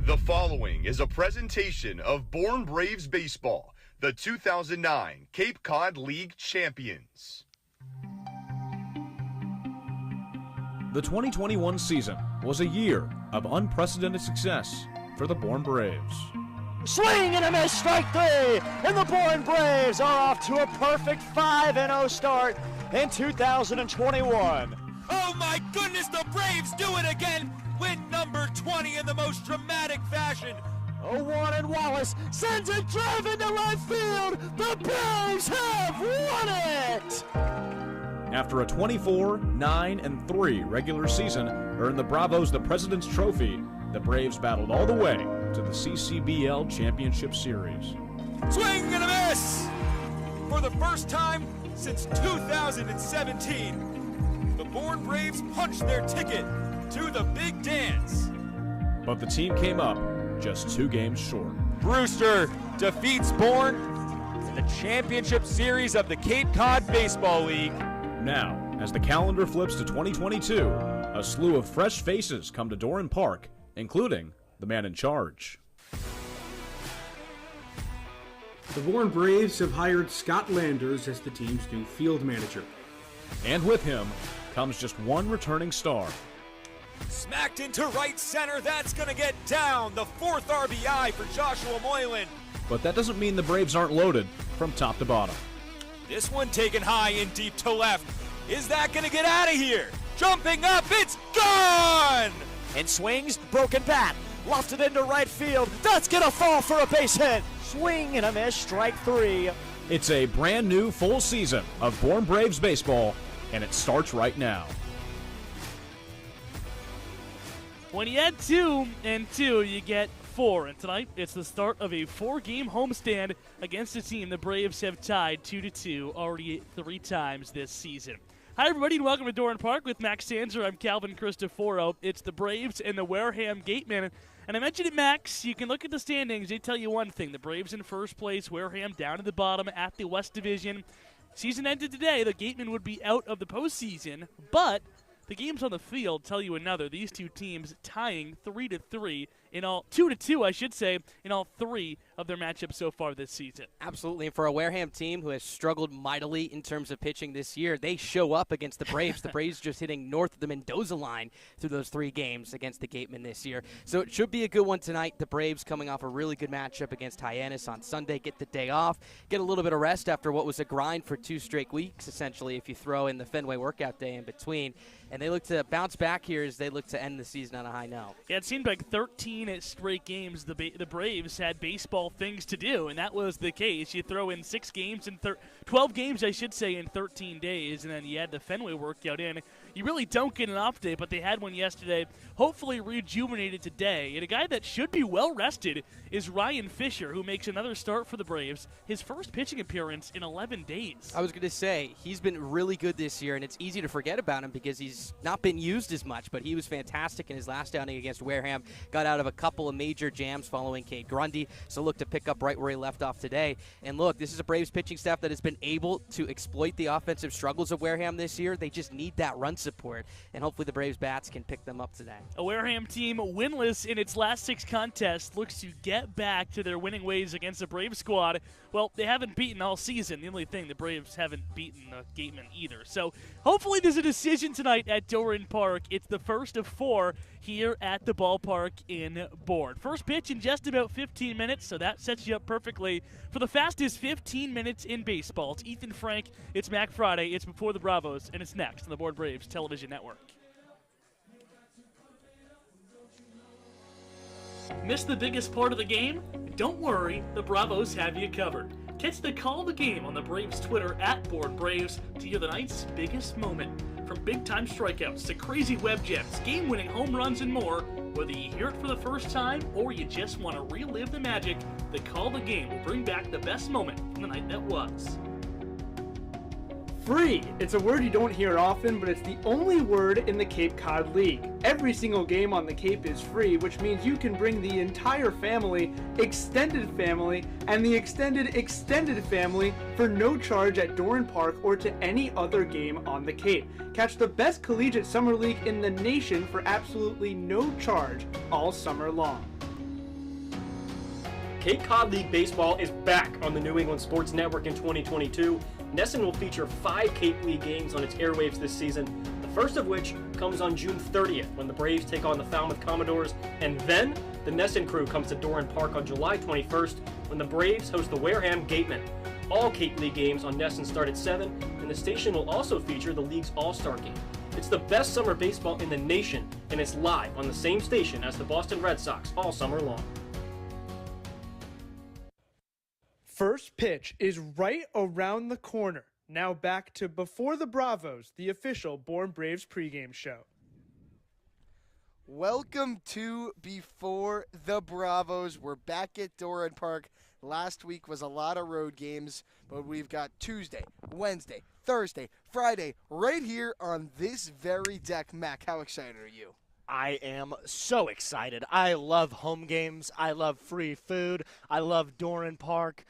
The following is a presentation of Bourne Braves Baseball, the 2009 Cape Cod League champions. The 2021 season was a year of unprecedented success for the Bourne Braves. Swing and a miss, strike three, and the Bourne Braves are off to a perfect 5-0 start in 2021. Oh my goodness, the Braves do it again! Win number 20 in the most dramatic fashion. 0-1 and Wallace sends a drive into right field. The Braves have won it! After a 24-9-3 regular season earned the Bravos the President's Trophy, the Braves battled all the way to the CCBL Championship Series. Swing and a miss! For the first time since 2017, the Bourne Braves punched their ticket to the big dance. But the team came up just 2 games short. Brewster defeats Bourne in the championship series of the Cape Cod Baseball League. Now, as the calendar flips to 2022, a slew of fresh faces come to Doran Park, including the man in charge. The Bourne Braves have hired Scott Landers as the team's new field manager. And with him comes just one returning star. Smacked into right center, that's going to get down. The 4th RBI for Joshua Moylan. But that doesn't mean the Braves aren't loaded from top to bottom. This one taken high and deep to left. Is that going to get out of here? Jumping up, it's gone! And swings, broken bat, lofted into right field. That's going to fall for a base hit. Swing and a miss, strike three. It's a brand new full season of Bourne Braves baseball, and it starts right now. When you add 2 and 2, you get 4. And tonight, it's the start of a 4-game homestand against a team the Braves have tied 2-2 already 3 times this season. Hi, everybody, and welcome to Doran Park with Max Sanzer. I'm Calvin Cristoforo. It's the Braves and the Wareham Gatemen. And I mentioned it, Max. You can look at the standings. They tell you one thing. The Braves in first place, Wareham down at the bottom at the West Division. Season ended today. The Gatemen would be out of the postseason, but the games on the field tell you another. These two teams tying 3-3 in all, 2-2, I should say, in all 3 of their matchups so far this season. Absolutely, and for a Wareham team who has struggled mightily in terms of pitching this year, they show up against the Braves. The Braves just hitting north of the Mendoza line through those 3 games against the Gatemen this year. So it should be a good one tonight. The Braves coming off a really good matchup against Hyannis on Sunday, get the day off, get a little bit of rest after what was a grind for 2 straight weeks, essentially, if you throw in the Fenway workout day in between. And they look to bounce back here as they look to end the season on a high note. Yeah, it seemed like 13 straight games the Braves had baseball things to do, and that was the case. You throw in 6 games in 12 games, I should say, in 13 days, and then you add the Fenway workout in. You really don't get an off day, but they had one yesterday, hopefully rejuvenated today. And a guy that should be well rested is Ryan Fisher, who makes another start for the Braves, his first pitching appearance in 11 days. I was going to say, he's been really good this year, and it's easy to forget about him because he's not been used as much, but he was fantastic in his last outing against Wareham. Got out of a couple of major jams following Cade Grundy, so look to pick up right where he left off today. And look, this is a Braves pitching staff that has been able to exploit the offensive struggles of Wareham this year. They just need that run support, and hopefully the Braves bats can pick them up today. A Wareham team winless in its last 6 contests looks to get back to their winning ways against the Braves squad. Well, they haven't beaten all season. The only thing, the Braves haven't beaten the Gatemen either. So hopefully there's a decision tonight at Doran Park. It's the first of 4 here at the ballpark in Bourne. First pitch in just about 15 minutes, so that sets you up perfectly for the fastest 15 minutes in baseball. It's Ethan Frank, it's Mac Friday, it's Before the Bravos, and it's next on the Bourne Braves Television Network. Missed the biggest part of the game? Don't worry, the Bravos have you covered. Catch the call of the game on the Braves Twitter at Bourne Braves to hear the night's biggest moment. From big-time strikeouts to crazy web gems, game-winning home runs, and more, whether you hear it for the first time or you just want to relive the magic, the call of the game will bring back the best moment from the night that was. Free! It's a word you don't hear often, but it's the only word in the Cape Cod League. Every single game on the Cape is free, which means you can bring the entire family, extended family, and the extended family for no charge at Doran Park or to any other game on the Cape. Catch the best collegiate summer league in the nation for absolutely no charge all summer long. Cape Cod League Baseball is back on the New England Sports Network in 2022. NESN will feature 5 Cape League games on its airwaves this season, the first of which comes on June 30th when the Braves take on the Falmouth Commodores, and then the NESN crew comes to Doran Park on July 21st when the Braves host the Wareham Gatemen. All Cape League games on NESN start at 7, and the station will also feature the league's All-Star Game. It's the best summer baseball in the nation, and it's live on the same station as the Boston Red Sox all summer long. First pitch is right around the corner. Now back to Before the Bravos, the official Born Braves pregame show. Welcome to Before the Bravos. We're back at Doran Park. Last week was a lot of road games, but we've got Tuesday, Wednesday, Thursday, Friday, right here on this very deck. Mac, how excited are you? I am so excited. I love home games. I love free food. I love Doran Park.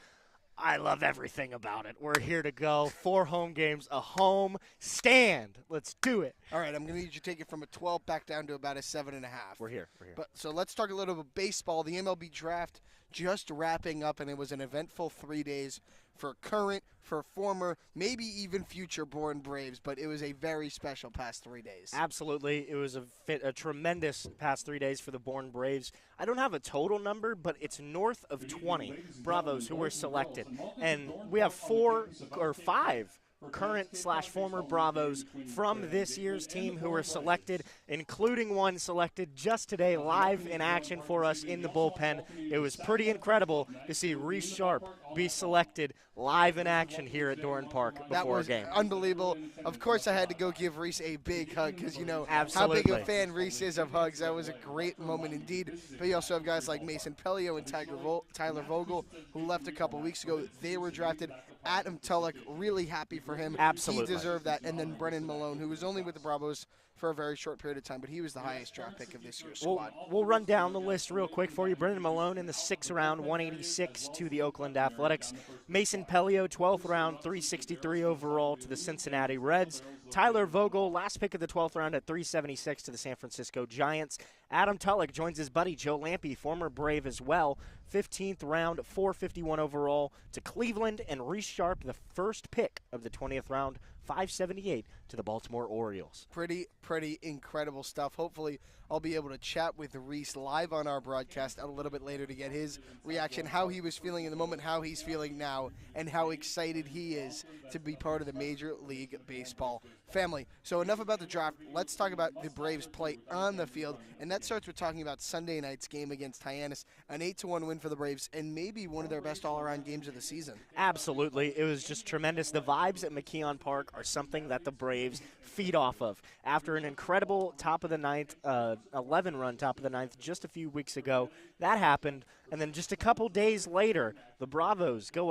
I love everything about it. We're here to go. 4 home games, a home stand. Let's do it. All right, I'm going to need you to take it from a 12 back down to about a 7.5. We're here. But so let's talk a little bit baseball. The MLB draft just wrapping up, and it was an eventful 3 days for current, for former, maybe even future Born Braves, but it was a very special past 3 days. Absolutely. It was a tremendous past 3 days for the Born Braves. I don't have a total number, but it's north of 20 Bravos who were selected. And we have 4 or 5 current/former Bravos from this year's team who were selected, including one selected just today live in action for us in the bullpen. It was pretty incredible to see Reese Sharp be selected live in action here at Doran Park before a game. That was unbelievable. Of course, I had to go give Reese a big hug because you know Absolutely. how big a fan Reese is of hugs. That was a great moment indeed. But you also have guys like Mason Pelio and Tyler Vogel, who left a couple weeks ago. They were drafted. Adam Tulloch, really happy for him. Absolutely. He deserved that. And then Brennan Malone, who was only with the Bravos for a very short period of time, but he was the highest draft pick of this year's squad. We'll run down the list real quick for you. Brendan Malone in the 6th round, 186 to the Oakland Athletics. Mason Pelio, 12th round, 363 overall to the Cincinnati Reds. Tyler Vogel, last pick of the 12th round at 376 to the San Francisco Giants. Adam Tulloch joins his buddy Joe Lampe, former Brave as well. 15th round, 451 overall to Cleveland. And Reese Sharp, the first pick of the 20th round, 578 to the Baltimore Orioles. Pretty incredible stuff. Hopefully, I'll be able to chat with Reese live on our broadcast a little bit later to get his reaction, how he was feeling in the moment, how he's feeling now, and how excited he is to be part of the Major League Baseball family. So enough about the draft. Let's talk about the Braves' play on the field, and that starts with talking about Sunday night's game against Hyannis, an 8-1 win for the Braves, and maybe one of their best all-around games of the season. Absolutely. It was just tremendous. The vibes at McKeon Park are something that the Braves feed off of. After an incredible top of the ninth, 11-run top of the ninth just a few weeks ago, that happened. And then just a couple days later, the Bravos go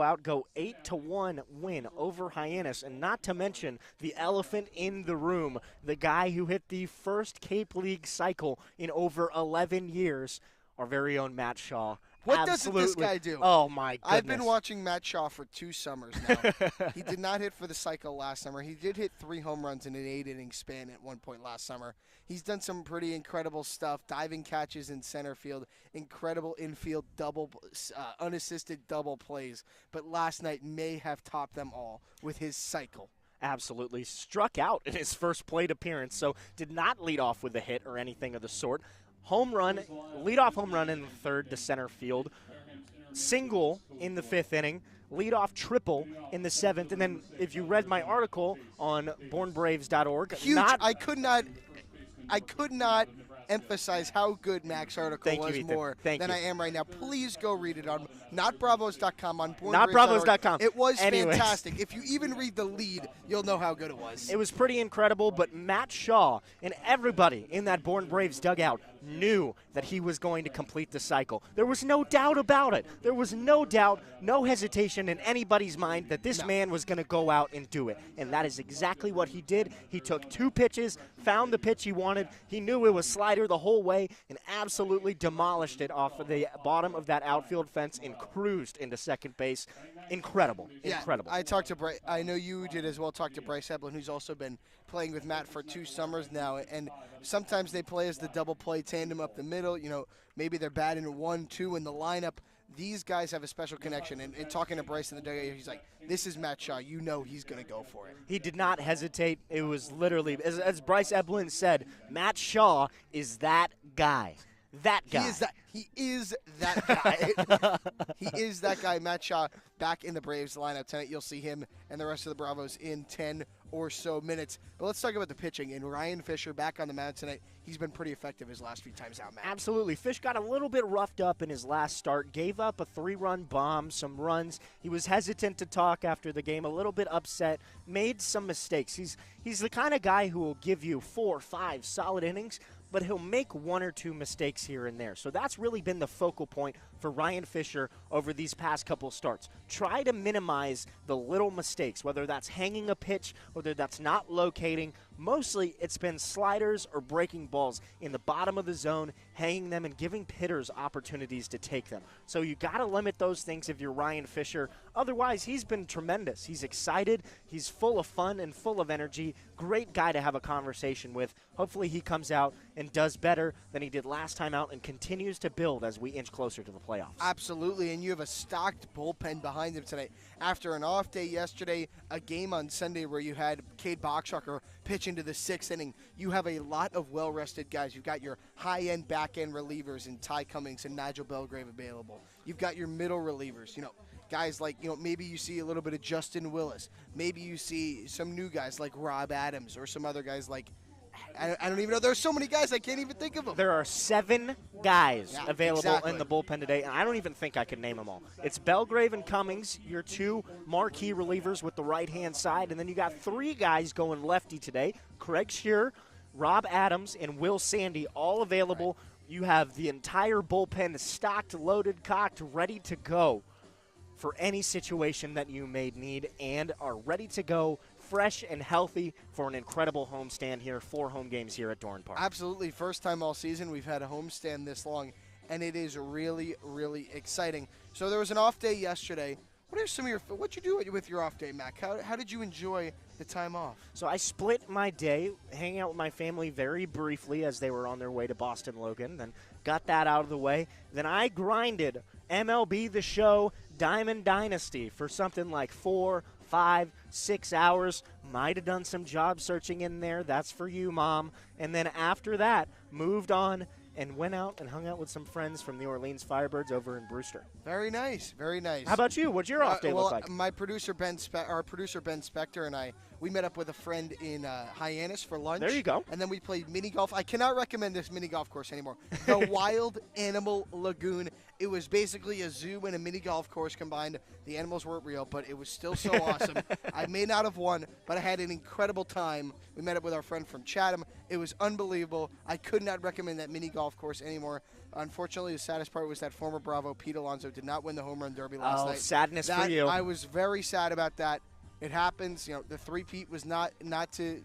8-1 win over Hyannis. And not to mention the elephant in the room, the guy who hit the first Cape League cycle in over 11 years, our very own Matt Shaw. What doesn't this guy do? Oh, my goodness. I've been watching Matt Shaw for 2 summers now. He did not hit for the cycle last summer. He did hit 3 home runs in an 8-inning span at one point last summer. He's done some pretty incredible stuff, diving catches in center field, incredible infield unassisted double plays. But last night may have topped them all with his cycle. Absolutely. Struck out in his first plate appearance, so did not lead off with a hit or anything of the sort. Leadoff home run in the 3rd to center field. Single in the 5th inning. Leadoff triple in the 7th. And then if you read my article on bornbraves.org. Huge. I could not emphasize how good Mac's article was more than I am right now. Please go read it on notbravos.com, on bornbraves.org. Notbravos.com. It was fantastic. If you even read the lead, you'll know how good it was. It was pretty incredible, but Matt Shaw and everybody in that Born Braves dugout knew that he was going to complete the cycle. There was no doubt about it. There was no doubt, no hesitation in anybody's mind that this man was going to go out and do it. And that is exactly what he did. He took 2 pitches, found the pitch he wanted. He knew it was slider the whole way and absolutely demolished it off of the bottom of that outfield fence and cruised into second base. Incredible. Yeah, Incredible. I talked to Bryce. I know you did as well. Talk to Bryce Eblin, who's also been playing with Matt for 2 summers now. And sometimes they play as the double play tandem up the middle. You know, maybe they're batting 1-2 in the lineup. these guys have a special connection. And talking to Bryce in the dugout, he's like, this is Matt Shaw. You know he's going to go for it. He did not hesitate. It was literally, as Bryce Eblin said, Matt Shaw is that guy. That guy. He is that guy. He is that guy. Matt Shaw back in the Braves lineup tonight. You'll see him and the rest of the Bravos in 10 or so minutes. But let's talk about the pitching. And Ryan Fisher back on the mound tonight. He's been pretty effective his last few times out, Matt. Absolutely. Fish got a little bit roughed up in his last start. Gave up a 3-run bomb, some runs. He was hesitant to talk after the game, a little bit upset, made some mistakes. He's the kind of guy who will give you 4 or 5 solid innings, but he'll make 1 or 2 mistakes here and there. So that's really been the focal point for Ryan Fisher over these past couple starts. Try to minimize the little mistakes, whether that's hanging a pitch, whether that's not locating. Mostly it's been sliders or breaking balls in the bottom of the zone, hanging them and giving hitters opportunities to take them. So you got to limit those things if you're Ryan Fisher. Otherwise, he's been tremendous. He's excited. He's full of fun and full of energy. Great guy to have a conversation with. Hopefully he comes out and does better than he did last time out and continues to build as we inch closer to the playoffs. Absolutely, and you have a stocked bullpen behind him tonight. After an off day yesterday, a game on Sunday where you had Cade Boxschucker pitch into the 6th inning, you have a lot of well-rested guys. You've got your high-end, back-end relievers in Ty Cummings and Nigel Belgrave available. You've got your middle relievers, guys like, maybe you see a little bit of Justin Willis. Maybe you see some new guys like Rob Adams or some other guys like, I don't even know. There's so many guys, I can't even think of them. There are 7 guys available in the bullpen today, and I don't even think I could name them all. It's Belgrave and Cummings, your 2 marquee relievers with the right-hand side, and then you got 3 guys going lefty today. Craig Shearer, Rob Adams, and Will Sandy all available. Right. You have the entire bullpen stocked, loaded, cocked, ready to go for any situation that you may need and are ready to go fresh and healthy for an incredible homestand here, 4 home games here at Doran Park. Absolutely. First time all season we've had a homestand this long, and it is really, really exciting. So there was an off day yesterday. What are some of what'd you do with your off day, Mac? How did you enjoy the time off? So I split my day hanging out with my family very briefly as they were on their way to Boston Logan, then got that out of the way. Then I grinded MLB The Show Diamond Dynasty for something like 4, 5, 6 hours. Might have done some job searching in there. That's for you, Mom. And then after that, moved on and went out and hung out with some friends from the Orleans Firebirds over in Brewster. Very nice, very nice. How about you? What's your off day look like? My producer our producer Ben Spector and I, we met up with a friend in Hyannis for lunch. There you go. And then we played mini golf. I cannot recommend this mini golf course anymore. The Wild Animal Lagoon. It was basically a zoo and a mini golf course combined. The animals weren't real, but it was still so awesome. I may not have won, but I had an incredible time. We met up with our friend from Chatham. It was unbelievable. I could not recommend that mini golf course anymore. Unfortunately, the saddest part was that former Bravo Pete Alonso did not win the home run derby last night. Sadness for you. I was very sad about that. It happens. The three-peat was not to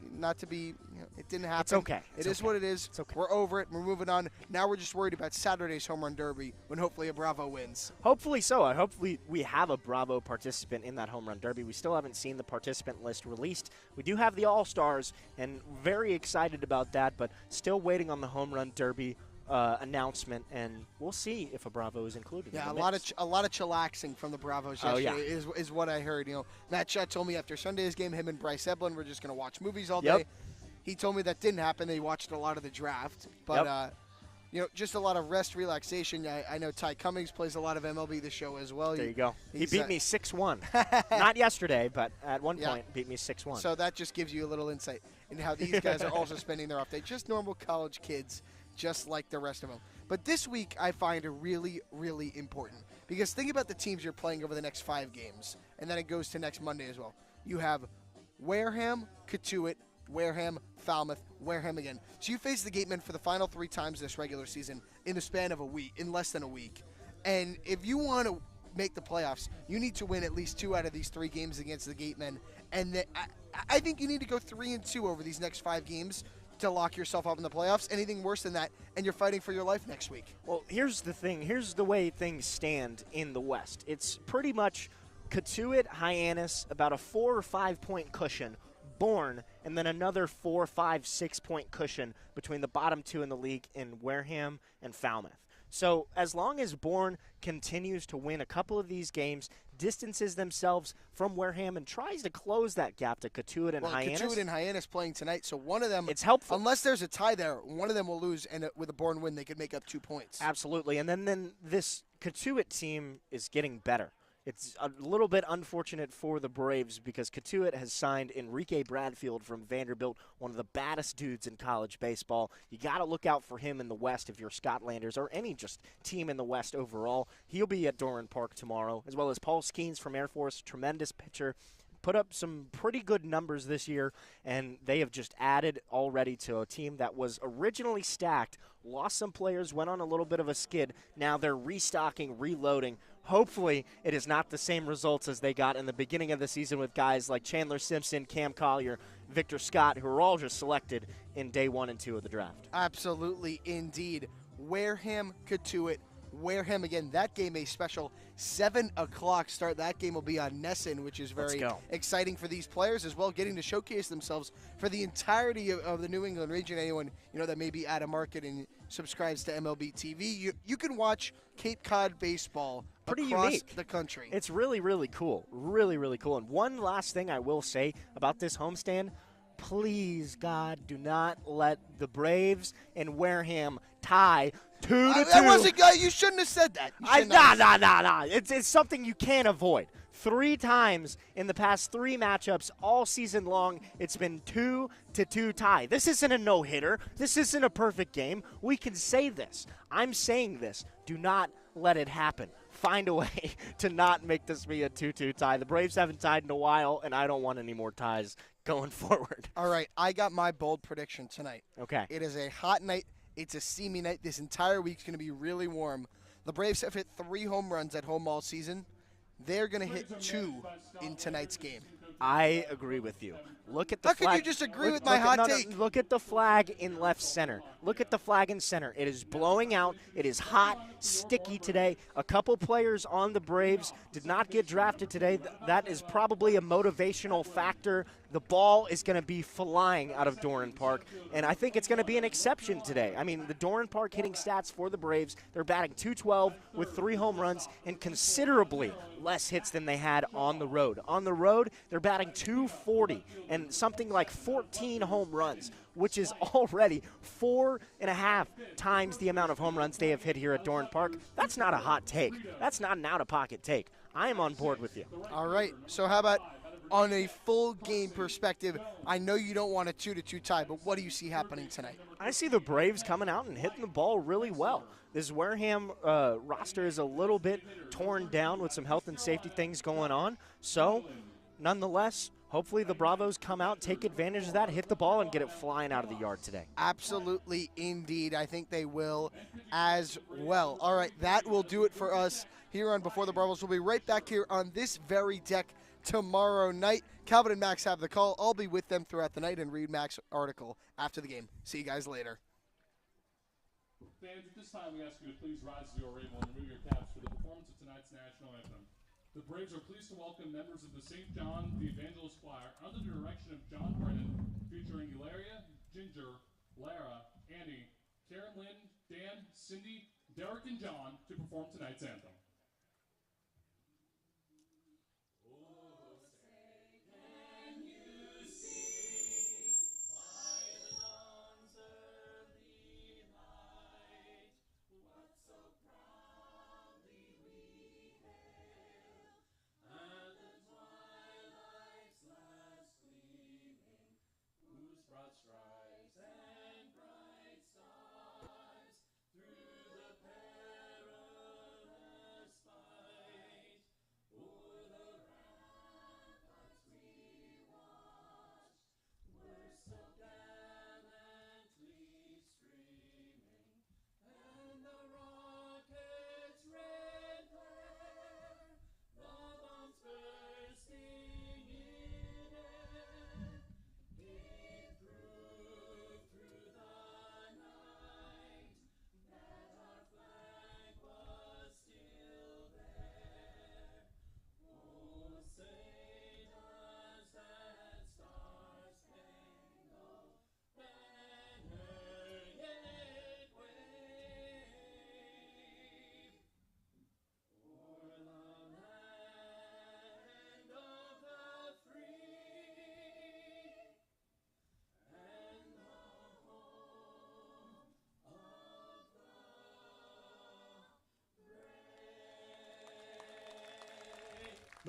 be. It didn't happen. It's okay. It is what it is. It's okay. We're over it. We're moving on. Now we're just worried about Saturday's home run derby when hopefully a Bravo wins. Hopefully so. Hopefully we have a Bravo participant in that home run derby. We still haven't seen the participant list released. We do have the All-Stars, and very excited about that, but still waiting on the home run derby announcement, and we'll see if a Bravo is included. Yeah, a lot of chillaxing from the Bravos yesterday is what I heard. Matt Shutt told me after Sunday's game, him and Bryce Eblin were just going to watch movies all day. He told me that didn't happen. They watched a lot of the draft, but just a lot of rest, relaxation. I know Ty Cummings plays a lot of MLB The Show as well. There you go. He beat me 6-1. Not yesterday, but at one point beat me 6-1. So that just gives you a little insight into how these guys are also spending their off day. Just normal college kids, just like the rest of them. But this week I find really, really important because think about the teams you're playing over the next 5 games, and then it goes to next Monday as well. You have Wareham, Katuitt, Wareham, Falmouth, Wareham again. So you face the Gatemen for the final 3 times this regular season in the span of a week, in less than a week. And if you want to make the playoffs, you need to win at least 2 out of these 3 games against the Gatemen. And I think you need to go 3-2 over these next 5 games to lock yourself up in the playoffs. Anything worse than that, and you're fighting for your life next week. Well, here's the thing. Here's the way things stand in the West. It's pretty much Katuitt, Hyannis, about a 4 or 5 point cushion, Bourne, and then another 4, 5, 6 point cushion between the bottom 2 in the league in Wareham and Falmouth. So as long as Bourne continues to win a couple of these games, distances themselves from Wareham, and tries to close that gap to Catuit and Hyannis. Catuit and Hyannis playing tonight, so one of them, it's helpful. Unless there's a tie there, one of them will lose, and with a Bourne win, they could make up 2 points. Absolutely, and then this Catuit team is getting better. It's a little bit unfortunate for the Braves because Catuit has signed Enrique Bradfield from Vanderbilt, one of the baddest dudes in college baseball. You got to look out for him in the West if you're Scotlanders or any just team in the West overall. He'll be at Doran Park tomorrow, as well as Paul Skeens from Air Force, tremendous pitcher. Put up some pretty good numbers this year, and they have just added already to a team that was originally stacked, lost some players, went on a little bit of a skid. Now they're restocking, reloading. Hopefully it is not the same results as they got in the beginning of the season with guys like Chandler Simpson, Cam Collier, Victor Scott, who were all just selected in day 1 and 2 of the draft. Absolutely, indeed. Wareham, Catuit, Wareham again. That game a special 7 o'clock start. That game will be on Nesson, which is very exciting for these players as well, getting to showcase themselves for the entirety of the New England region. Anyone that may be out of market and subscribes to MLB TV, you can watch Cape Cod baseball across the country. It's really, really cool. Really, really cool. And one last thing I will say about this homestand, please, God, do not let the Braves and Wareham tie 2-2. That wasn't good. You shouldn't have said that. Nah. It's something you can't avoid. 3 times in the past 3 matchups all season long, it's been 2-2 tie. This isn't a no-hitter. This isn't a perfect game. We can say this. I'm saying this. Do not let it happen. Find a way to not make this be a 2-2 tie. The Braves haven't tied in a while, and I don't want any more ties going forward. All right, I got my bold prediction tonight. Okay. It is a hot night. It's a steamy night. This entire week's going to be really warm. The Braves have hit 3 home runs at home all season. They're going to hit 2 in tonight's game. I agree with you. Look at the How flag. How could you just agree with my hot take? Look at the flag in left center. Look at the flag in center. It is blowing out. It is hot, sticky today. A couple players on the Braves did not get drafted today. That is probably a motivational factor. The ball is going to be flying out of Doran Park, and I think it's going to be an exception today. I mean, the Doran Park hitting stats for the Braves, they're batting .212 with 3 home runs and considerably less hits than they had on the road. On the road, they're batting .240 and something like 14 home runs, which is already 4.5 times the amount of home runs they have hit here at Doran Park. That's not a hot take. That's not an out-of-pocket take. I am on board with you. All right, so how about on a full game perspective? I know you don't want a 2-2 tie, but what do you see happening tonight? I see the Braves coming out and hitting the ball really well. This Wareham roster is a little bit torn down with some health and safety things going on. So, nonetheless, hopefully the Bravos come out, take advantage of that, hit the ball, and get it flying out of the yard today. Absolutely, indeed. I think they will as well. All right, that will do it for us here on Before the Bravos. We'll be right back here on this very deck tomorrow night. Calvin and Max have the call. I'll be with them throughout the night and read Max's article after the game. See you guys later. Fans, at this time we ask you to please rise to your rainbow and remove your caps for the performance of tonight's national anthem. The Braves are pleased to welcome members of the St. John the Evangelist Choir under the direction of John Brennan, featuring Hilaria, Ginger, Lara, Annie, Karen Lynn, Dan, Cindy, Derek, and John to perform tonight's anthem.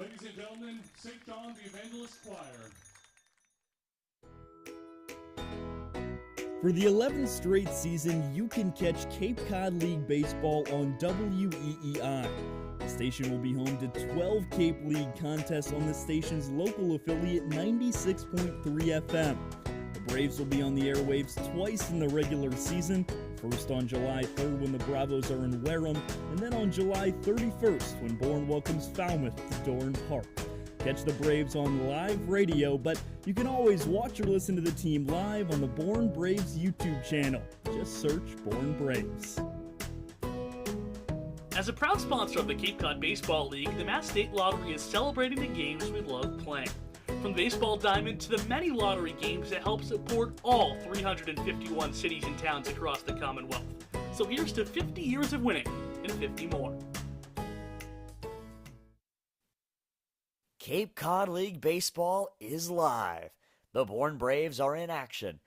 Ladies and gentlemen, St. John the Evangelist Choir. For the 11th straight season, you can catch Cape Cod League Baseball on WEEI. The station will be home to 12 Cape League contests on the station's local affiliate 96.3 FM. The Braves will be on the airwaves twice in the regular season, first on July 3rd when the Bravos are in Wareham, and then on July 31st when Bourne welcomes Falmouth to Doran Park. Catch the Braves on live radio, but you can always watch or listen to the team live on the Bourne Braves YouTube channel. Just search Bourne Braves. As a proud sponsor of the Cape Cod Baseball League, the Mass State Lottery is celebrating the games we love playing. From the baseball diamond to the many lottery games that help support all 351 cities and towns across the Commonwealth. So here's to 50 years of winning and 50 more. Cape Cod League Baseball is live. The Bourne Braves are in action.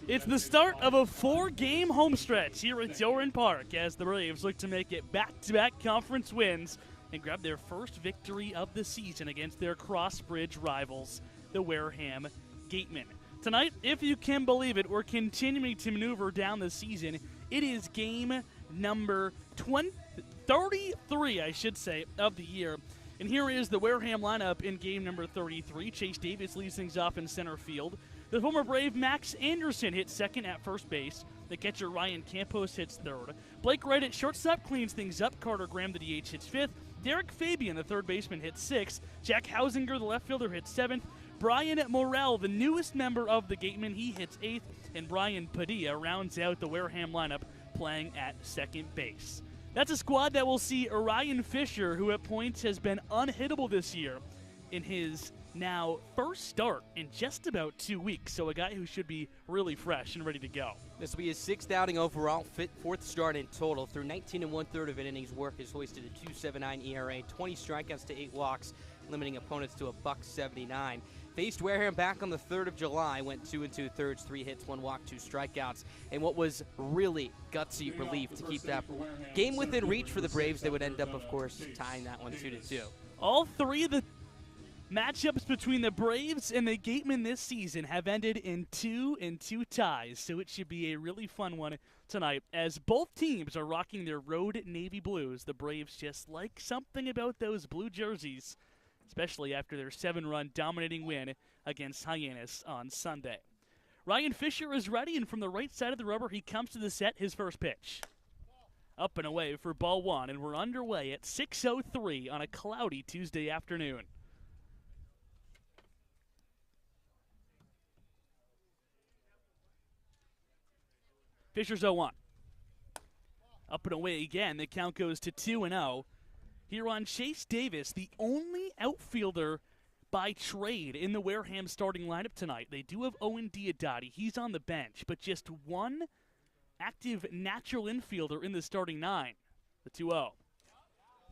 It's the start of a 4-game homestretch here at Doran Park as the Braves look to make it back-to-back conference wins and grab their first victory of the season against their Crossbridge rivals, the Wareham Gatemen. Tonight, if you can believe it, we're continuing to maneuver down the season. It is game number 33, of the year. And here is the Wareham lineup in game number 33. Chase Davis leads things off in center field. The former Brave Max Anderson hits second at first base. The catcher Ryan Campos hits third. Blake Wright at shortstop cleans things up. Carter Graham, the DH, hits fifth. Derek Fabian, the third baseman, hits sixth. Jack Hausinger, the left fielder, hits seventh. Brian Morrell, the newest member of the Gatemen, he hits eighth. And Brian Padilla rounds out the Wareham lineup playing at second base. That's a squad that will see Orion Fisher, who at points has been unhittable this year, in his now first start in just about 2 weeks. So a guy who should be really fresh and ready to go. This will be his 6th outing overall, fourth start in total. Through 19 1/3 of an innings work, has hoisted a 2.79 ERA, 20 strikeouts to 8 walks, limiting opponents to a $1.79. Faced Wareham back on the 3rd of July, went 2 2/3, 3 hits, 1 walk, 2 strikeouts. And what was really gutsy relief to keep that game within reach for the Braves, they would end up, of course, tying that one 2-2. All three of the matchups between the Braves and the Gatemen this season have ended in 2-2 ties, so it should be a really fun one tonight as both teams are rocking their road navy blues. The Braves just like something about those blue jerseys, especially after their 7-run dominating win against Hyannis on Sunday. Ryan Fisher is ready, and from the right side of the rubber, he comes to the set, his first pitch. Up and away for ball one, and we're underway at 6:03 on a cloudy Tuesday afternoon. Fisher's 0-1. Up and away again, the count goes to 2-0. Here on Chase Davis, the only outfielder by trade in the Wareham starting lineup tonight. They do have Owen Diodati. He's on the bench, but just one active natural infielder in the starting 9. The 2-0.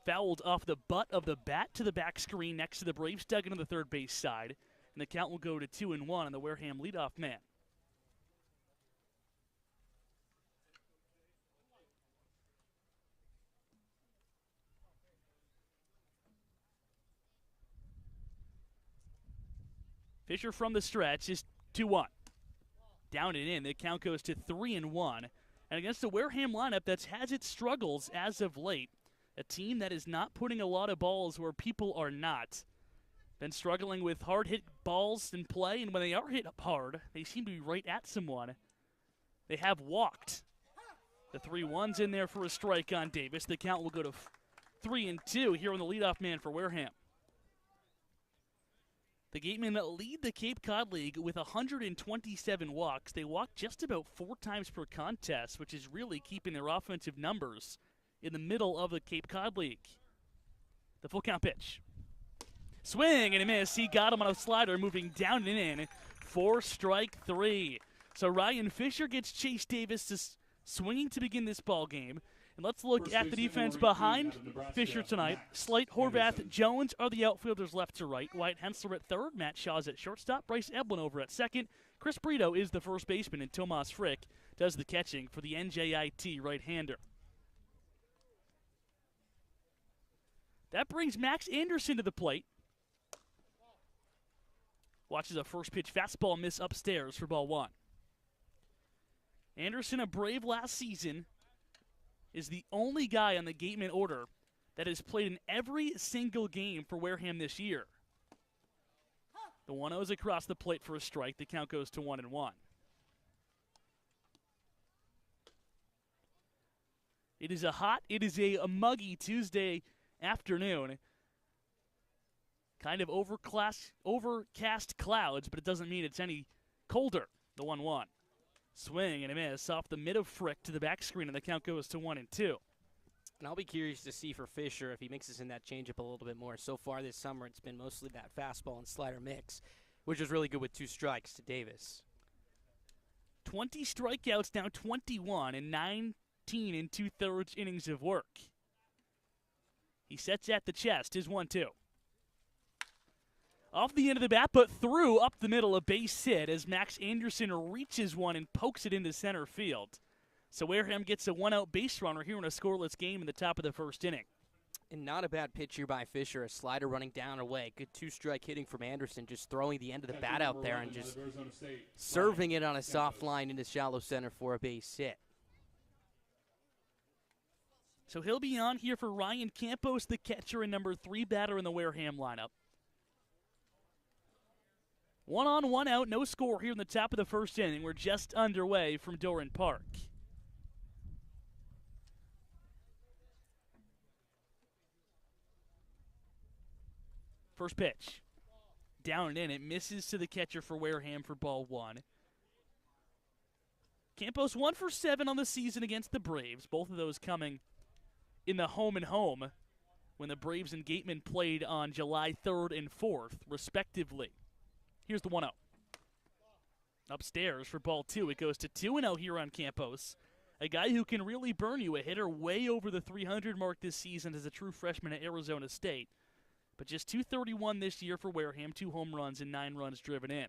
Fouled off the butt of the bat to the back screen next to the Braves dugout on the third base side. And the count will go to 2-1 on the Wareham leadoff man. Fisher from the stretch is 2-1. Down and in, the count goes to 3-1. And against the Wareham lineup that's has its struggles as of late, a team that is not putting a lot of balls where people are not. Been struggling with hard-hit balls in play, and when they are hit hard, they seem to be right at someone. They have walked. The 3-1's in there for a strike on Davis. The count will go to 3-2 here on the leadoff man for Wareham. The Gatemen lead the Cape Cod League with 127 walks. They walk just about 4 times per contest, which is really keeping their offensive numbers in the middle of the Cape Cod League. The full count pitch. Swing and a miss. He got him on a slider, moving down and in for strike 3. So Ryan Fisher gets Chase Davis to swinging to begin this ball game. And let's look at the defense behind Fisher tonight. Slate, Horvath, Jones are the outfielders left to right. White Hensler at third. Matt Shaw's at shortstop. Bryce Eblin over at second. Chris Brito is the first baseman, and Tomas Frick does the catching for the NJIT right-hander. That brings Max Anderson to the plate. Watches a first pitch fastball miss upstairs for ball 1. Anderson, a Brave last season, is the only guy on the Gatemen order that has played in every single game for Wareham this year. The 1-0 is across the plate for a strike. The count goes to 1-1. It is a muggy Tuesday afternoon. Kind of overcast clouds, but it doesn't mean it's any colder. The 1-1. Swing and a miss off the mid of Frick to the back screen, and the count goes to 1-2. And I'll be curious to see for Fisher if he mixes in that changeup a little bit more. So far this summer, it's been mostly that fastball and slider mix, which was really good with 2 strikes to Davis. 20 strikeouts, now 21, and 19 2/3 innings of work. He sets at the chest, his 1-2. Off the end of the bat, but through up the middle, a base hit as Max Anderson reaches one and pokes it into center field. So Wareham gets a 1-out base runner here in a scoreless game in the top of the first inning. And not a bad pitch here by Fisher, a slider running down away. Good 2-strike hitting from Anderson, just throwing the end of the bat out there and just serving it on a soft line into shallow center for a base hit. So he'll be on here for Ryan Campos, the catcher and number 3 batter in the Wareham lineup. 1 on, 1 out, no score here in the top of the first inning. We're just underway from Doran Park. First pitch. Down and in. It misses to the catcher for Wareham for ball 1. Campos 1 for 7 on the season against the Braves. Both of those coming in the home and home when the Braves and Gatemen played on July 3rd and 4th, respectively. Here's the 1-0. Upstairs for ball 2. It goes to 2-0 here on Campos. A guy who can really burn you, a hitter way over the 300 mark this season as a true freshman at Arizona State. But just 231 this year for Wareham, 2 home runs and 9 runs driven in.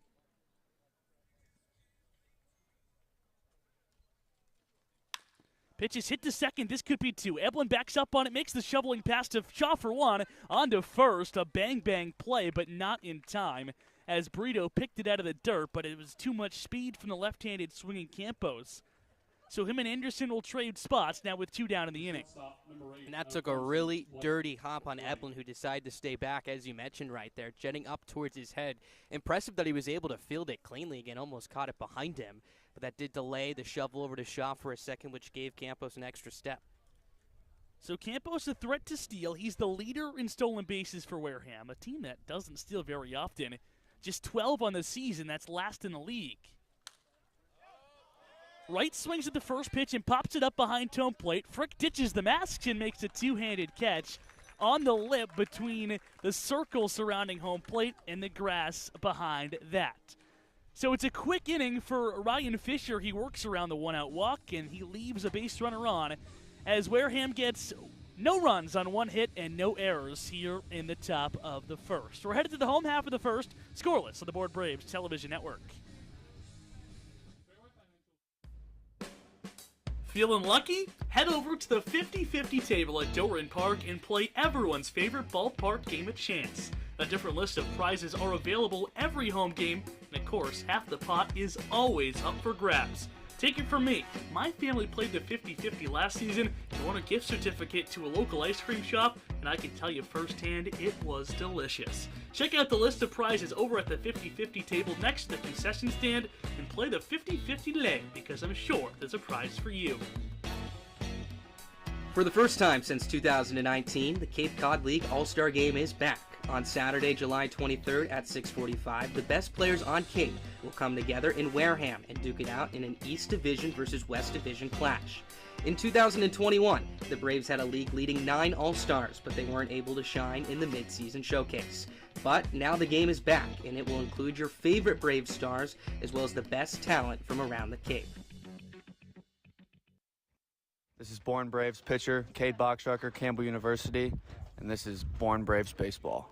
Pitch is hit to second. This could be 2. Eblin backs up on it, makes the shoveling pass to Shaw for 1. On to first. A bang-bang play, but not in time, as Brito picked it out of the dirt, but it was too much speed from the left-handed swinging Campos. So him and Anderson will trade spots now with 2 down in the inning. And that took a really dirty hop on Eblin, who decided to stay back, as you mentioned right there, jetting up towards his head. Impressive that he was able to field it cleanly again, almost caught it behind him. But that did delay the shovel over to Shaw for a second, which gave Campos an extra step. So Campos a threat to steal. He's the leader in stolen bases for Wareham, a team that doesn't steal very often. Just 12 on the season, that's last in the league. Wright swings at the first pitch and pops it up behind home plate. Frick ditches the masks and makes a 2-handed catch on the lip between the circle surrounding home plate and the grass behind that. So it's a quick inning for Ryan Fisher. He works around the 1-out walk and he leaves a base runner on as Wareham gets no runs on 1 hit and no errors here in the top of the first. We're headed to the home half of the first, scoreless on the Board Braves Television Network. Feeling lucky? Head over to the 50-50 table at Doran Park and play everyone's favorite ballpark game of chance. A different list of prizes are available every home game, and of course, half the pot is always up for grabs. Take it from me, my family played the 50-50 last season and won a gift certificate to a local ice cream shop, and I can tell you firsthand, it was delicious. Check out the list of prizes over at the 50-50 table next to the concession stand and play the 50-50 today, because I'm sure there's a prize for you. For the first time since 2019, the Cape Cod League All-Star Game is back. On Saturday, July 23rd at 6:45, the best players on Cape will come together in Wareham and duke it out in an East Division versus West Division clash. In 2021, the Braves had a league-leading 9 All-Stars, but they weren't able to shine in the mid-season showcase. But now the game is back, and it will include your favorite Braves stars, as well as the best talent from around the Cape. This is Born Braves pitcher Cade Boxrucker, Campbell University, and this is Born Braves baseball.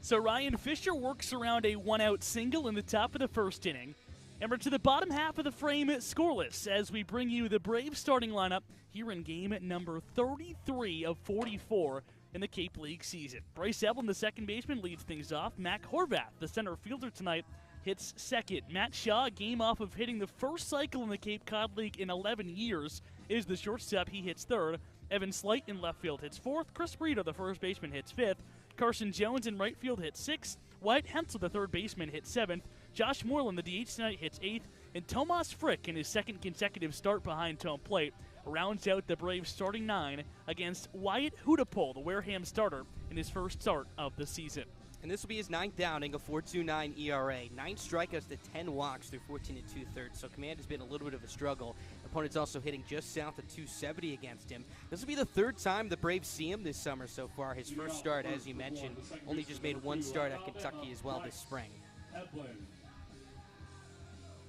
So Ryan Fisher works around a one-out single in the top of the first inning. And we're to the bottom half of the frame scoreless as we bring you the Braves starting lineup here in game number 33 of 44 in the Cape League season. Bryce Evelyn, the second baseman, leads things off. Mac Horvath, the center fielder tonight, hits second. Matt Shaw, a game off of hitting the first cycle in the Cape Cod League in 11 years, is the shortstop. He hits third. Evan Slight in left field hits fourth. Chris Brito, the first baseman, hits fifth. Carson Jones in right field hits sixth. Wyatt Hensel, the third baseman, hits seventh. Josh Moreland, the DH tonight, hits eighth. And Tomas Frick, in his second consecutive start behind home plate, rounds out the Braves starting nine against Wyatt Hudapol, the Wareham starter, in his first start of the season. And this will be his ninth downing, a 4.29 ERA. 9 strikeouts to 10 walks through 14 2/3. So command has been a little bit of a struggle. Opponents also hitting just south of 270 against him. This will be the third time the Braves see him this summer so far. His first start, as you mentioned, only just made one start at Kentucky as well this spring.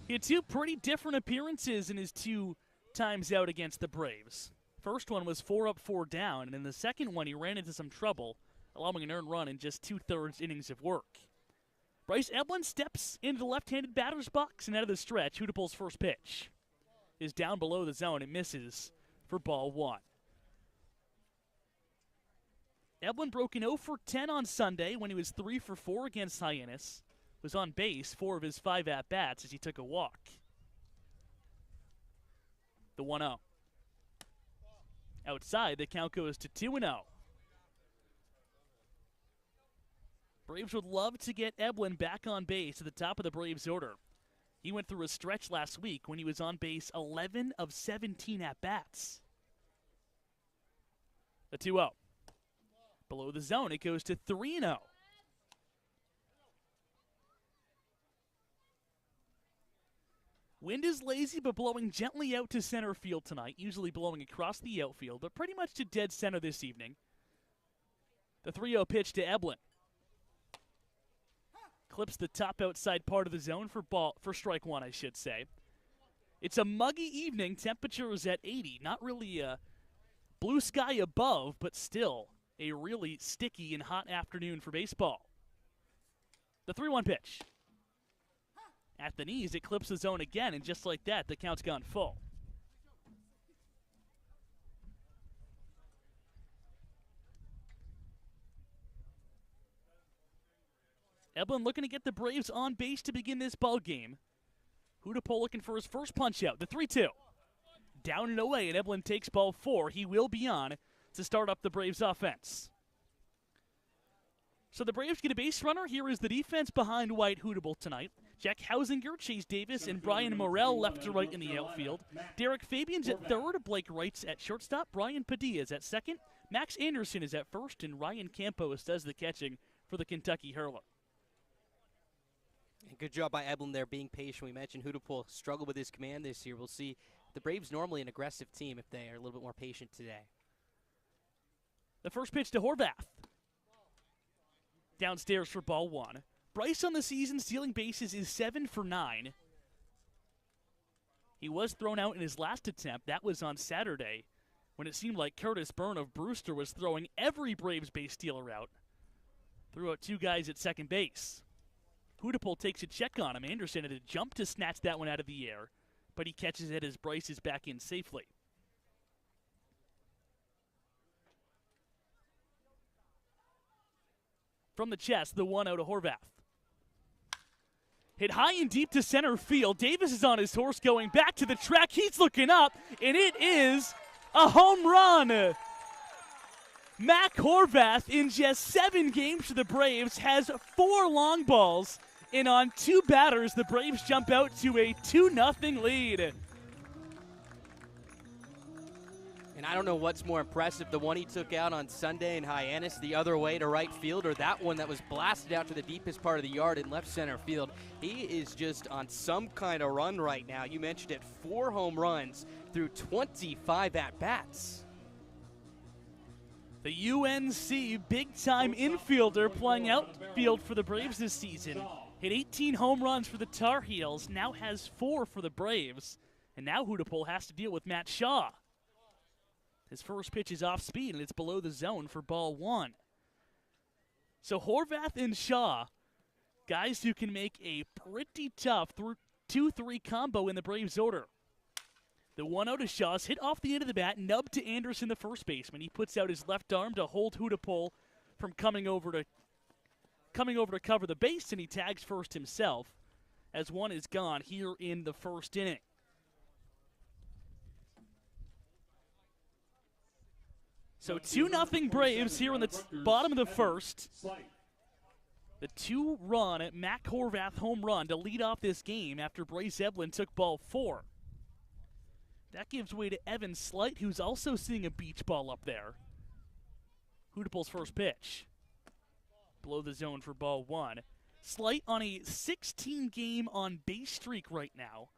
He had two pretty different appearances in his 2 times out against the Braves. First one was 4 up, 4 down, and in the second one he ran into some trouble, allowing an earned run in just 2/3 innings of work. Bryce Evelyn steps into the left-handed batter's box, and out of the stretch, Hudapol's first pitch is down below the zone and misses for ball 1. Evelyn broke an 0 for 10 on Sunday when he was 3 for 4 against Hyannis. Was on base 4 of his 5 at-bats as he took a walk. The 1-0. Outside, the count goes to 2-0. Braves would love to get Evelyn back on base at the top of the Braves order. He went through a stretch last week when he was on base 11 of 17 at-bats. The 2-0. Below the zone, it goes to 3-0. Wind is lazy but blowing gently out to center field tonight, usually blowing across the outfield, but pretty much to dead center this evening. The 3-0 pitch to Evelyn. Clips the top outside part of the zone for strike 1, I should say. It's a muggy evening. Temperature is at 80. Not really a blue sky above, but still a really sticky and hot afternoon for baseball. The 3-1 pitch. At the knees, it clips the zone again, and just like that, the count's gone full. Evelyn looking to get the Braves on base to begin this ball game. Hudapol looking for his first punch out. The 3-2. Down and away, and Evelyn takes ball 4. He will be on to start up the Braves offense. So the Braves get a base runner. Here is the defense behind Wyatt Hudapol tonight. Jack Hausinger, Chase Davis, and Brian Morrell left to right in the outfield. Derek Fabian's at third. Blake Wright's at shortstop. Brian Padilla is at second. Max Anderson is at first. And Ryan Campos does the catching for the Kentucky Hurler. And good job by Evelyn there being patient. We mentioned Hudapol struggled with his command this year. We'll see the Braves normally an aggressive team if they are a little bit more patient today. The first pitch to Horvath. Downstairs for ball 1. Bryce on the season stealing bases is 7 for 9. He was thrown out in his last attempt. That was on Saturday when it seemed like Curtis Byrne of Brewster was throwing every Braves base stealer out. Threw out 2 guys at second base. Hudapol takes a check on him. Anderson had to jump to snatch that one out of the air, but he catches it as Bryce is back in safely. From the chest, the 1-0 to Horvath. Hit high and deep to center field. Davis is on his horse going back to the track. He's looking up, and it is a home run. Mac Horvath, in just 7 games for the Braves, has 4 long balls, and on 2 batters, the Braves jump out to a 2-0 lead. And I don't know what's more impressive, the one he took out on Sunday in Hyannis the other way to right field, or that one that was blasted out to the deepest part of the yard in left center field. He is just on some kind of run right now. You mentioned it, 4 home runs through 25 at-bats. The UNC big-time infielder playing outfield for the Braves this season. Hit 18 home runs for the Tar Heels, now has 4 for the Braves. And now Hudapol has to deal with Matt Shaw. His first pitch is off speed, and it's below the zone for ball 1. So Horvath and Shaw, guys who can make a pretty tough 2-3 combo in the Braves order. The 1-0 to Shaw's hit off the end of the bat, nub to Anderson, the first baseman. He puts out his left arm to hold Hudapol from coming over to cover the base, and he tags first himself as one is gone here in the first inning. So 2-0 Braves here in the bottom of the first. The 2-run Mac Horvath home run to lead off this game after Bryce Eblin took ball 4. That gives way to Evan Slight, who's also seeing a beach ball up there. Hudapol's first pitch. Below the zone for ball 1. Slight on a 16-game on-base streak right now.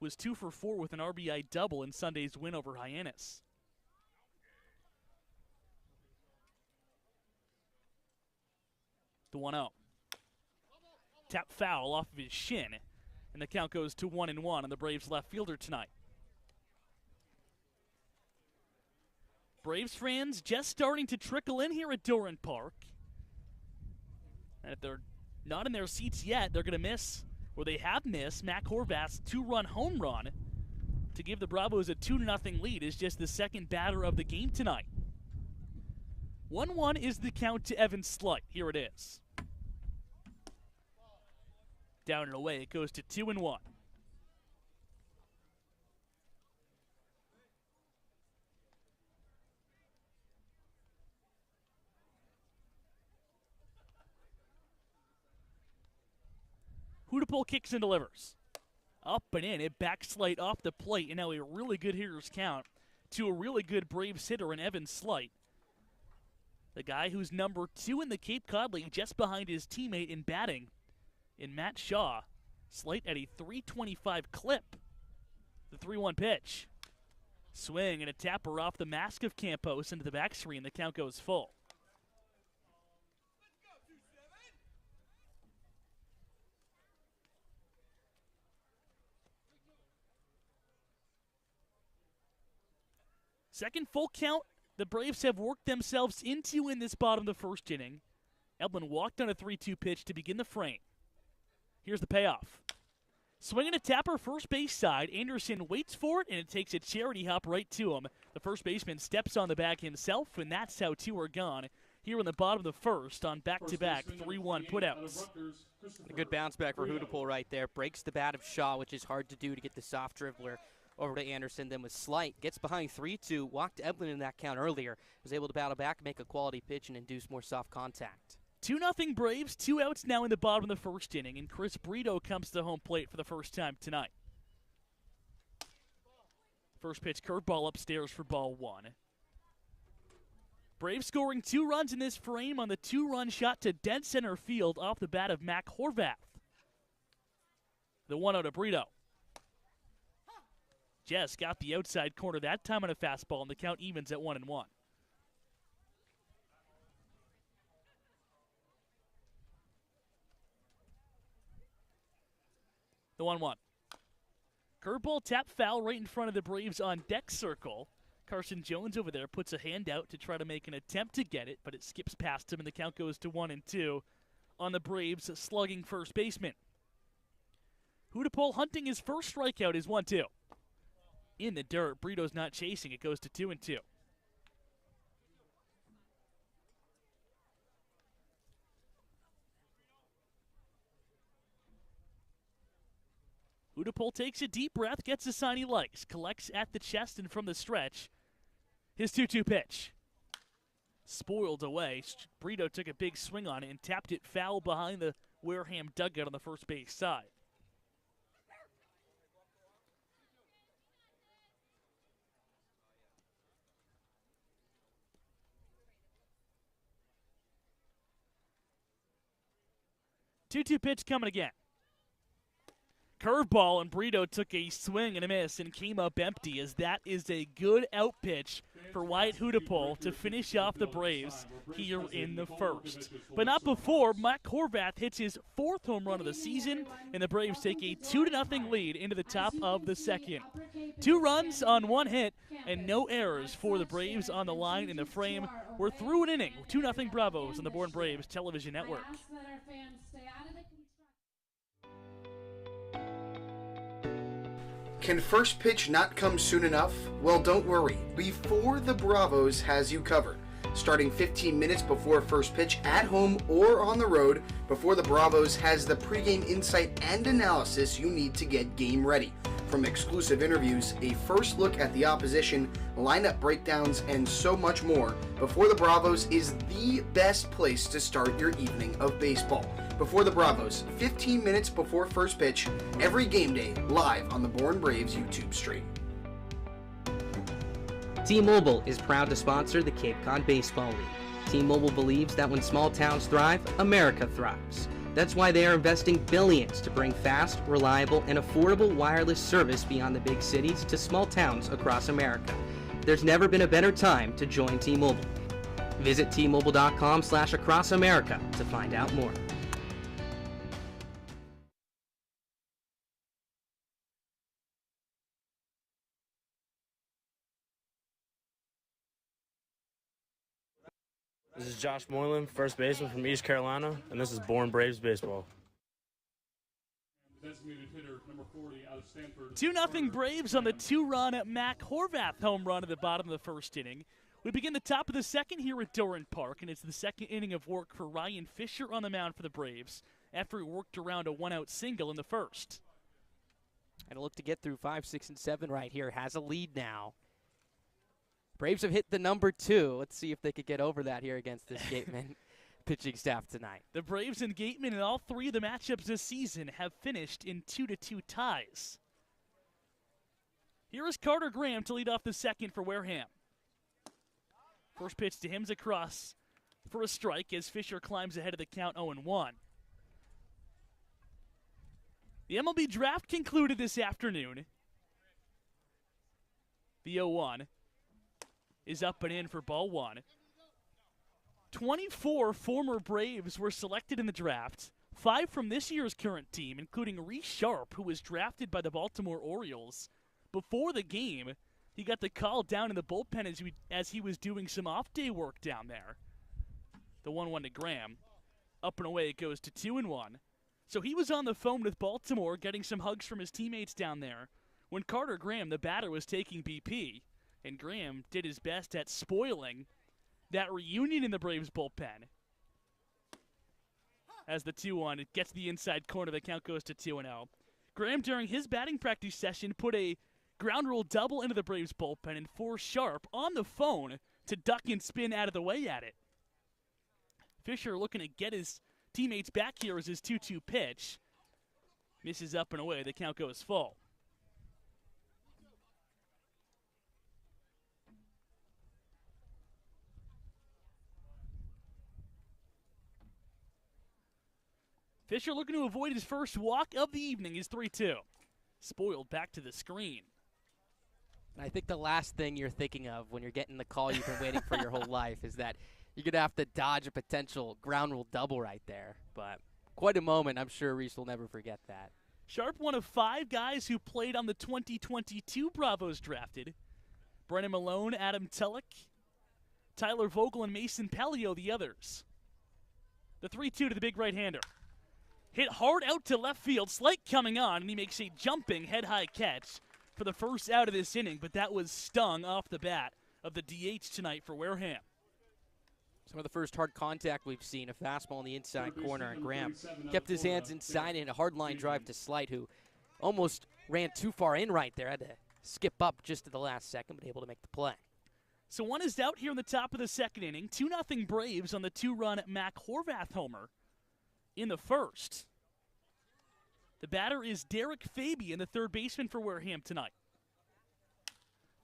Was 2 for 4 with an RBI double in Sunday's win over Hyannis. The 1-0. Tap foul off of his shin, and the count goes to 1-1 on the Braves left fielder tonight. Braves fans just starting to trickle in here at Doran Park. And if they're not in their seats yet, they're going to miss, or they have missed, Mac Horvath's 2-run home run to give the Bravos a 2-0 lead. Is just the second batter of the game tonight. 1-1 is the count to Evan Slight. Here it is. Down and away, it goes to 2-1. Hudapol kicks and delivers. Up and in, it backs Slight off the plate, and now a really good hitter's count to a really good Braves hitter in Evan Slight. The guy who's number 2 in the Cape Cod League, just behind his teammate in batting, in Matt Shaw. Slight at a .325 clip. The 3-1 pitch. Swing and a tapper off the mask of Campos into the back screen. The count goes full. Second full count the Braves have worked themselves into in this bottom of the first inning. Eblin walked on a 3-2 pitch to begin the frame. Here's the payoff. Swinging a tapper first base side. Anderson waits for it, and it takes a charity hop right to him. The first baseman steps on the bag himself, and that's how 2 are gone here in the bottom of the first on back-to-back 3-1 putouts. A good bounce back for Hudapol right there. Breaks the bat of Shaw, which is hard to do to get the soft dribbler over to Anderson. Then with Slight, gets behind 3-2, walked Eblin in that count earlier, was able to battle back, make a quality pitch, and induce more soft contact. 2-0 Braves, 2 outs now in the bottom of the first inning, and Chris Brito comes to home plate for the first time tonight. First pitch curveball upstairs for ball 1. Braves scoring 2 runs in this frame on the 2-run shot to dead center field off the bat of Mac Horvath. The 1-0 to Brito. Jess got the outside corner that time on a fastball, and the count evens at 1-1. The 1-1. Curveball tap foul right in front of the Braves on deck circle. Carson Jones over there puts a hand out to try to make an attempt to get it, but it skips past him, and the count goes to 1-2 on the Braves slugging first baseman. Hudapol hunting his first strikeout is 1-2. In the dirt, Brito's not chasing. It goes to 2-2. Hudapol takes a deep breath, gets a sign he likes, collects at the chest and from the stretch. His 2-2 pitch. Spoiled away. Brito took a big swing on it and tapped it foul behind the Wareham dugout on the first base side. Two-two pitch coming again. Curveball, and Brito took a swing and a miss and came up empty, as that is a good out pitch for Wyatt Hudapole to finish off the Braves here in the first. But not before Matt Horvath hits his 4th home run of the season, and the Braves take a 2-0 lead into the top of the second. 2 runs on 1 hit and no errors for the Braves on the line in the frame. We're through an inning. 2-0 Bravos on the Bourne Braves television network. Can first pitch not come soon enough? Well, don't worry. Before the Bravos has you covered. Starting 15 minutes before first pitch at home or on the road, Before the Bravos has the pregame insight and analysis you need to get game ready. From exclusive interviews, a first look at the opposition, lineup breakdowns, and so much more, Before the Bravos is the best place to start your evening of baseball. Before the Bravos, 15 minutes before first pitch, every game day, live on the Bourne Braves YouTube stream. T-Mobile is proud to sponsor the Cape Cod Baseball League. T-Mobile believes that when small towns thrive, America thrives. That's why they are investing billions to bring fast, reliable, and affordable wireless service beyond the big cities to small towns across America. There's never been a better time to join T-Mobile. Visit T-Mobile.com/acrossamerica to find out more. This is Josh Moylan, first baseman from East Carolina, and this is Bourne Braves Baseball. 2-0 Braves on the 2-run Mac Horvath home run at the bottom of the first inning. We begin the top of the second here at Doran Park, and it's the second inning of work for Ryan Fisher on the mound for the Braves after he worked around a one-out single in the first. And a look to get through 5, 6, and 7 right here. Has a lead now. Braves have hit the number 2. Let's see if they could get over that here against this Gatemen pitching staff tonight. The Braves and Gatemen in all 3 of the matchups this season have finished in 2-2 ties. Here is Carter Graham to lead off the second for Wareham. First pitch to him's across for a strike as Fisher climbs ahead of the count 0-1. The MLB draft concluded this afternoon. The 0-1 is up and in for ball 1. 24 former Braves were selected in the draft, 5 from this year's current team, including Reese Sharp, who was drafted by the Baltimore Orioles. Before the game, he got the call down in the bullpen as he was doing some off-day work down there. The 1-1 to Graham. Up and away it goes to 2-1. So he was on the phone with Baltimore getting some hugs from his teammates down there when Carter Graham, the batter, was taking BP. And Graham did his best at spoiling that reunion in the Braves bullpen. As the 2-1, it gets the inside corner, the count goes to 2-0. Graham, during his batting practice session, put a ground rule double into the Braves bullpen and forced Sharp on the phone to duck and spin out of the way at it. Fisher looking to get his teammates back here as his 2-2 pitch. Misses up and away, the count goes full. Fisher looking to avoid his first walk of the evening is 3-2. Spoiled back to the screen. And I think the last thing you're thinking of when you're getting the call you've been waiting for your whole life is that you're going to have to dodge a potential ground rule double right there. But quite a moment. I'm sure Reese will never forget that. Sharp, one of 5 guys who played on the 2022 Bravos drafted. Brennan Malone, Adam Tulloch, Tyler Vogel, and Mason Palio, the others. The 3-2 to the big right-hander. Hit hard out to left field, Slate coming on, and he makes a jumping head-high catch for the first out of this inning, but that was stung off the bat of the DH tonight for Wareham. Some of the first hard contact we've seen, a fastball in the inside corner, and Graham kept his hands inside in a hard line drive to Slate, who almost ran too far in right there. Had to skip up just at the last second, but able to make the play. So one is out here in the top of the second inning. 2-0 Braves on the 2-run Mac Horvath homer in the first. The batter is Derek Fabian, the third baseman for Wareham tonight.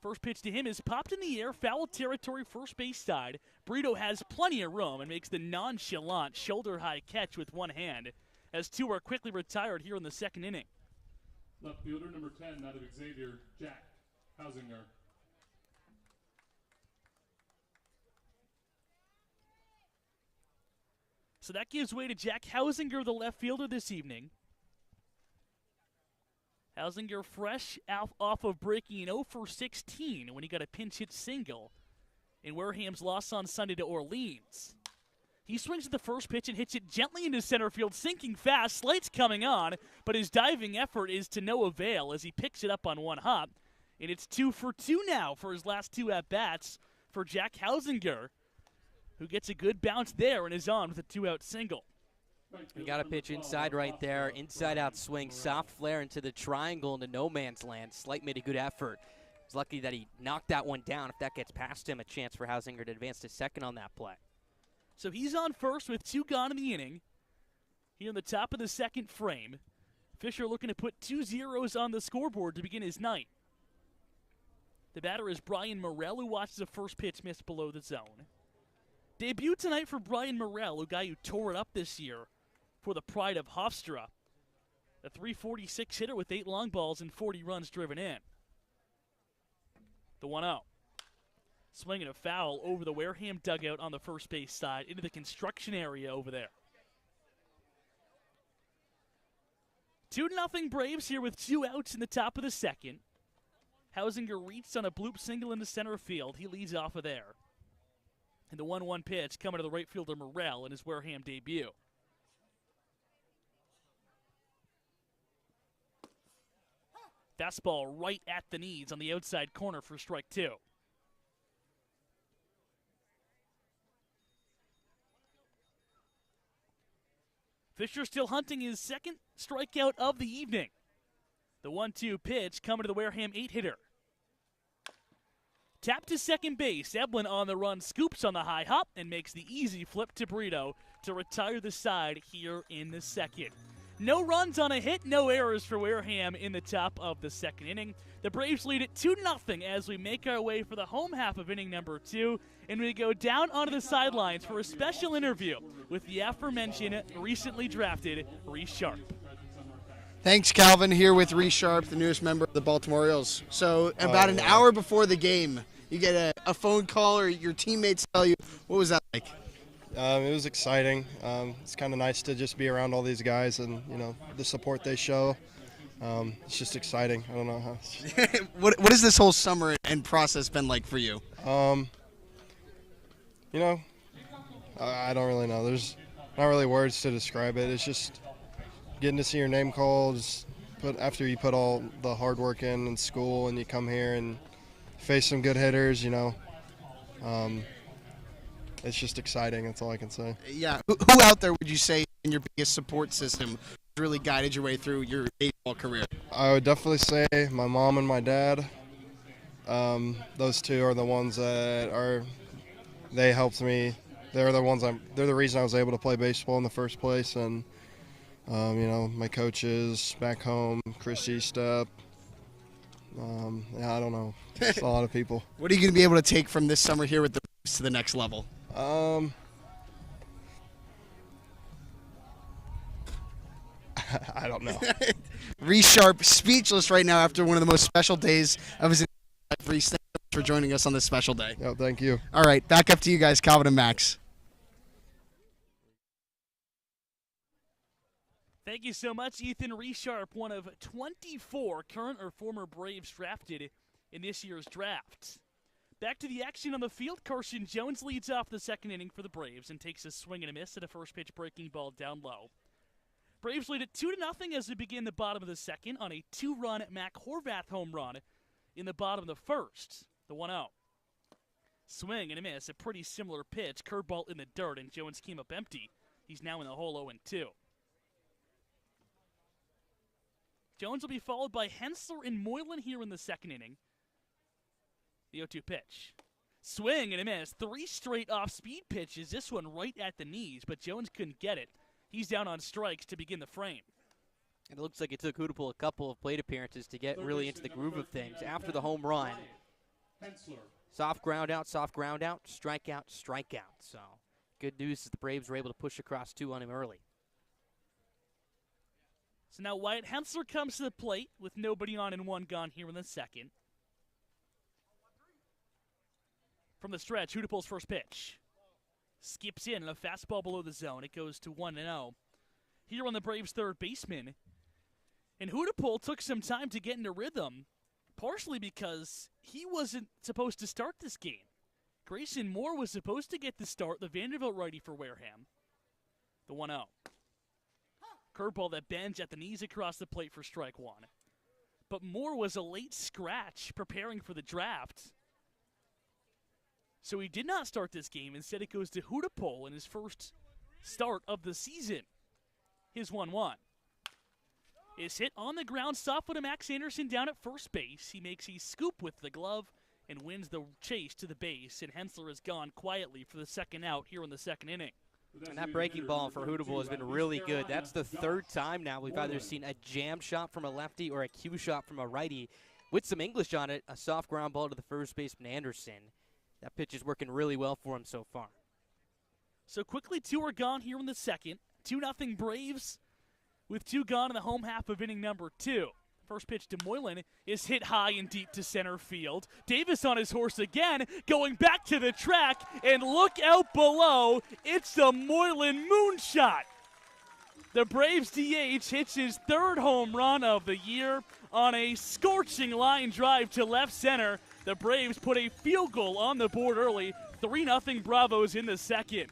First pitch to him is popped in the air, foul territory, first base side. Brito has plenty of room and makes the nonchalant shoulder-high catch with one hand as 2 are quickly retired here in the second inning. Left fielder number 10 out of Xavier, Jack Hausinger. So that gives way to Jack Hausinger, the left fielder this evening. Hausinger fresh off of breaking an 0 for 16 when he got a pinch hit single in Wareham's loss on Sunday to Orleans. He swings at the first pitch and hits it gently into center field, sinking fast. Slate's coming on, but his diving effort is to no avail as he picks it up on one hop. And it's 2 for 2 now for his last 2 at-bats for Jack Hausinger, who gets a good bounce there and is on with a 2-out single. You got a pitch inside right there. Inside-out swing. Soft flare into the triangle into no man's land. Slate made a good effort. He's lucky that he knocked that one down. If that gets past him, a chance for Hausinger to advance to second on that play. So he's on first with 2 gone in the inning. Here in the top of the second frame. Fisher looking to put 2 zeros on the scoreboard to begin his night. The batter is Brian Morrell, who watches the first pitch miss below the zone. Debut tonight for Brian Morrell, a guy who tore it up this year for the pride of Hofstra. A .346 hitter with 8 long balls and 40 runs driven in. The 1-0. Swinging a foul over the Wareham dugout on the first base side into the construction area over there. 2-0 Braves here with 2 outs in the top of the second. Hausinger reached on a bloop single into center field. He leads off of there. And the 1-1 pitch coming to the right fielder Morrell in his Wareham debut. Fastball right at the knees on the outside corner for strike 2. Fisher still hunting his second strikeout of the evening. The 1-2 pitch coming to the Wareham 8-hitter. Tapped to second base. Eblin on the run, scoops on the high hop, and makes the easy flip to Brito to retire the side here in the second. No runs on a hit, no errors for Wareham in the top of the second inning. The Braves lead it 2-0 as we make our way for the home half of inning number 2, and we go down onto the sidelines for a special interview with the aforementioned recently drafted Reese Sharp. Thanks, Calvin, here with Reese Sharp, the newest member of the Baltimore Orioles. So about an hour before the game, you get a phone call or your teammates tell you. What was that like? It was exciting. It's kind of nice to just be around all these guys and, the support they show. It's just exciting. I don't know how. What has this whole summer and process been like for you? I don't really know. There's not really words to describe it. It's just getting to see your name called after you put all the hard work in school and you come here and face some good hitters, it's just exciting. That's all I can say. Yeah. Who out there would you say in your biggest support system really guided your way through your baseball career? I would definitely say my mom and my dad. Those two are the ones that they helped me. They're the reason I was able to play baseball in the first place. And, my coaches back home, Chris Estep. I don't know. It's a lot of people. What are you going to be able to take from this summer here with the Braves to the next level? I don't know. Reese Sharp, speechless right now after one of the most special days of his life. Reese, thank you for joining us on this special day. Yeah, thank you. All right, back up to you guys, Calvin and Max. Thank you so much, Ethan. Reese Sharp, one of 24 current or former Braves drafted in this year's draft. Back to the action on the field. Carson Jones leads off the second inning for the Braves and takes a swing and a miss at a first pitch breaking ball down low. Braves lead it 2-0 as we begin the bottom of the second on a 2-run Mac Horvath home run in the bottom of the first. The 1-0. Swing and a miss, a pretty similar pitch. Curveball in the dirt, and Jones came up empty. He's now in the hole 0-2. Jones will be followed by Hensler and Moylan here in the second inning. The 0-2 pitch. Swing and a miss. 3 straight off-speed pitches. This one right at the knees, but Jones couldn't get it. He's down on strikes to begin the frame. It looks like it took Hootepool a couple of plate appearances to get really into the groove of things. After the home run, soft ground out, strikeout, strikeout. So good news is the Braves were able to push across 2 on him early. So now Wyatt Hensler comes to the plate with nobody on and one gone here in the second. From the stretch, Hudipol's first pitch. Skips in a fastball below the zone. It goes to 1-0. Here on the Braves' third baseman. And Hudipol took some time to get into rhythm, partially because he wasn't supposed to start this game. Grayson Moore was supposed to get the start, the Vanderbilt righty for Wareham. The 1-0. Curveball that bends at the knees across the plate for strike one. But Moore was a late scratch preparing for the draft. So he did not start this game. Instead, it goes to Hudipol in his first start of the season. His 1-1. Is hit on the ground, soft foot of Max Anderson down at first base. He makes a scoop with the glove and wins the chase to the base. And Hensler is gone quietly for the second out here in the second inning. And that breaking ball for Hudipol has been really good. That's the third time now we've either seen a jam shot from a lefty or a cue shot from a righty with some English on it, a soft ground ball to the first baseman Anderson. That pitch is working really well for him so far. So quickly, 2 are gone here in the second. 2-0 Braves with 2 gone in the home half of inning number 2. First pitch to Moylan is hit high and deep to center field. Davis on his horse again, going back to the track, and look out below, it's a Moylan moonshot. The Braves DH hits his 3rd home run of the year on a scorching line drive to left center. The Braves put a field goal on the board early, 3-0 Bravos in the second.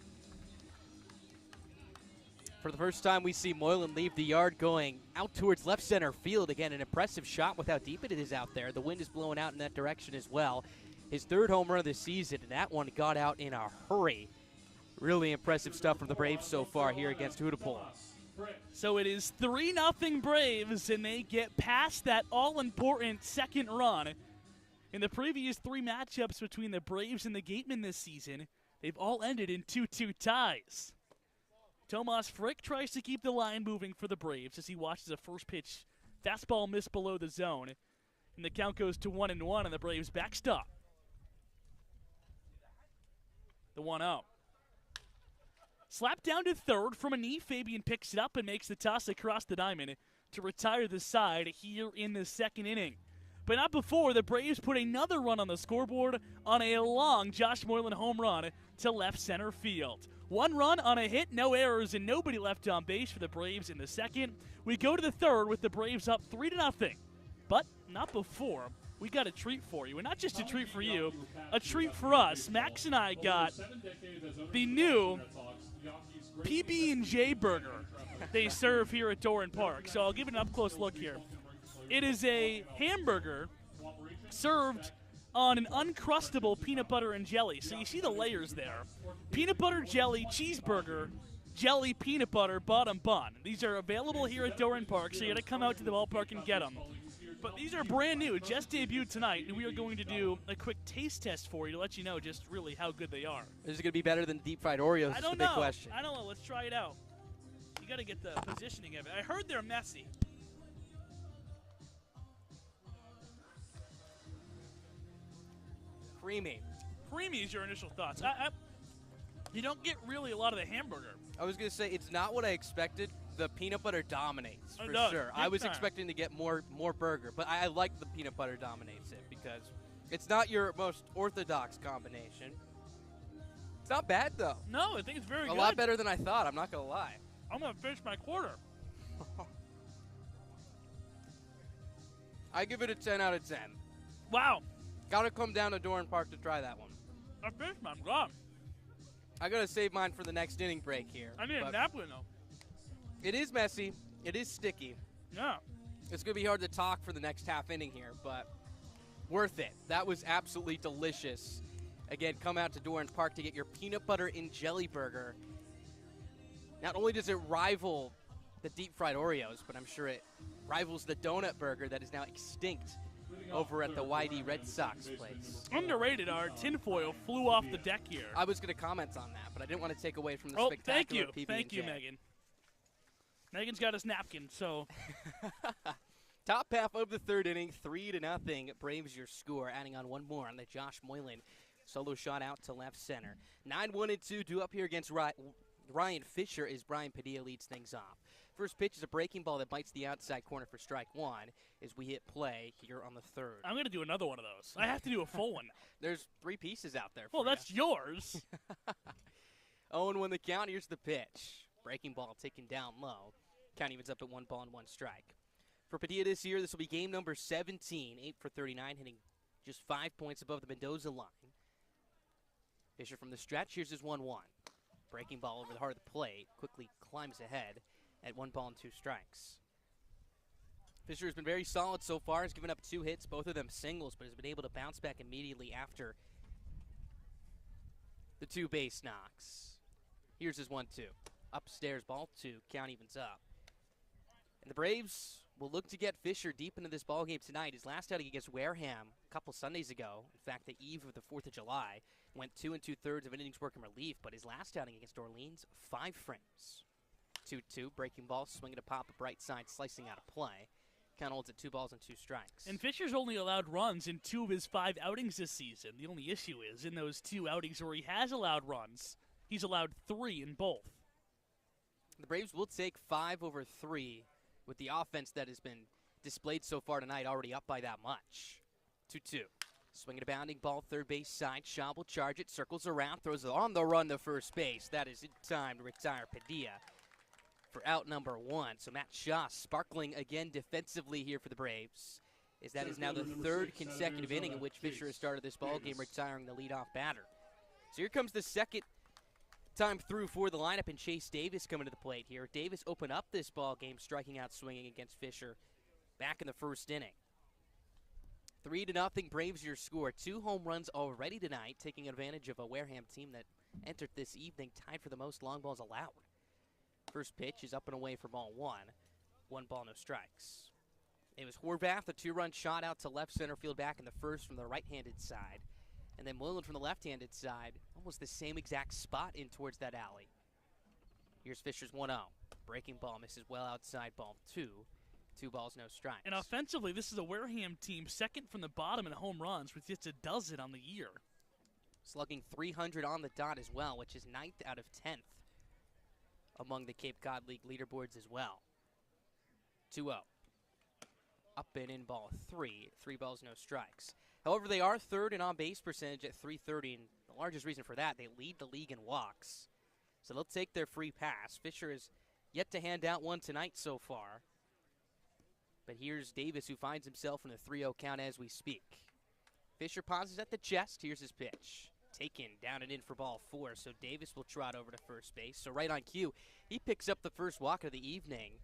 For the first time, we see Moylan leave the yard going out towards left center field. Again, an impressive shot with how deep it is out there. The wind is blowing out in that direction as well. His 3rd home run of the season, and that one got out in a hurry. Really impressive stuff from the Braves so far here against Hudipol. So it is 3-0 Braves, and they get past that all-important second run. In the previous 3 matchups between the Braves and the Gatemen this season, they've all ended in 2-2 ties. Tomas Frick tries to keep the line moving for the Braves as he watches a first pitch fastball miss below the zone. And the count goes to 1-1, and the Braves backstop. The 1-0. Slapped down to third from a knee. Fabian picks it up and makes the toss across the diamond to retire the side here in the second inning. But not before the Braves put another run on the scoreboard on a long Josh Moylan home run to left center field. 1 run on a hit, no errors, and nobody left on base for the Braves in the second. We go to the third with the Braves up 3-0. But not before. We got a treat for you, and not just a treat for you, a treat for us. Max and I got the new PB&J burger they serve here at Doran Park. So I'll give it an up-close look here. It is a hamburger served on an uncrustable peanut butter and jelly. So you see the layers there. Peanut butter jelly cheeseburger, jelly peanut butter bottom bun. These are available here at Doran Park, so you got to come out to the ballpark and get them. But these are brand new, just debuted tonight, and we are going to do a quick taste test for you to let you know just really how good they are. Is it going to be better than deep-fried Oreos? I don't know. know. Question. I don't know. Let's try it out. You got to get the positioning of it. I heard they're messy. Creamy. Creamy is your initial thoughts. You don't get really a lot of the hamburger. I was going to say, it's not what I expected. The peanut butter dominates, for sure. I was expecting to get more burger, but I like the peanut butter dominates it because it's not your most orthodox combination. It's not bad, though. No, I think it's very good. A lot better than I thought, I'm not going to lie. I'm going to finish my quarter. I give it a 10 out of 10. Wow. Got to come down to Doran Park to try that one. I finished mine. I'm gone. I got to save mine for the next inning break here. I need a napkin, though. It is messy. It is sticky. Yeah. It's going to be hard to talk for the next half inning here, but worth it. That was absolutely delicious. Again, come out to Doran Park to get your peanut butter and jelly burger. Not only does it rival the deep-fried Oreos, but I'm sure it rivals the donut burger that is now extinct over at the YD Red Sox place. Underrated. Our tinfoil flew off the deck here. I was going to comment on that, but I didn't want to take away from the spectacular PB&J. Thank you, Megan. Megan's got his napkin, so. Top half of the third inning, 3-0. Braves your score, adding on one more on the Josh Moylan solo shot out to left center. 9-1-2 due up here against Ryan Fisher as Brian Padilla leads things off. First pitch is a breaking ball that bites the outside corner for strike one as we hit play here on the third. I'm going to do another one of those. I have to do a full one. There's 3 pieces out there for Well, that's yours. 0-1 the count. Here's the pitch. Breaking ball taken down low. Count evens up at 1 ball and 1 strike. For Padilla this year, this will be game number 17, 8 for 39, hitting just 5 points above the Mendoza line. Fisher from the stretch. Here's his 1-1. Breaking ball over the heart of the plate. Quickly climbs ahead at 1 ball and 2 strikes. Fisher has been very solid so far. He's given up 2 hits, both of them singles, but has been able to bounce back immediately after the 2 base knocks. Here's his 1-2. Upstairs, ball 2. Count evens up. And the Braves will look to get Fisher deep into this ballgame tonight. His last outing against Wareham a couple Sundays ago, in fact, the eve of the 4th of July, went 2 2/3 of innings work in relief, but his last outing against Orleans, 5 frames. 2-2, breaking ball, swinging to pop, a bright side, slicing out of play. Count holds at 2 balls and 2 strikes. And Fisher's only allowed runs in 2 of his 5 outings this season. The only issue is, in those 2 outings where he has allowed runs, he's allowed 3 in both. The Braves will take 5 over 3 with the offense that has been displayed so far tonight, already up by that much. 2-2. Swinging a bounding ball, third base side. Schaub will charge it, circles around, throws it on the run to first base. That is in time to retire Padilla for out number 1. So Matt Shaw sparkling again defensively here for the Braves, as that is now the 3rd consecutive inning in which Fisher has started this ballgame, retiring the leadoff batter. So here comes the second time through for the lineup, and Chase Davis coming to the plate here. Davis opened up this ballgame, striking out swinging against Fisher back in the first inning. 3-0 Braves your score. 2 home runs already tonight, taking advantage of a Wareham team that entered this evening tied for the most long balls allowed. First pitch is up and away for ball 1. 1 ball, no strikes. It was Horvath, a 2-run shot out to left center field back in the first from the right-handed side. And then Moylan from the left-handed side, almost the same exact spot in towards that alley. Here's Fisher's 1-0. Breaking ball misses well outside, ball 2. 2 balls, no strikes. And offensively, this is a Wareham team second from the bottom in home runs with just a dozen on the year. Slugging .300 on the dot as well, which is 9th out of 10th among the Cape Cod League leaderboards as well. 2-0. Up and in ball 3. 3 balls, no strikes. However, they are 3rd in on-base percentage at .330, and the largest reason for that, they lead the league in walks. So they'll take their free pass. Fisher has yet to hand out one tonight so far. But here's Davis, who finds himself in a 3-0 count as we speak. Fisher pauses at the chest. Here's his pitch. Taken down and in for ball 4, so Davis will trot over to first base. So right on cue, he picks up the first walk of the evening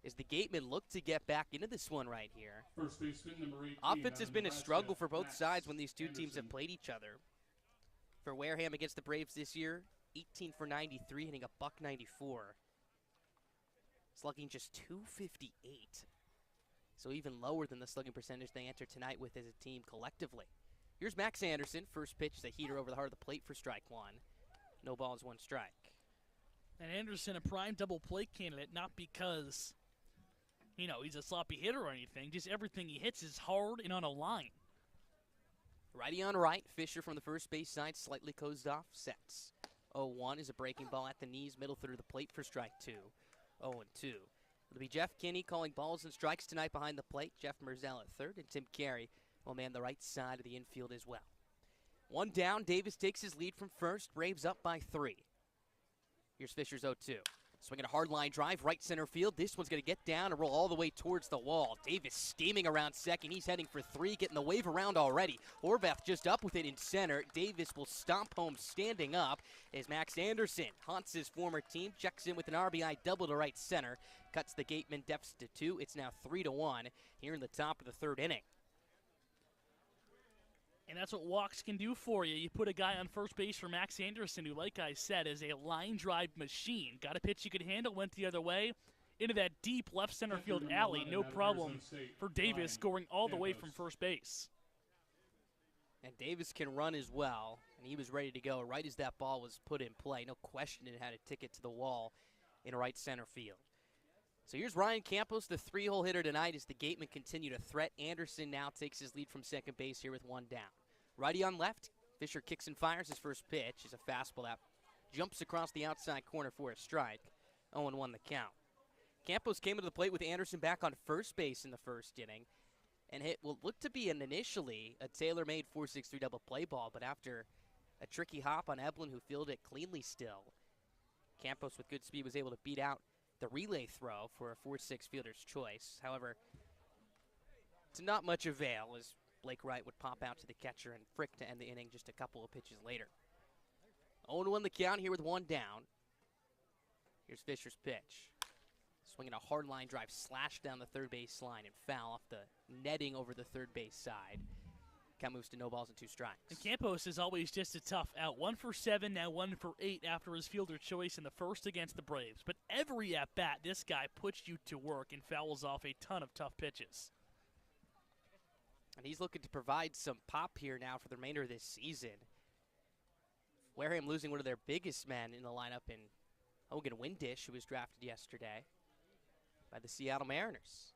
as the Gatemen look to get back into this one right here. First baseman, number 18. Offense has been a struggle for both sides when these two teams have played each other. For Wareham against the Braves this year, 18 for 93, hitting a .194. Slugging just .258. So even lower than the slugging percentage they enter tonight with as a team collectively. Here's Max Anderson. First pitch is a heater over the heart of the plate for strike 1. No balls, 1 strike. And Anderson, a prime double play candidate, not because, he's a sloppy hitter or anything. Just everything he hits is hard and on a line. Righty on right. Fisher from the first base side, slightly closed off, sets. 0-1 is a breaking ball at the knees, middle third of the plate for strike 2. 0-2. It'll be Jeff Kinney calling balls and strikes tonight behind the plate. Jeff Merzell at third, and Tim Carey will man the right side of the infield as well. 1 down. Davis takes his lead from first. Braves up by 3. Here's Fisher's 0-2. Swinging a hard line drive, right center field. This one's going to get down and roll all the way towards the wall. Davis scheming around second. He's heading for 3, getting the wave around already. Horvath just up with it in center. Davis will stomp home standing up as Max Anderson haunts his former team. Checks in with an RBI double to right center. Cuts the Gatemen deficit to 2. It's now 3-1 here in the top of the 3rd inning. And that's what walks can do for you. You put a guy on first base for Max Anderson, who, like I said, is a line drive machine. Got a pitch you could handle, went the other way. Into that deep left center field alley, no problem for Davis, scoring all the way from first base. And Davis can run as well, and he was ready to go right as that ball was put in play. No question it had a ticket to the wall in right center field. So here's Ryan Campos, the 3-hole hitter tonight, as the Gatemen continue to threat. Anderson now takes his lead from second base here with 1 down. Righty on left. Fisher kicks and fires. His first pitch is a fastball that jumps across the outside corner for a strike. 0-1 the count. Campos came to the plate with Anderson back on first base in the first inning and hit what looked to be initially a tailor-made 4-6-3 double play ball, but after a tricky hop on Eblin, who fielded it cleanly still, Campos with good speed was able to beat out the relay throw for a 4-6 fielder's choice. However, to not much avail as Blake Wright would pop out to the catcher and Frick to end the inning just a couple of pitches later. 0-1 the count here with one down. Here's Fisher's pitch. Swinging a hard line drive, slash down the third base line and foul off the netting over the third base side. Count moves to no balls and 2 strikes. And Campos is always just a tough out. 1 for 7, now 1 for 8 after his fielder choice in the first against the Braves. But every at-bat, this guy puts you to work and fouls off a ton of tough pitches. And he's looking to provide some pop here now for the remainder of this season. Wareham losing one of their biggest men in the lineup in Hogan Windish, who was drafted yesterday by the Seattle Mariners.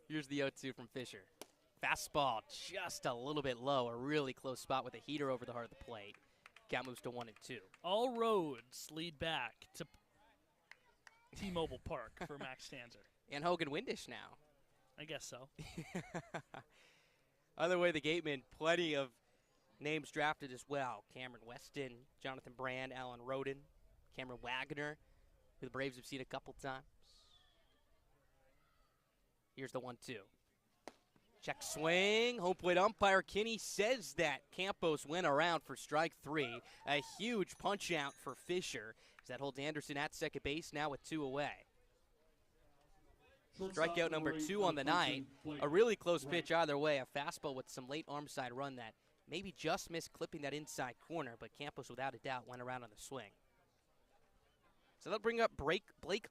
Here's the 0-2 from Fisher. Fastball just a little bit low, a really close spot with a heater over the heart of the plate. Count moves to 1-2. All roads lead back to T-Mobile Park for Max Stanzer. And Hogan Windish now. I guess so. Either way, the Gatemen, plenty of names drafted as well. Cameron Weston, Jonathan Brand, Alan Roden, Cameron Wagner, who the Braves have seen a couple times. Here's the 1-2. Check swing. Home plate umpire Kinney says that Campos went around for strike 3. A huge punch out for Fisher as that holds Anderson at second base now with 2 away. Strikeout number 2 on the night. A really close pitch either way. A fastball with some late arm side run that maybe just missed clipping that inside corner, but Campos without a doubt went around on the swing. So they'll bring up Blake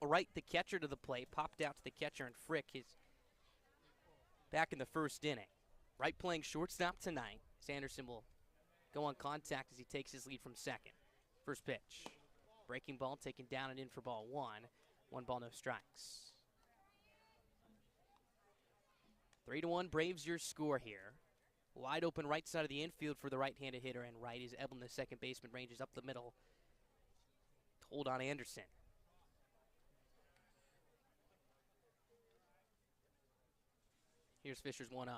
Wright, the catcher, to the plate. Popped out to the catcher and Frick, his back in the first inning. Wright playing shortstop tonight. Sanderson will go on contact as he takes his lead from second. First pitch. Breaking ball taken down and in for ball 1. 1 ball, no strikes. 3-1 Braves your score here. Wide open right side of the infield for the right-handed hitter, and right is Eblin, the second baseman, ranges up the middle to hold on Anderson. Here's Fisher's 1-0.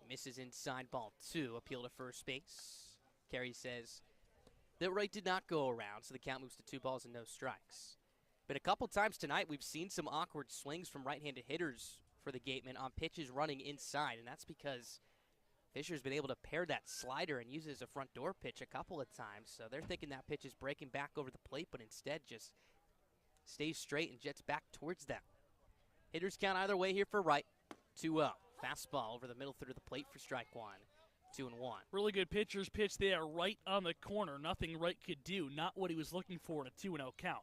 Misses inside, ball 2. Appeal to first base. Carey says that Wright did not go around, so the count moves to 2 balls and no strikes. But a couple times tonight we've seen some awkward swings from right-handed hitters for the Gatemen on pitches running inside, and that's because Fisher's been able to pair that slider and use it as a front door pitch a couple of times. So they're thinking that pitch is breaking back over the plate, but instead just stays straight and jets back towards them. Hitters count either way here for Wright. 2-0. Fastball over the middle third of the plate for strike 1. 2-1. Really good pitcher's pitch there, right on the corner. Nothing Wright could do. Not what he was looking for in a 2-0 count.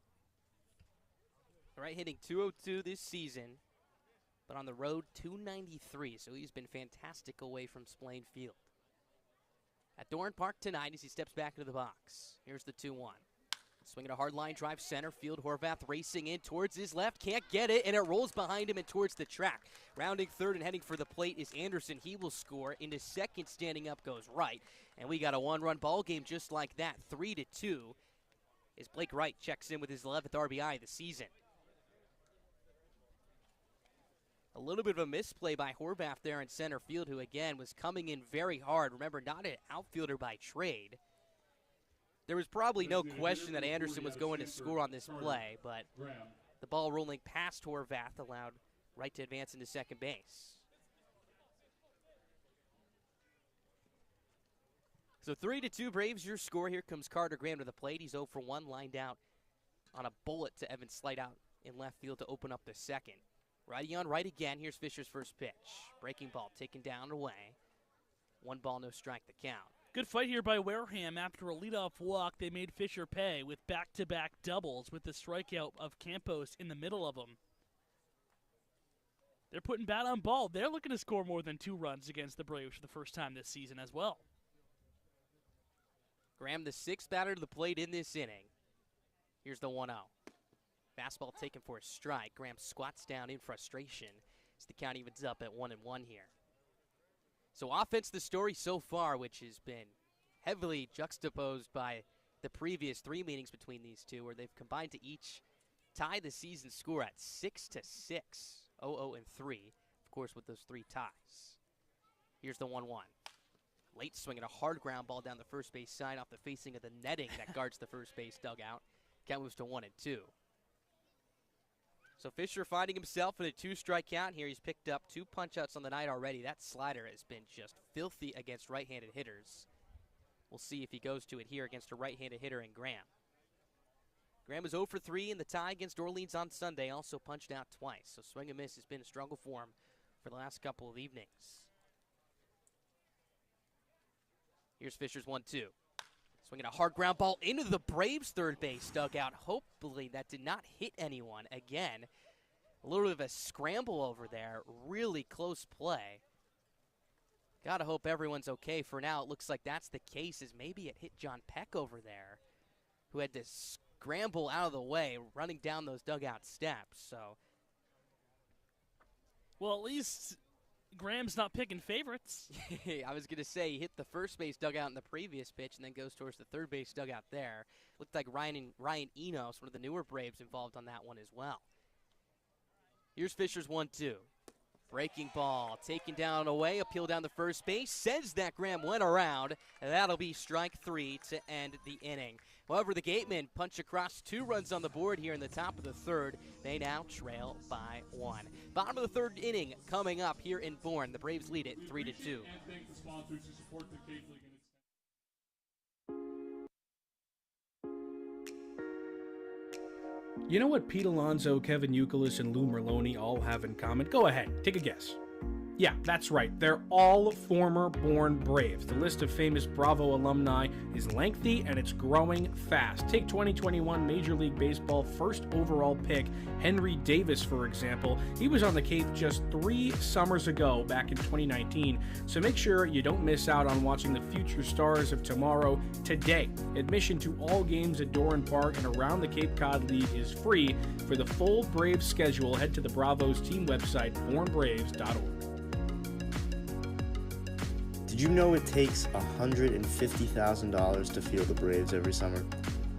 Wright hitting .202 this season, but on the road, .293, so he's been fantastic away from Splain Field. At Doran Park tonight as he steps back into the box. Here's the 2-1. Swinging a hard line drive center field. Horvath racing in towards his left. Can't get it, and it rolls behind him and towards the track. Rounding third and heading for the plate is Anderson. He will score. Into second, standing up goes Wright. And we got a 1-run ball game just like that. 3-2 as Blake Wright checks in with his 11th RBI of the season. A little bit of a misplay by Horvath there in center field, who again was coming in very hard. Remember, not an outfielder by trade. There was probably no question that Anderson was going to score on this play, but the ball rolling past Horvath allowed Wright to advance into second base. So 3-2 Braves your score. Here comes Carter Graham to the plate. He's 0 for 1, lined out on a bullet to Evan Slide out in left field to open up the second. Righty on right again. Here's Fisher's first pitch. Breaking ball taken down and away. 1 ball, no strike, the count. Good fight here by Wareham. After a leadoff walk, they made Fisher pay with back-to-back doubles with the strikeout of Campos in the middle of them. They're putting bat on ball. They're looking to score more than 2 runs against the Braves for the first time this season as well. Graham, the 6th batter to the plate in this inning. Here's the 1-0. Fastball taken for a strike. Graham squats down in frustration as the count evens up at 1-1 here. So offense, the story so far, which has been heavily juxtaposed by the previous 3 meetings between these two, where they've combined to each tie the season score at 6-6, 0-0-3, of course, with those 3 ties. Here's the 1-1. Late swing and a hard ground ball down the first base side off the facing of the netting that guards the first base dugout. Count moves to 1-2. So Fisher finding himself in a 2-strike count here. He's picked up 2 punch-outs on the night already. That slider has been just filthy against right-handed hitters. We'll see if he goes to it here against a right-handed hitter in Graham. Graham was 0 for 3 in the tie against Orleans on Sunday, also punched out twice. So swing and miss has been a struggle for him for the last couple of evenings. Here's Fisher's 1-2. Swinging a hard ground ball into the Braves' third base dugout. Hopefully that did not hit anyone. Again, a little bit of a scramble over there. Really close play. Gotta hope everyone's okay for now. It looks like that's the case, as maybe it hit John Peck over there, who had to scramble out of the way, running down those dugout steps. So, well, at least Graham's not picking favorites. I was going to say, he hit the first base dugout in the previous pitch and then goes towards the third base dugout there. Looked like Ryan Enos, one of the newer Braves, involved on that one as well. Here's Fisher's 1-2. Breaking ball, taken down and away, appeal down the first base, says that Graham went around, and that'll be strike 3 to end the inning. However, the Gatemen punch across 2 runs on the board here in the top of the third. They now trail by 1. Bottom of the third inning coming up here in Bourne. The Braves lead it 3-2. And thank the sponsors who support the Cape League. You know what Pete Alonso, Kevin Youkilis, and Lou Merloni all have in common? Go ahead, take a guess. Yeah, that's right. They're all former Bourne Braves. The list of famous Bravo alumni is lengthy and it's growing fast. Take 2021 Major League Baseball first overall pick, Henry Davis, for example. He was on the Cape just 3 summers ago, back in 2019. So make sure you don't miss out on watching the future stars of tomorrow today. Admission to all games at Doran Park and around the Cape Cod League is free. For the full Braves schedule, head to the Bravos team website, bournebraves.org. Did you know it takes $150,000 to field the Braves every summer?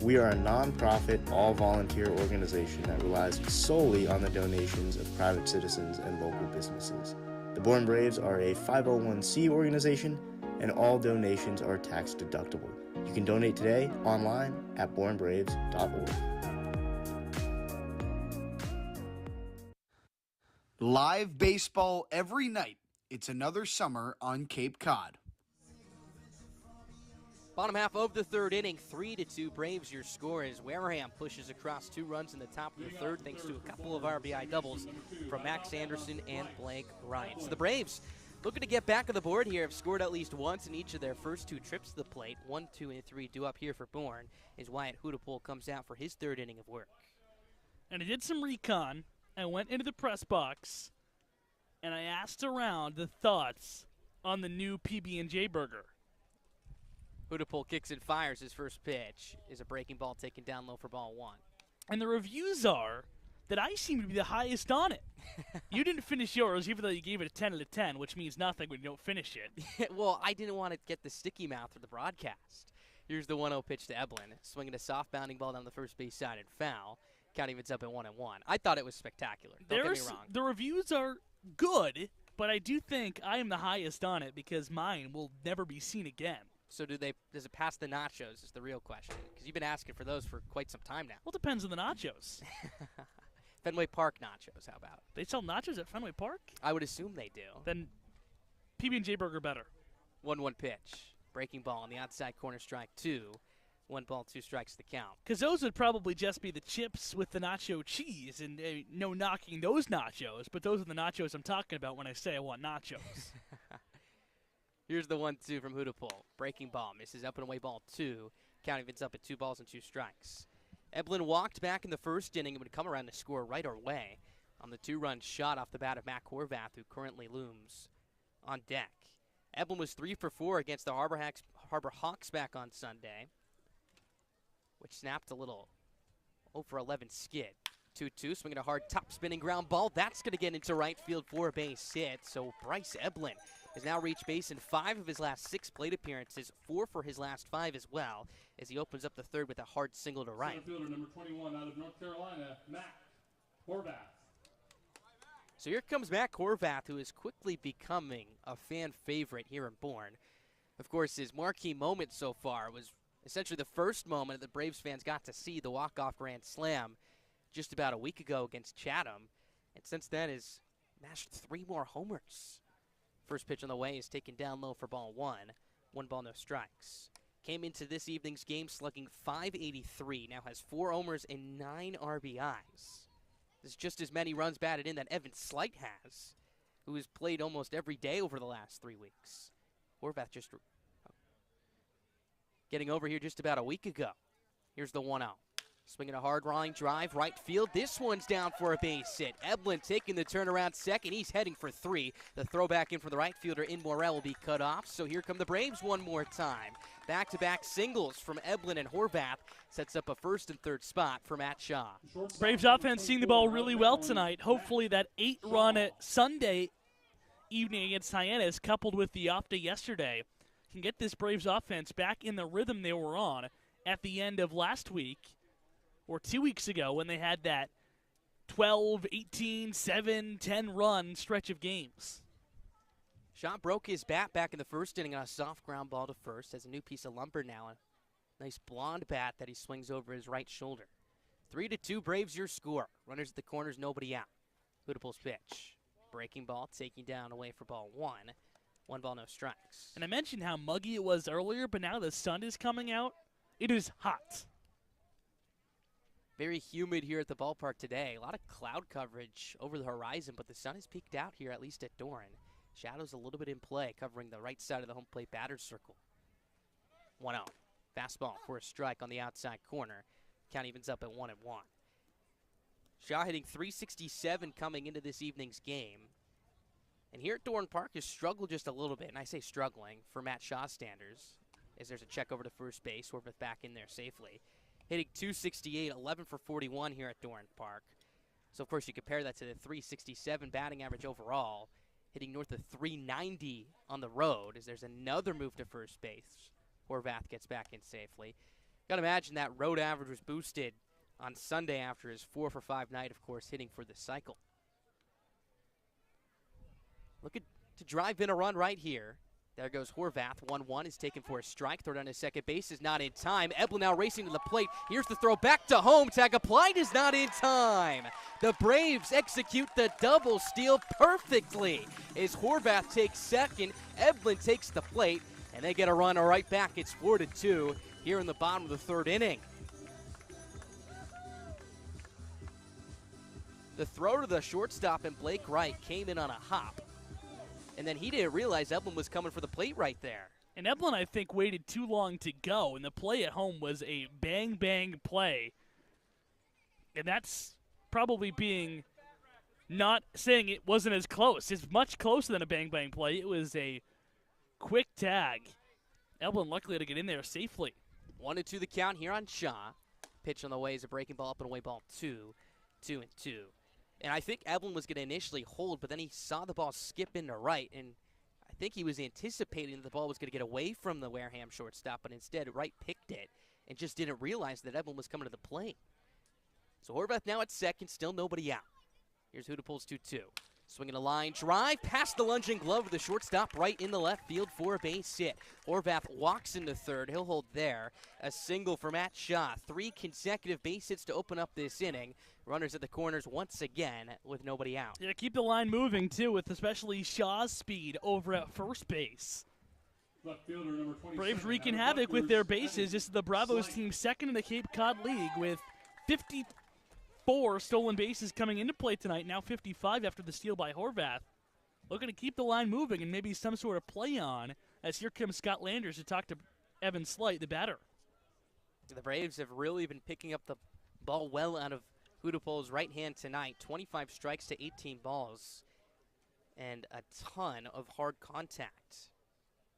We are a non-profit, all-volunteer organization that relies solely on the donations of private citizens and local businesses. The Bourne Braves are a 501c organization, and all donations are tax deductible. You can donate today online at bournebraves.org. Live baseball every night. It's another summer on Cape Cod. Bottom half of the third inning, 3-2 Braves. Your score as Wareham pushes across 2 runs in the top of the third thanks to a couple of RBI doubles from Max Anderson and Blake Ryan. So the Braves, looking to get back on the board here, have scored at least once in each of their first 2 trips to the plate. 1, 2, and 3 due up here for Bourne as Wyatt Hootepool comes out for his third inning of work. And I did some recon. I went into the press box, and I asked around the thoughts on the new PB&J burger. Hootepool kicks and fires. His first pitch is a breaking ball taken down low for ball 1. And the reviews are that I seem to be the highest on it. You didn't finish yours, even though you gave it a 10 out of 10, which means nothing when you don't finish it. Well, I didn't want to get the sticky mouth for the broadcast. Here's the 1-0 pitch to Eblin, swinging a soft bounding ball down the first base side and foul. Count evens up at 1-1. I thought it was spectacular. Don't get me wrong. The reviews are good, but I do think I am the highest on it because mine will never be seen again. So does it pass the nachos is the real question? Because you've been asking for those for quite some time now. Well, it depends on the nachos. Fenway Park nachos, how about? They sell nachos at Fenway Park? I would assume they do. Then PB&J burger better. 1-1 pitch. Breaking ball on the outside corner, strike 2. 1 ball, 2 strikes the count. Because those would probably just be the chips with the nacho cheese, and no knocking those nachos, but those are the nachos I'm talking about when I say I want nachos. Here's the 1-2 from Hootepool. Breaking ball, misses up and away ball 2. Count evens up at 2 balls and 2 strikes. Eblin walked back in the first inning and would come around to score right away on the 2-run shot off the bat of Matt Horvath, who currently looms on deck. Eblin was 3 for 4 against the Harbor Hawks back on Sunday, which snapped a little 0 for 11 skid. 2-2, swinging a hard top spinning ground ball. That's going to get into right field for a base hit. So Bryce Eblin has now reached base in 5 of his last 6 plate appearances, 4 for his last 5 as well, as he opens up the third with a hard single to right. Center fielder number 21 out of North Carolina, Matt Horvath. So here comes Matt Horvath, who is quickly becoming a fan favorite here in Bourne. Of course, his marquee moment so far was essentially the first moment that the Braves fans got to see, the walk-off grand slam just about a week ago against Chatham. And since then has mashed 3 more homers. First pitch on the way is taken down low for ball 1. 1 ball, no strikes. Came into this evening's game slugging .583. Now has 4 homers and 9 RBIs. This is just as many runs batted in that Evan Slight has, who has played almost every day over the last 3 weeks. Horvath just getting over here just about a week ago. Here's the 1-0. Swinging a hard line drive, right field. This one's down for a base hit. Eblin taking the turnaround second. He's heading for 3. The throw back in for the right fielder in Morel will be cut off. So here come the Braves one more time. Back-to-back singles from Eblin and Horvath sets up a first and third spot for Matt Shaw. Braves offense seeing the ball really well tonight. Hopefully that 8-run Sunday evening against Hyannis, coupled with the off day yesterday, can get this Braves offense back in the rhythm they were on at the end of last week, or 2 weeks ago, when they had that 12, 18, 7, 10 run stretch of games. Shaw broke his bat back in the first inning on a soft ground ball to first. Has a new piece of lumber now. A nice blonde bat that he swings over his right shoulder. 3-2 Braves your score. Runners at the corners, nobody out. Hootaple's pitch. Breaking ball, taking down away for ball 1. 1 ball, no strikes. And I mentioned how muggy it was earlier, but now the sun is coming out. It is hot. Very humid here at the ballpark today. A lot of cloud coverage over the horizon, but the sun has peeked out here, at least at Doran. Shadows a little bit in play, covering the right side of the home plate batter's circle. 1-0. Fastball for a strike on the outside corner. Count evens up at 1-1. Shaw hitting .367 coming into this evening's game. And here at Doran Park has struggled just a little bit, and I say struggling for Matt Shaw's standards, as there's a check over to first base. Horvath back in there safely. Hitting .268, 11 for 41 here at Doran Park. So, of course, you compare that to the .367 batting average overall, hitting north of .390 on the road, as there's another move to first base. Horvath gets back in safely. Got to imagine that road average was boosted on Sunday after his 4-for-5 night, of course, hitting for the cycle. Looking to drive in a run right here. There goes Horvath. 1-1 is taken for a strike. Throw down to second base is not in time. Eblin now racing to the plate. Here's the throw back to home. Tag applied is not in time. The Braves execute the double steal perfectly as Horvath takes second. Eblin takes the plate, and they get a run right back. It's 4-2 here in the bottom of the third inning. The throw to the shortstop and Blake Wright came in on a hop. And then he didn't realize Eblin was coming for the plate right there. And Eblin, I think, waited too long to go, and the play at home was a bang-bang play. And that's probably being not saying it wasn't as close. It's much closer than a bang-bang play. It was a quick tag. Eblin luckily to get in there safely. 1-2 the count here on Shaw. Pitch on the way is a breaking ball up and away ball 2. 2-2. And I think Eblin was going to initially hold, but then he saw the ball skip into right, and I think he was anticipating that the ball was going to get away from the Wareham shortstop, but instead Wright picked it and just didn't realize that Eblin was coming to the plate. So Horvath now at second, still nobody out. Here's Hootaple's 2-2. Swinging a line drive past the lunging glove of the shortstop right in the left field for a base hit. Horvath walks into third. He'll hold there. A single for Matt Shaw. 3 consecutive base hits to open up this inning. Runners at the corners once again with nobody out. Yeah, keep the line moving, too, with especially Shaw's speed over at first base. Left fielder number 27. Braves wreaking havoc with their bases. This is the Bravos team second in the Cape Cod League with 54 stolen bases coming into play tonight, now 55 after the steal by Horvath. Looking to keep the line moving and maybe some sort of play on, as here comes Scott Landers to talk to Evan Slight, the batter. The Braves have really been picking up the ball well out of Hootaple's right hand tonight. 25 strikes to 18 balls and a ton of hard contact.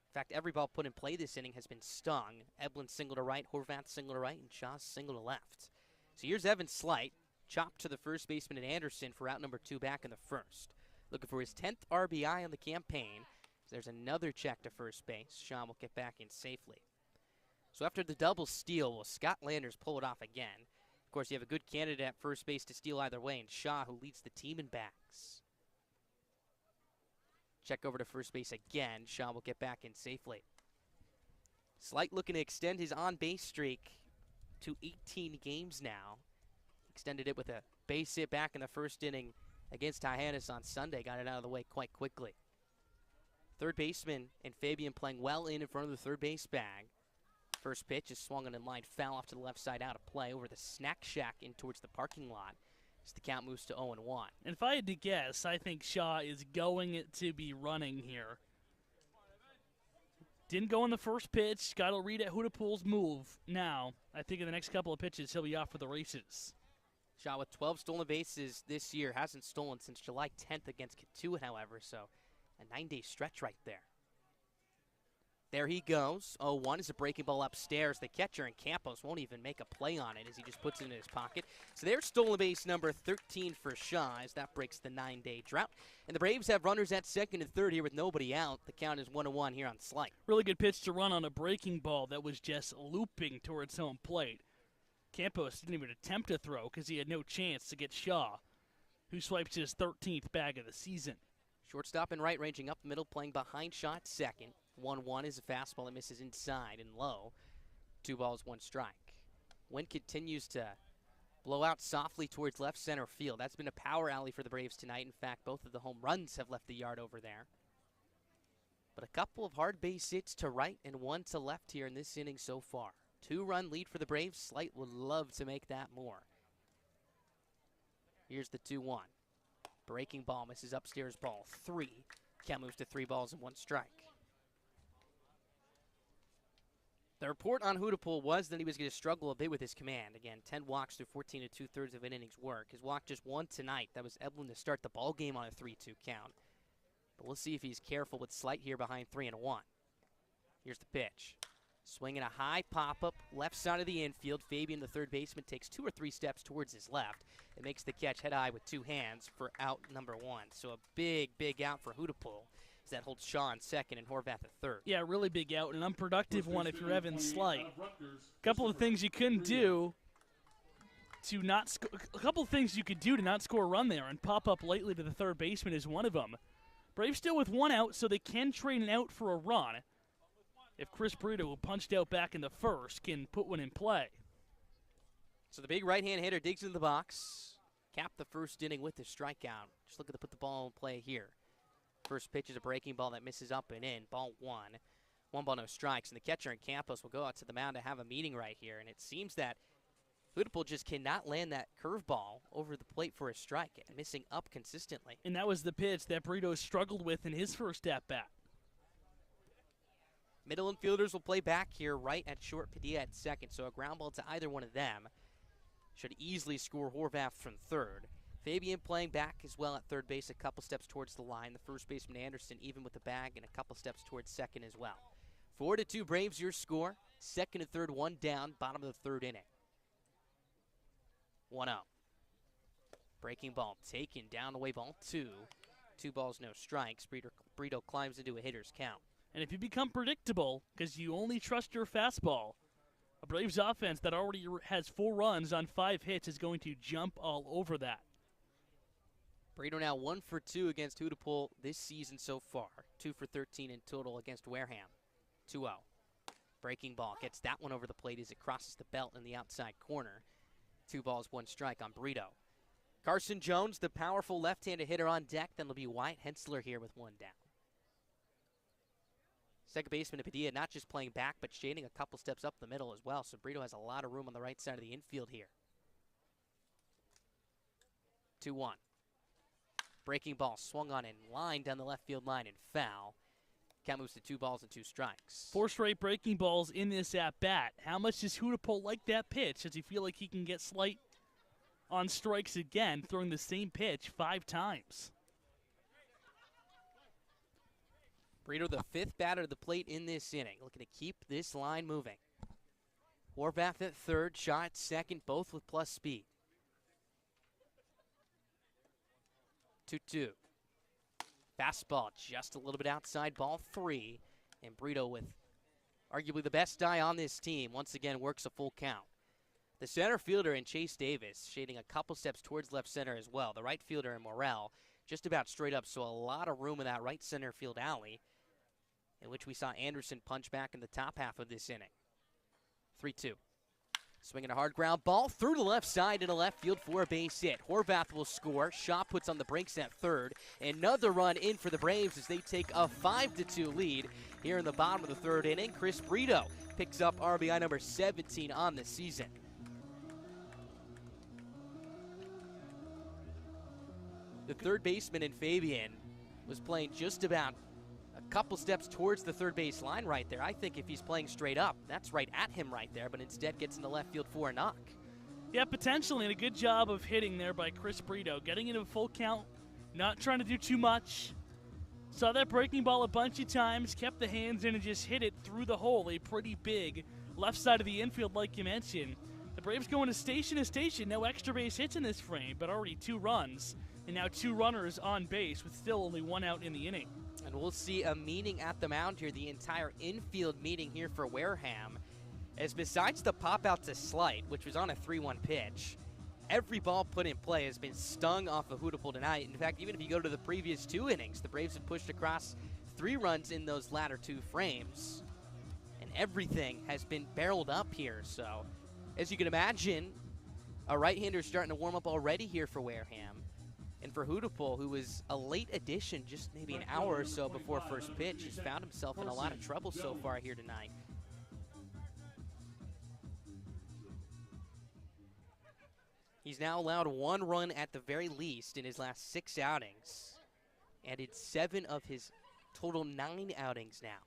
In fact, every ball put in play this inning has been stung. Eblin single to right, Horvath single to right, and Shaw single to left. So here's Evan Slight. Chopped to the first baseman and Anderson for out number 2 back in the first. Looking for his 10th RBI on the campaign. There's another check to first base. Shaw will get back in safely. So after the double steal, will Scott Landers pull it off again? Of course, you have a good candidate at first base to steal either way, and Shaw, who leads the team in backs. Check over to first base again. Shaw will get back in safely. Slight looking to extend his on-base streak to 18 games now. Extended it with a base hit back in the first inning against Hyannis on Sunday. Got it out of the way quite quickly. Third baseman and Fabian playing well in front of the third base bag. First pitch is swung on in line, foul off to the left side, out of play over the snack shack in towards the parking lot as the count moves to 0-1. And if I had to guess, I think Shaw is going to be running here. Didn't go on the first pitch. Got to read at Hudepool's move. Now, I think in the next couple of pitches, he'll be off for the races. Shaw with 12 stolen bases this year. Hasn't stolen since July 10th against Katuitt, however, so a 9-day stretch right there. There he goes. 0-1 is a breaking ball upstairs. The catcher and Campos won't even make a play on it as he just puts it in his pocket. So there's stolen base number 13 for Shaw as that breaks the 9-day drought. And the Braves have runners at second and third here with nobody out. The count is 1-1 here on Slight. Really good pitch to run on a breaking ball that was just looping towards home plate. Campos didn't even attempt to throw because he had no chance to get Shaw, who swipes his 13th bag of the season. Shortstop and right ranging up the middle, playing behind Shaw at second. 1-1 is a fastball that misses inside and low. 2 balls, 1 strike. Wind continues to blow out softly towards left center field. That's been a power alley for the Braves tonight. In fact, both of the home runs have left the yard over there. But a couple of hard base hits to right and 1 to left here in this inning so far. 2-run lead for the Braves. Slight would love to make that more. Here's the 2-1. Breaking ball misses upstairs, ball 3. Count moves to 3 balls and 1 strike. The report on Hudepool was that he was going to struggle a bit with his command. Again, 10 walks through 14 2/3 of an inning's work. His walk just 1 tonight. That was Evelyn to start the ball game on a 3-2 count. But we'll see if he's careful with Slight here behind 3-1. Here's the pitch. Swinging a high pop-up, left side of the infield. Fabian, the third baseman, takes 2 or 3 steps towards his left. It makes the catch head high with 2 hands for out number 1. So a big, big out for Hudepool. That holds Shaw in second and Horvath at third. Yeah, really big out, an unproductive one if you're Evan Slight. A couple of things you couldn't do to not score. A couple of things you could do to not score a run there, and pop up lately to the third baseman is one of them. Braves still with 1 out, so they can trade an out for a run. If Chris Brito, who punched out back in the first, can put one in play. So the big right-hand hitter digs into the box. Capped the first inning with the strikeout. Just looking to put the ball in play here. First pitch is a breaking ball that misses up and in. Ball 1. 1 ball, no strikes. And the catcher and Campos will go out to the mound to have a meeting right here. And it seems that Hudepool just cannot land that curveball over the plate for a strike. Missing up consistently. And that was the pitch that Brito struggled with in his first at-bat. Middle infielders will play back here right at short, Padilla at second. So a ground ball to either one of them should easily score Horvath from third. Fabian playing back as well at third base, a couple steps towards the line. The first baseman Anderson even with the bag and a couple steps towards second as well. 4-2 Braves your score. Second and third, 1 down, bottom of the third inning. 1-0. Breaking ball taken down the way, ball 2. 2 balls, no strikes. Brito climbs into a hitter's count. And if you become predictable because you only trust your fastball, a Braves offense that already has 4 runs on 5 hits is going to jump all over that. Brito now 1 for 2 against Hudepool this season so far. 2 for 13 in total against Wareham. 2-0. Breaking ball gets that one over the plate as it crosses the belt in the outside corner. 2 balls, 1 strike on Brito. Carson Jones, the powerful left-handed hitter on deck. Then it'll be Wyatt Hensler here with 1 down. Second baseman Padilla not just playing back, but shading a couple steps up the middle as well. So Brito has a lot of room on the right side of the infield here. 2-1. Breaking ball swung on in line down the left field line and foul. Count moves to 2 balls and 2 strikes. 4 straight breaking balls in this at-bat. How much does Hudepool like that pitch? Does he feel like he can get Slight on strikes again, throwing the same pitch 5 times? Brito, the 5th batter to the plate in this inning, looking to keep this line moving. Horvath at third, Shaw at second, both with plus speed. 2-2. Fastball just a little bit outside, ball 3. And Brito, with arguably the best eye on this team, once again works a full count. The center fielder in Chase Davis shading a couple steps towards left center as well. The right fielder in Morrell just about straight up, so a lot of room in that right center field alley, in which we saw Anderson punch back in the top half of this inning. 3-2. Swinging a hard ground ball through the left side into left field for a base hit. Horvath will score. Shaw puts on the brakes at third. Another run in for the Braves as they take a 5-2 lead here in the bottom of the third inning. Chris Brito picks up RBI number 17 on the season. The third baseman in Fabian was playing just about a couple steps towards the third base line right there. I think if he's playing straight up, that's right at him right there, but instead gets in the left field for a knock. Yeah, potentially, and a good job of hitting there by Chris Brito. Getting into a full count, not trying to do too much. Saw that breaking ball a bunch of times, kept the hands in and just hit it through the hole, a pretty big left side of the infield like you mentioned. The Braves going to station, no extra base hits in this frame, but already 2 runs. And now 2 runners on base with still only 1 out in the inning. And we'll see a meeting at the mound here, the entire infield meeting here for Wareham. As besides the pop out to Slight, which was on a 3-1 pitch, every ball put in play has been stung off of Hootepool tonight. In fact, even if you go to the previous 2 innings, the Braves have pushed across 3 runs in those latter 2 frames. And everything has been barreled up here. So, as you can imagine, a right-hander starting to warm up already here for Wareham. And for Hootepool, who was a late addition just maybe an hour or so before first pitch, has found himself in a lot of trouble so far here tonight. He's now allowed 1 run at the very least in his last 6 outings. And it's 7 of his total 9 outings now.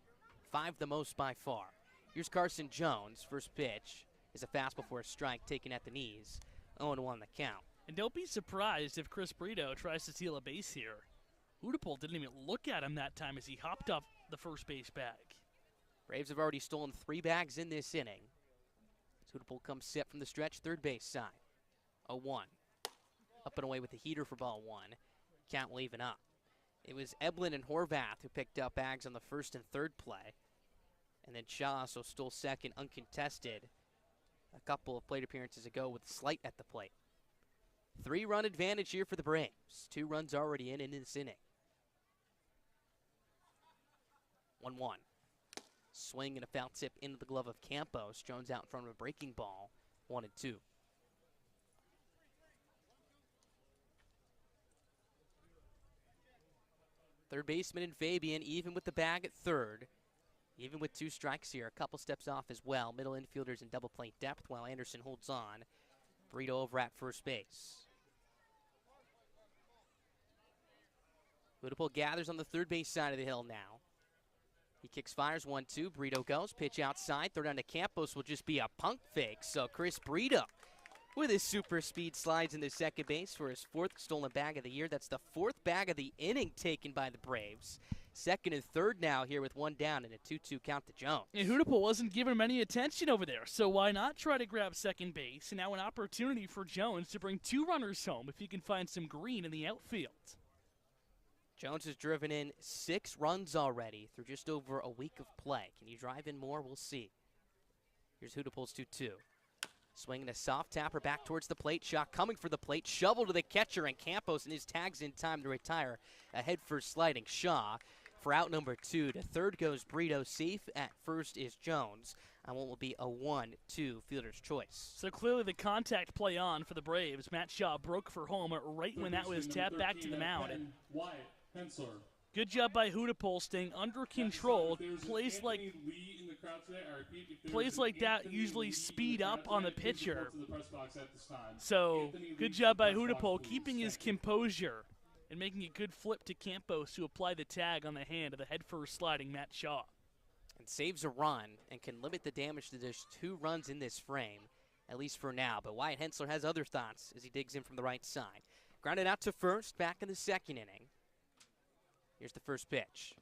5 the most by far. Here's Carson Jones. First pitch is a fastball for a strike taken at the knees. 0-1 the count. And don't be surprised if Chris Brito tries to steal a base here. Hootepool didn't even look at him that time as he hopped off the first base bag. Braves have already stolen 3 bags in this inning. Hootepool comes set from the stretch, third base side. 0-1. Up and away with the heater for ball 1. Count will even up. It was Eblin and Horvath who picked up bags on the first and third play. And then Shaw also stole second uncontested a couple of plate appearances ago with Slight at the plate. 3-run advantage here for the Braves. 2 runs already in this inning. 1-1. Swing and a foul tip into the glove of Campos. Jones out in front of a breaking ball. 1-2. Third baseman in Fabian, even with the bag at third. Even with 2 strikes here, a couple steps off as well. Middle infielders in double play depth while Anderson holds on. Brito over at first base. Hootepool gathers on the third base side of the hill now. He kicks, fires 1-2. Brito goes, pitch outside. Throw down to Campos will just be a punk fake. So Chris Brito with his super speed slides into second base for his 4th stolen bag of the year. That's the 4th bag of the inning taken by the Braves. Second and third now here with 1 down and a 2-2 count to Jones. And Hootepool wasn't giving him any attention over there, so why not try to grab second base? And now an opportunity for Jones to bring 2 runners home if he can find some green in the outfield. Jones has driven in 6 runs already through just over a week of play. Can you drive in more? We'll see. Here's Hootepool's 2-2. Swinging a soft tapper back towards the plate. Shot coming for the plate. Shovel to the catcher, and Campos and his tags in time to retire. Ahead for sliding Shaw. For out number 2, to third goes Brito. Safe at first is Jones. And what will be a 1-2 fielder's choice. So clearly the contact play on for the Braves. Matt Shaw broke for home right when that was tapped back to the mound. Good job by Hootepool staying under control. Plays like that usually speed up on the pitcher. So good job by Hootepool keeping his composure and making a good flip to Campos to apply the tag on the hand of the head-first sliding Matt Shaw. And saves a run and can limit the damage to just 2 runs in this frame, at least for now. But Wyatt Hensler has other thoughts as he digs in from the right side. Grounded out to first, back in the second inning. Here's the first pitch.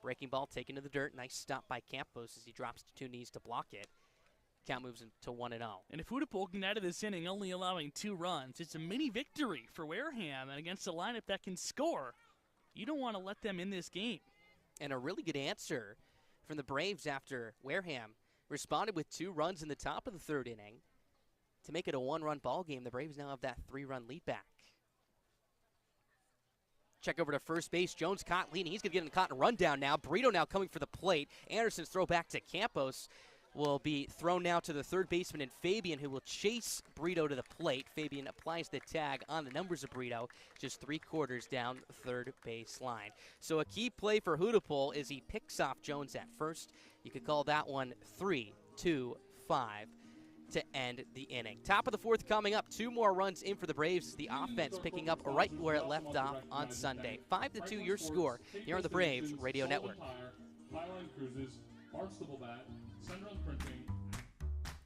Breaking ball taken to the dirt. Nice stop by Campos as he drops to 2 knees to block it. Count moves into 1-0. And if Hootepool can out of this inning only allowing 2 runs, it's a mini victory for Wareham and against a lineup that can score You don't want to let them in this game. And a really good answer from the Braves after Wareham responded with 2 runs in the top of the 3rd inning to make it a 1-run ball game. The Braves now have that 3-run lead back. Check over to first base. Jones caught leading. He's going to get a rundown now. Brito now coming for the plate. Anderson's throw back to Campos will be thrown now to the third baseman and Fabian, who will chase Brito to the plate. Fabian applies the tag on the numbers of Brito, just 3/4 down the third base line. So a key play for Hudipol is he picks off Jones at first. You could call that one 3-2-5 to end the inning. Top of the 4th coming up. 2 more runs in for the Braves as the offense picking up right where it left off on Sunday. 5-2 your score here on the Braves Radio Network. Highline Cruises, Barnstable Bat, Central Printing.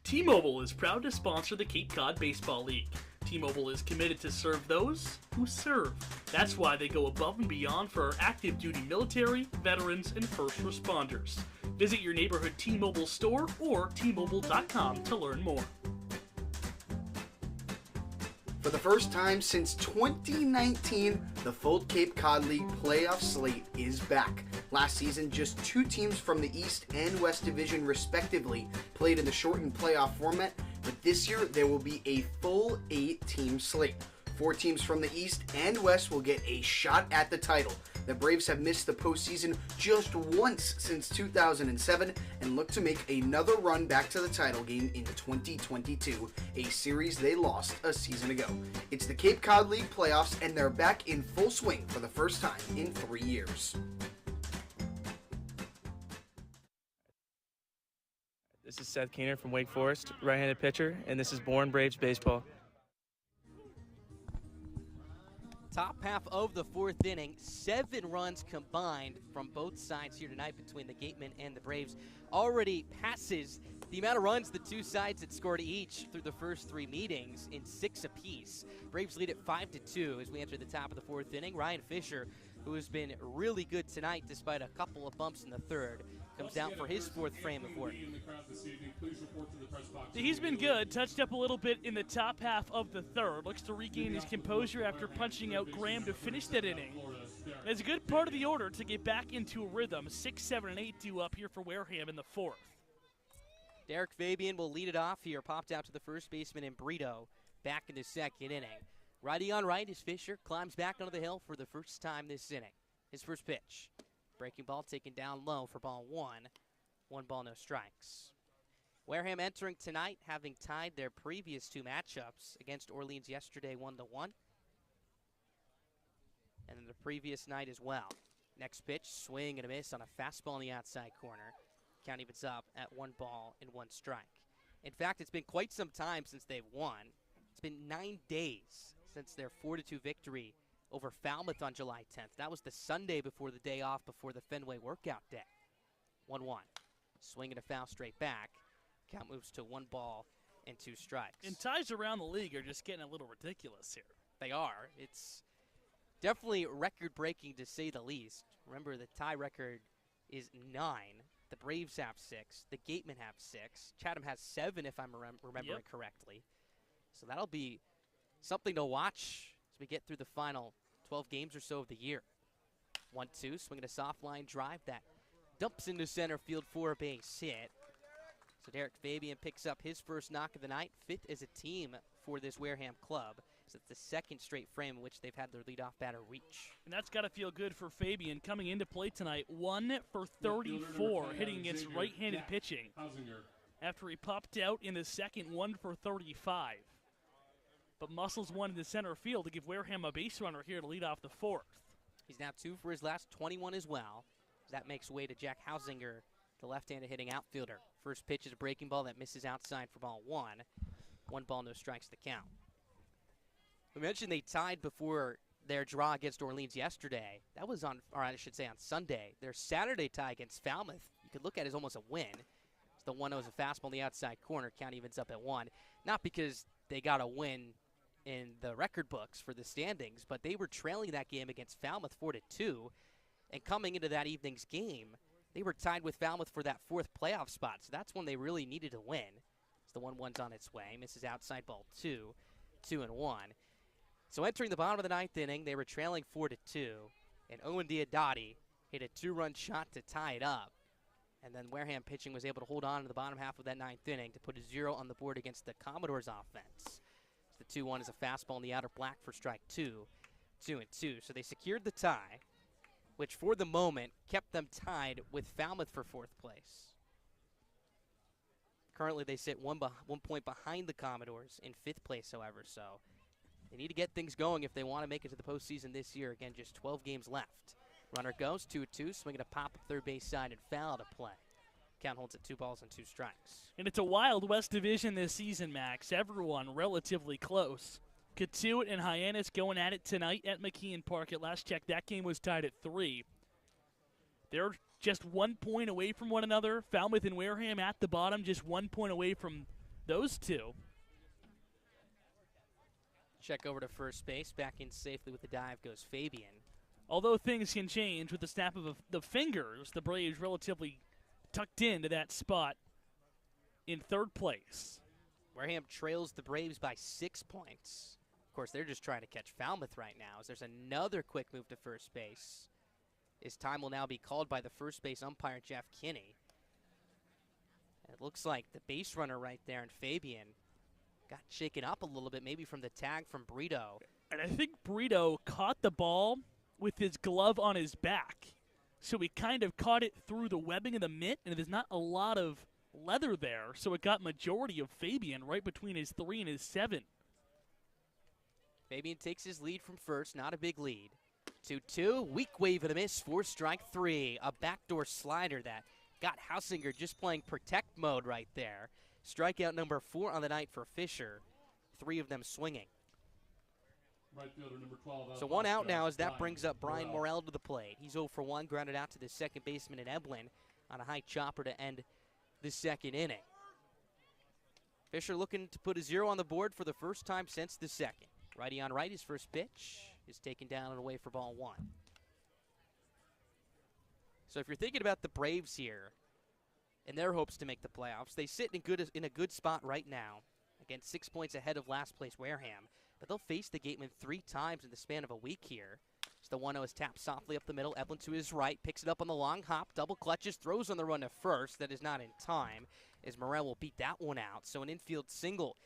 T-Mobile is proud to sponsor the Cape Cod Baseball League. T-Mobile is committed to serve those who serve. That's why they go above and beyond for our active duty military, veterans, and first responders. Visit your neighborhood T-Mobile store or T-Mobile.com to learn more. For the first time since 2019, the full Cape Cod League playoff slate is back. Last season, just 2 teams from the East and West Division respectively played in the shortened playoff format, but this year there will be a full 8-team slate. 4 teams from the East and West will get a shot at the title. The Braves have missed the postseason just once since 2007 and look to make another run back to the title game in 2022, a series they lost a season ago. It's the Cape Cod League playoffs and they're back in full swing for the first time in 3 years. This is Seth Keener from Wake Forest, right-handed pitcher, and this is Bourne Braves Baseball. Top half of the 4th inning, 7 runs combined from both sides here tonight between the Gatemen and the Braves. Already passes the amount of runs the 2 sides had scored each through the first 3 meetings in 6 apiece. Braves lead at 5-2 as we enter the top of the 4th inning. Ryan Fisher, who has been really good tonight despite a couple of bumps in the 3rd, comes out for his 4th frame of work. He's been good, touched up a little bit in the top half of the 3rd. Looks to regain his composure after punching out Graham to finish that inning. It's a good part of the order to get back into a rhythm. 6, 7, and 8 due up here for Wareham in the 4th. Derek Fabian will lead it off here. Popped out to the first baseman in Brito back in the 2nd inning. Righty on right as Fisher climbs back onto the hill for the first time this inning. His first pitch. Breaking ball taken down low for ball 1. 1 ball, no strikes. Wareham entering tonight having tied their previous 2 matchups against Orleans yesterday 1-1. And then the previous night as well. Next pitch, swing and a miss on a fastball in the outside corner. Count evens up at 1 ball and 1 strike. In fact, it's been quite some time since they've won. It's been 9 days since their 4-2 victory over Falmouth on July 10th. That was the Sunday before the day off before the Fenway workout day. 1-1. Swing and a foul straight back. Count moves to 1 ball and 2 strikes. And ties around the league are just getting a little ridiculous here. They are. It's definitely record-breaking to say the least. Remember, the tie record is 9. The Braves have 6. The Gatemen have 6. Chatham has 7, if I'm remembering correctly. So that'll be something to watch as we get through the final 12 games or so of the year. 1-2, swinging a soft line drive that dumps into center field for a base hit. So Derek Fabian picks up his first knock of the night, 5th as a team for this Wareham club. So it's the 2nd straight frame in which they've had their leadoff batter reach. And that's got to feel good for Fabian coming into play tonight. 1 for 34, hitting against right-handed pitching. After he popped out in the 2nd, 1 for 35. But muscles one in the center field to give Wareham a base runner here to lead off the 4th. He's now 2 for his last 21 as well. That makes way to Jack Hausinger, the left-handed hitting outfielder. First pitch is a breaking ball that misses outside for ball 1. 1 ball, no strikes to count. We mentioned they tied before their draw against Orleans yesterday. That was on Sunday. Their Saturday tie against Falmouth, you could look at as almost a win. It's the 1-0 is a fastball in the outside corner. Count evens up at 1. Not because they got a win in the record books for the standings, but they were trailing that game against Falmouth 4-2. And coming into that evening's game, they were tied with Falmouth for that 4th playoff spot. So that's when they really needed to win. So the 1-1's on its way. Misses outside ball 2. 2-1. So entering the bottom of the 9th inning, they were trailing 4-2. And Owen Diodati hit a 2-run shot to tie it up. And then Wareham pitching was able to hold on to the bottom half of that 9th inning to put a 0 on the board against the Commodores offense. The 2-1 is a fastball in the outer black for strike 2. 2-2. So they secured the tie, which for the moment kept them tied with Falmouth for 4th place. Currently they sit 1 point behind the Commodores in 5th place, however, so they need to get things going if they want to make it to the postseason this year. Again, just 12 games left. Runner goes, 2-2, swinging a pop up third base side and foul to play. Count holds at 2 balls and 2 strikes. And it's a Wild West division this season, Max. Everyone relatively close. Katuitt and Hyannis going at it tonight at McKeon Park. At last check, that game was tied at 3. They're just 1 point away from one another. Falmouth and Wareham at the bottom, just 1 point away from those two. Check over to first base. Back in safely with the dive goes Fabian. Although things can change with the snap of the fingers, the Braves relatively tucked into that spot in 3rd place. Wareham trails the Braves by 6 points. Of course, they're just trying to catch Falmouth right now, as there's another quick move to first base. His time will now be called by the first base umpire, Jeff Kinney. And it looks like the base runner right there, and Fabian, got shaken up a little bit, maybe from the tag from Brito. And I think Brito caught the ball with his glove on his back. So he kind of caught it through the webbing of the mitt, and there's not a lot of leather there, so it got majority of Fabian right between his 3 and his 7. Fabian takes his lead from first, not a big lead. 2-2, weak wave and a miss for strike 3. A backdoor slider that got Hausinger just playing protect mode right there. Strikeout number 4 on the night for Fisher, 3 of them swinging. Right fielder number 12. So 1 out now as that brings up Brian Morrell to the plate. He's 0 for 1, grounded out to the second baseman in Eblin on a high chopper to end the 2nd inning. Fisher looking to put a 0 on the board for the first time since the 2nd. Righty on right, his first pitch is taken down and away for ball 1. So if you're thinking about the Braves here and their hopes to make the playoffs, they sit in a good spot right now. Again, 6 points ahead of last place Wareham. But they'll face the Gatemen 3 times in the span of a week here. So the 1-0 is tapped softly up the middle. Eblin to his right, picks it up on the long hop, double clutches, throws on the run to first. That is not in time, as Morrell will beat that one out. So an infield single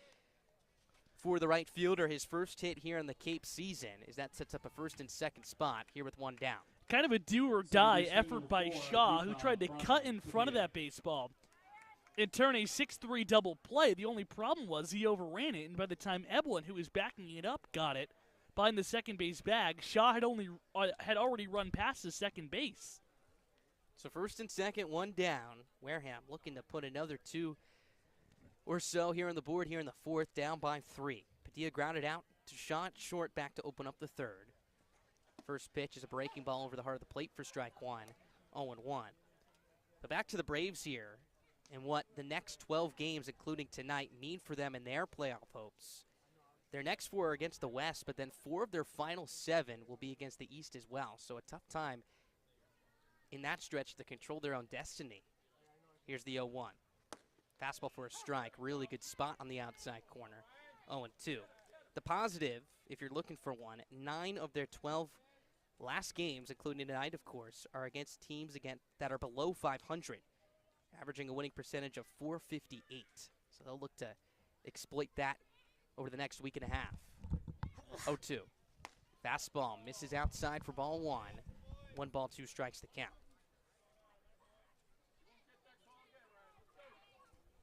for the right fielder, his first hit here in the Cape season, as that sets up a 1st and 2nd spot here with 1 down. Kind of a do-or-die effort by Shaw, who tried to cut in front of that baseball and turn a 6-3 double play. The only problem was he overran it, and by the time Eblin, who was backing it up, got it behind the second base bag, Shaw had already run past the second base. So 1st and 2nd, 1 down. Wareham looking to put another 2 or so here on the board here in the 4th, down by 3. Padilla grounded out to Shaw, short back to open up the 3rd. First pitch is a breaking ball over the heart of the plate for strike 1, 0-1. But back to the Braves here, and what the next 12 games, including tonight, mean for them and their playoff hopes. Their next 4 are against the West, but then 4 of their final 7 will be against the East as well. So a tough time in that stretch to control their own destiny. Here's the 0-1. Fastball for a strike. Really good spot on the outside corner. 0-2. The positive, if you're looking for one, 9 of their 12 last games, including tonight, of course, are against teams that are below 500. Averaging a winning percentage of .458. So they'll look to exploit that over the next week and a half. 0-2. Fastball misses outside for ball 1. 1 ball, 2 strikes to count.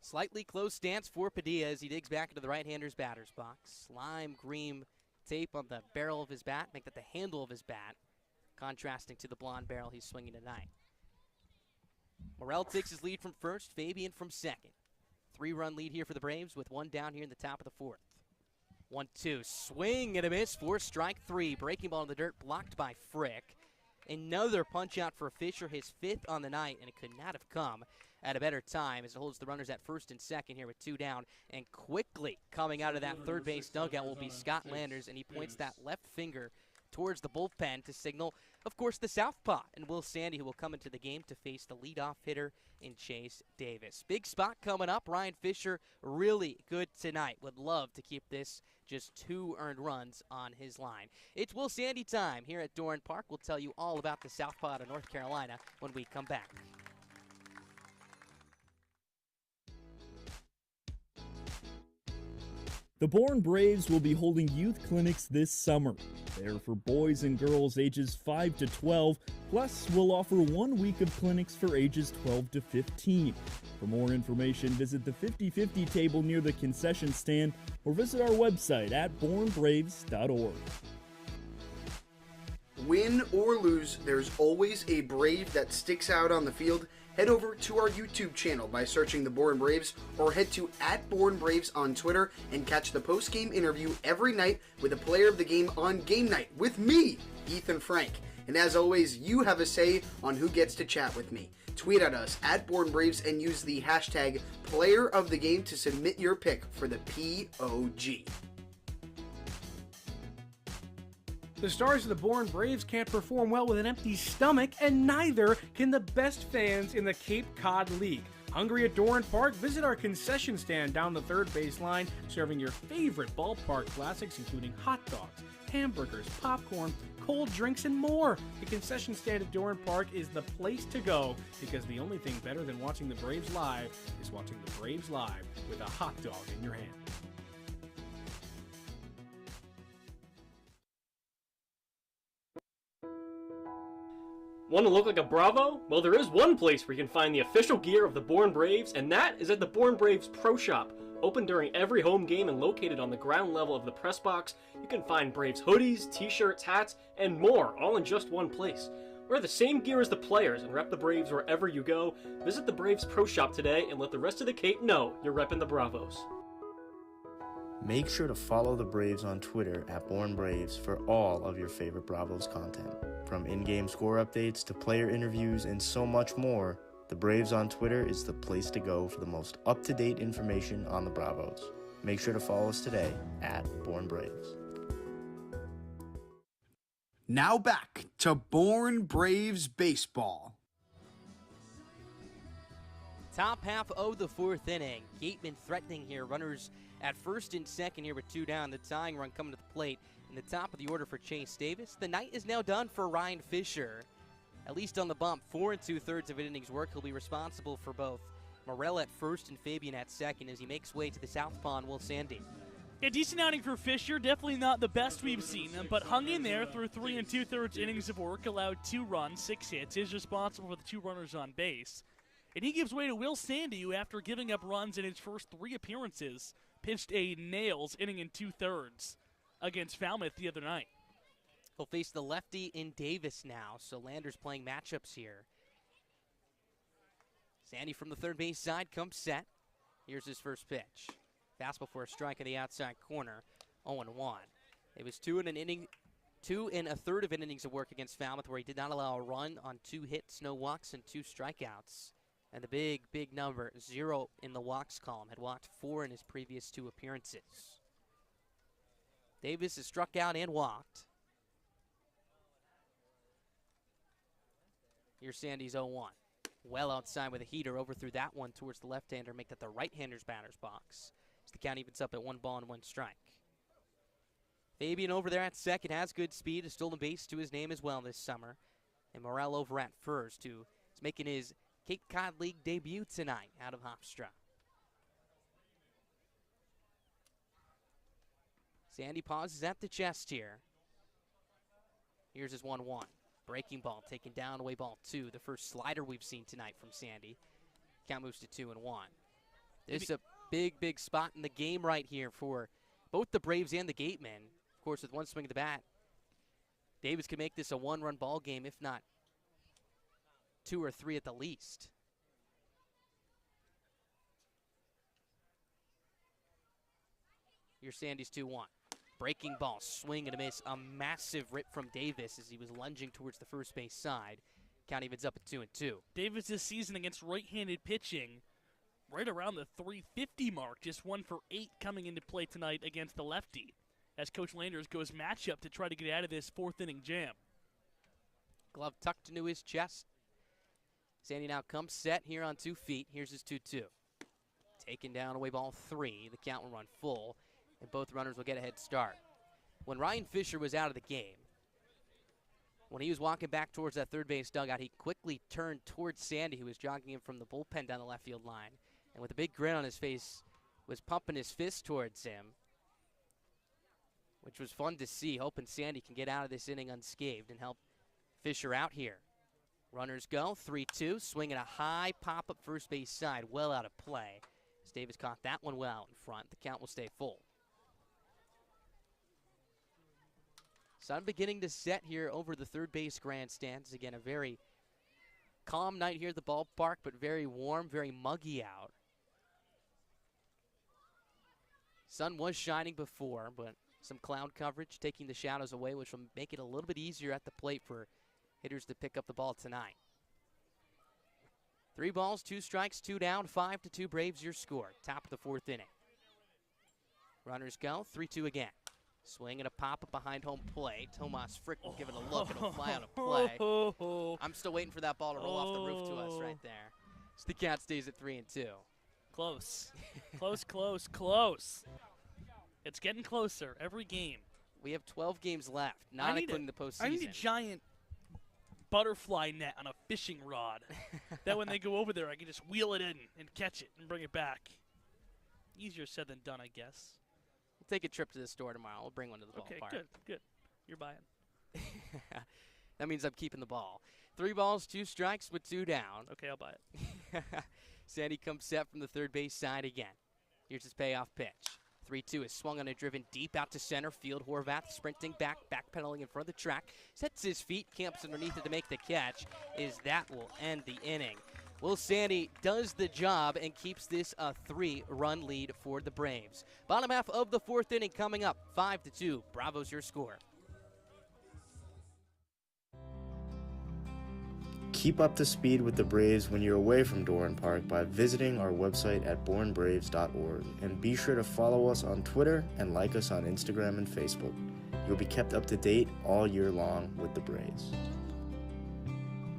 Slightly close stance for Padilla as he digs back into the right-hander's batter's box. Lime green tape on the barrel of his bat, make that the handle of his bat, contrasting to the blonde barrel he's swinging tonight. Morrell takes his lead from first, Fabian from second. 3-run lead here for the Braves with 1 down here in the top of the 4th. 1-2, swing and a miss for strike 3. Breaking ball in the dirt, blocked by Frick. Another punch out for Fisher, his 5th on the night, and it could not have come at a better time as it holds the runners at 1st and 2nd here with 2 down. And quickly coming out of that third base dugout will be Scott Landers, and he points that left finger towards the bullpen to signal, of course, the southpaw, and Will Sandy, who will come into the game to face the leadoff hitter in Chase Davis. Big spot coming up. Ryan Fisher, really good tonight. Would love to keep this just 2 earned runs on his line. It's Will Sandy time here at Doran Park. We'll tell you all about the southpaw of North Carolina when we come back. The Bourne Braves will be holding youth clinics this summer. They're for boys and girls ages 5 to 12, plus we'll offer 1 week of clinics for ages 12 to 15. For more information, visit the 50/50 table near the concession stand or visit our website at bournebraves.org. Win or lose, there's always a Brave that sticks out on the field. Head over to our YouTube channel by searching the Bourne Braves, or head to @BourneBraves on Twitter and catch the post-game interview every night with a player of the game on game night with me, Ethan Frank. And as always, you have a say on who gets to chat with me. Tweet at us @BourneBraves and use the hashtag Player of the Game to submit your pick for the POG. The stars of the Bourne Braves can't perform well with an empty stomach, and neither can the best fans in the Cape Cod League. Hungry at Doran Park? Visit our concession stand down the third baseline, serving your favorite ballpark classics, including hot dogs, hamburgers, popcorn, cold drinks, and more. The concession stand at Doran Park is the place to go, because the only thing better than watching the Braves live is watching the Braves live with a hot dog in your hand. Want to look like a Bravo? Well, there is one place where you can find the official gear of the Bourne Braves, and that is at the Bourne Braves Pro Shop. Open during every home game and located on the ground level of the press box, you can find Braves hoodies, t-shirts, hats, and more, all in just one place. Wear the same gear as the players and rep the Braves wherever you go. Visit the Braves Pro Shop today and let the rest of the Cape know you're repping the Bravos. Make sure to follow the Braves on Twitter @BourneBraves for all of your favorite Bravos content. From in-game score updates to player interviews and so much more, the Braves on Twitter is the place to go for the most up-to-date information on the Bravos. Make sure to follow us today @BourneBraves. Now back to Bourne Braves baseball. Top half of the 4th inning. Gatemen threatening here. Runners at first and second here with 2 down. The tying run coming to the plate in the top of the order for Chase Davis. The night is now done for Ryan Fisher. At least on the bump, 4 2/3 of an inning's work. He'll be responsible for both Morel at first and Fabian at second as he makes way to the southpaw and Will Sandy. A decent outing for Fisher. Definitely not the best we've seen him, but hung in there through 3 2/3 innings of work. Allowed 2 runs, 6 hits. Is responsible for the 2 runners on base. And he gives way to Will Sandy, who, after giving up runs in his first 3 appearances, pitched a nails inning in 2/3 against Falmouth the other night. He'll face the lefty in Davis now, so Landers playing matchups here. Sandy from the third base side comes set. Here's his first pitch. Fastball for a strike in the outside corner, 0-1. It was 2 1/3 of innings of work against Falmouth, where he did not allow a run on 2 hits, no walks, and 2 strikeouts. And the big number, 0 in the walks column. Had walked 4 in his previous 2 appearances. Davis has struck out and walked. Here's Sandy's 0-1. Well outside with a heater, overthrew that one towards the left-hander, make that the right-hander's batter's box. So the count evens up at 1 ball and 1 strike. Fabian over there at second has good speed, a stolen base to his name as well this summer. And Morel over at first, who is making his Cape Cod League debut tonight out of Hofstra. Sandy pauses at the chest here. Here's his 1-1. Breaking ball taken down, away ball 2. The first slider we've seen tonight from Sandy. Count moves to 2-1. This is a big spot in the game right here for both the Braves and the Gatemen. Of course, with one swing of the bat, Davis can make this a 1-run ball game, if not 2 or 3 at the least. Here's Sandy's 2-1. Breaking ball, swing and a miss. A massive rip from Davis as he was lunging towards the first base side. Count evens up at 2-2. Davis this season against right-handed pitching, right around the 350 mark. Just 1 for 8 coming into play tonight against the lefty. as Coach Landers goes matchup to try to get out of this fourth inning jam. Glove tucked into his chest. Sandy now comes set here on 2 feet. Here's his 2-2. Taken down away ball 3. The count will run full, and both runners will get a head start. When Ryan Fisher was out of the game, when he was walking back towards that third base dugout, he quickly turned towards Sandy, who was jogging him from the bullpen down the left field line, and with a big grin on his face, was pumping his fist towards him, which was fun to see, hoping Sandy can get out of this inning unscathed and help Fisher out here. Runners go, 3-2, swinging a high pop-up first base side, well out of play. As Davis caught that one well out in front, the count will stay full. Sun beginning to set here over the third base grandstands. Again, a very calm night here at the ballpark, but very warm, very muggy out. Sun was shining before, but some cloud coverage taking the shadows away, which will make it a little bit easier at the plate for hitters to pick up the ball tonight. 3 balls, 2 strikes, 2 down, 5-2 Braves your score. Top of the fourth inning. Runners go, 3-2 again. Swing and a pop-up behind home plate. Tomas Frick will give it a look. It'll fly out of play. I'm still waiting for that ball to roll off the roof to us right there. So the count stays at 3-2. Close. Close. It's getting closer every game. We have 12 games left, not including the postseason. I need a giant butterfly net on a fishing rod. That when they go over there, I can just wheel it in and catch it and bring it back. Easier said than done, I guess. We'll take a trip to the store tomorrow. We'll bring one to the ballpark. Okay, good. You're buying. That means I'm keeping the ball. 3 balls, 2 strikes with 2 down. Okay, I'll buy it. Sandy comes set from the third base side again. Here's his payoff pitch. 3-2 is swung on and driven deep out to center field. Horvath sprinting back, backpedaling in front of the track. Sets his feet, camps underneath it to make the catch. That will end the inning. Will Sandy does the job and keeps this a 3-run lead for the Braves. Bottom half of the fourth inning coming up, 5-2. Bravos your score. Keep up to speed with the Braves when you're away from Doran Park by visiting our website at bornbraves.org, and be sure to follow us on Twitter and like us on Instagram and Facebook. You'll be kept up to date all year long with the Braves.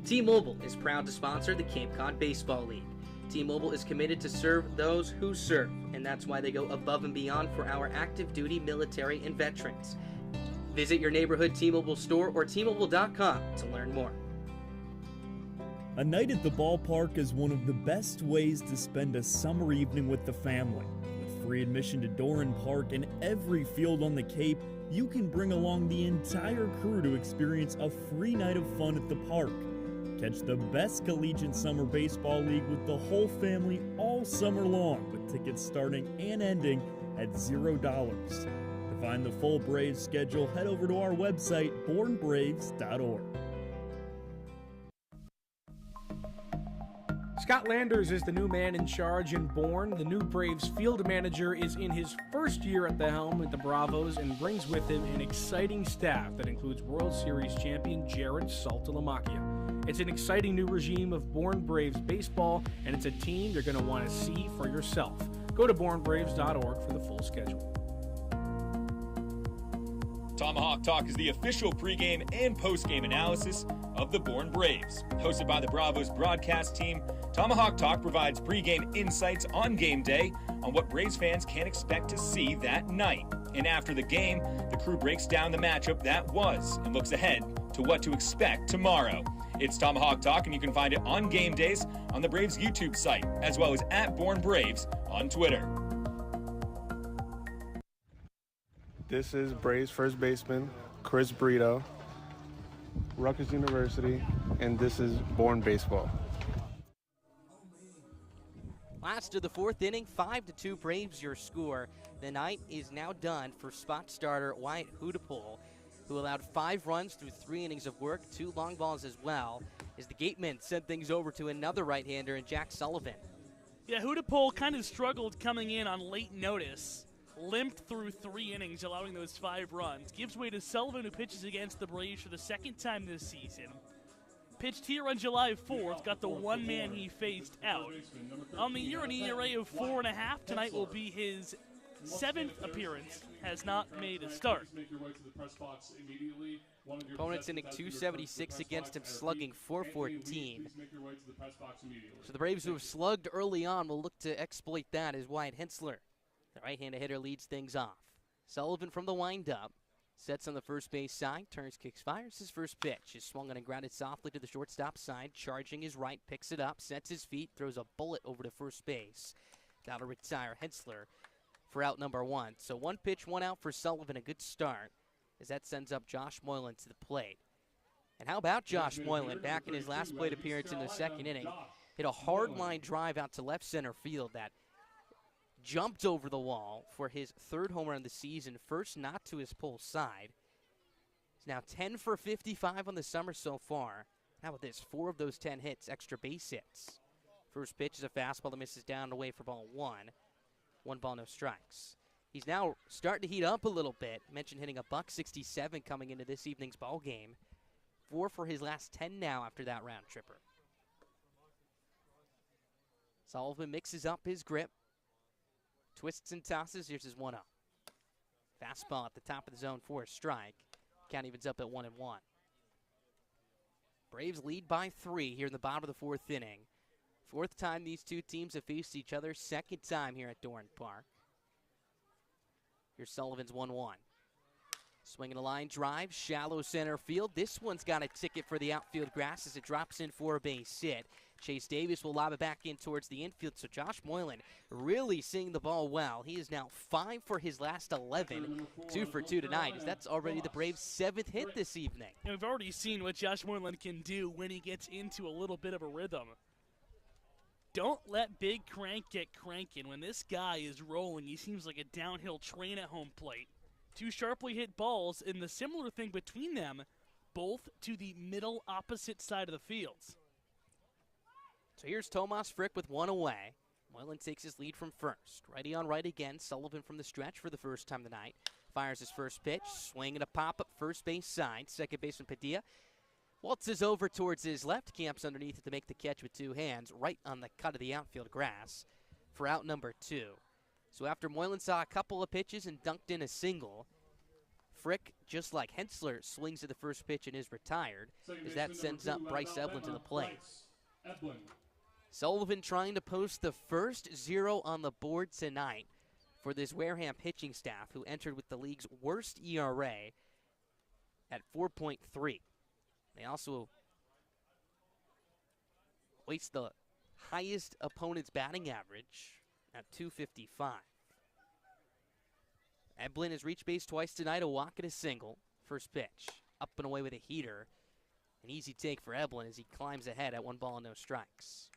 T-Mobile is proud to sponsor the Cape Cod Baseball League. T-Mobile is committed to serve those who serve, and that's why they go above and beyond for our active duty military and veterans. Visit your neighborhood T-Mobile store or T-Mobile.com to learn more. A night at the ballpark is one of the best ways to spend a summer evening with the family. With free admission to Doran Park and every field on the Cape, you can bring along the entire crew to experience a free night of fun at the park. Catch the best collegiate summer baseball league with the whole family all summer long, with tickets starting and ending at $0. To find the full Braves schedule, head over to our website, bornbraves.org. Scott Landers is the new man in charge in Bourne. The new Braves field manager is in his first year at the helm at the Bravos and brings with him an exciting staff that includes World Series champion Jared Saltalamacchia. It's an exciting new regime of Bourne Braves baseball, and it's a team you're going to want to see for yourself. Go to bornbraves.org for the full schedule. Tomahawk Talk is the official pregame and postgame analysis of the Bourne Braves. Hosted by the Bravos broadcast team, Tomahawk Talk provides pregame insights on game day on what Braves fans can expect to see that night. And after the game, the crew breaks down the matchup that was and looks ahead to what to expect tomorrow. It's Tomahawk Talk, and you can find it on game days on the Braves YouTube site, as well as at Bourne Braves on Twitter. This is Braves first baseman Chris Brito, Rutgers University, and this is Bourne Baseball. Last of the fourth inning, 5-2 Braves your score. The night is now done for spot starter Wyatt Hudapol, who allowed 5 runs through 3 innings of work, 2 long balls as well, as the Gatemen sent things over to another right-hander in Jack Sullivan. Yeah, Hudapol kind of struggled coming in on late notice. Limped through 3 innings, allowing those 5 runs. Gives way to Sullivan, who pitches against the Braves for the second time this season. Pitched here on July 4th, got the one man he faced out. On the year, an ERA of 4.5. Tonight will be his 7th appearance, has not made a start. Opponents hitting .276 against him, slugging .414. So the Braves, who have slugged early on, will look to exploit that as Wyatt Hensler, the right-handed hitter, leads things off. Sullivan from the windup. Sets on the first base side, turns, kicks, fires. His first pitch is swung on and grounded softly to the shortstop side. Charging his right, picks it up, sets his feet, throws a bullet over to first base. That'll retire Hensler for out number 1. So 1 pitch, 1 out for Sullivan, a good start, as that sends up Josh Moylan to the plate. And how about Josh Moylan back in his last plate appearance in the 2nd inning? Hit a hard line drive out to left center field that jumped over the wall for his 3rd home run of the season, first not to his pull side. He's now 10 for 55 on the summer so far. How about this? 4 of those 10 hits, extra base hits. First pitch is a fastball that misses down and away for ball 1. 1 ball, no strikes. He's now starting to heat up a little bit. Mentioned hitting a .167 coming into this evening's ball game. 4 for his last 10 now after that round tripper. Sullivan mixes up his grip. Twists and tosses. Here's his 1-0. Fastball at the top of the zone for a strike. Count evens up at 1-1. Braves lead by 3 here in the bottom of the 4th inning. 4th time these two teams have faced each other. 2nd time here at Doran Park. Here's Sullivan's 1-1. Swinging a line drive, shallow center field. This one's got a ticket for the outfield grass as it drops in for a base hit. Chase Davis will lob it back in towards the infield. So Josh Moylan really seeing the ball well. He is now 5 for his last 11, 2 for 2 tonight. As that's already the Braves' 7th hit this evening. And we've already seen what Josh Moylan can do when he gets into a little bit of a rhythm. Don't let Big Crank get cranking. When this guy is rolling, he seems like a downhill train at home plate. 2 sharply hit balls, and the similar thing between them, both to the middle opposite side of the fields. So here's Tomas Frick with 1 away. Moylan takes his lead from first. Righty on right again. Sullivan from the stretch for the first time tonight. Fires his first pitch. Swing and a pop-up first base side. Second baseman Padilla waltzes over towards his left. Camps underneath it to make the catch with 2 hands. Right on the cut of the outfield grass for out number 2. So after Moylan saw a couple of pitches and dunked in a single, Frick, just like Hensler, swings at the first pitch and is retired, as that sends up Bryce Eblin to the plate. Sullivan trying to post the first 0 on the board tonight for this Wareham pitching staff, who entered with the league's worst ERA at 4.3. They also waste the highest opponent's batting average at 255. Eblin has reached base twice tonight, a walk and a single. First pitch, up and away with a heater. An easy take for Eblin as he climbs ahead at 1 ball and no strikes.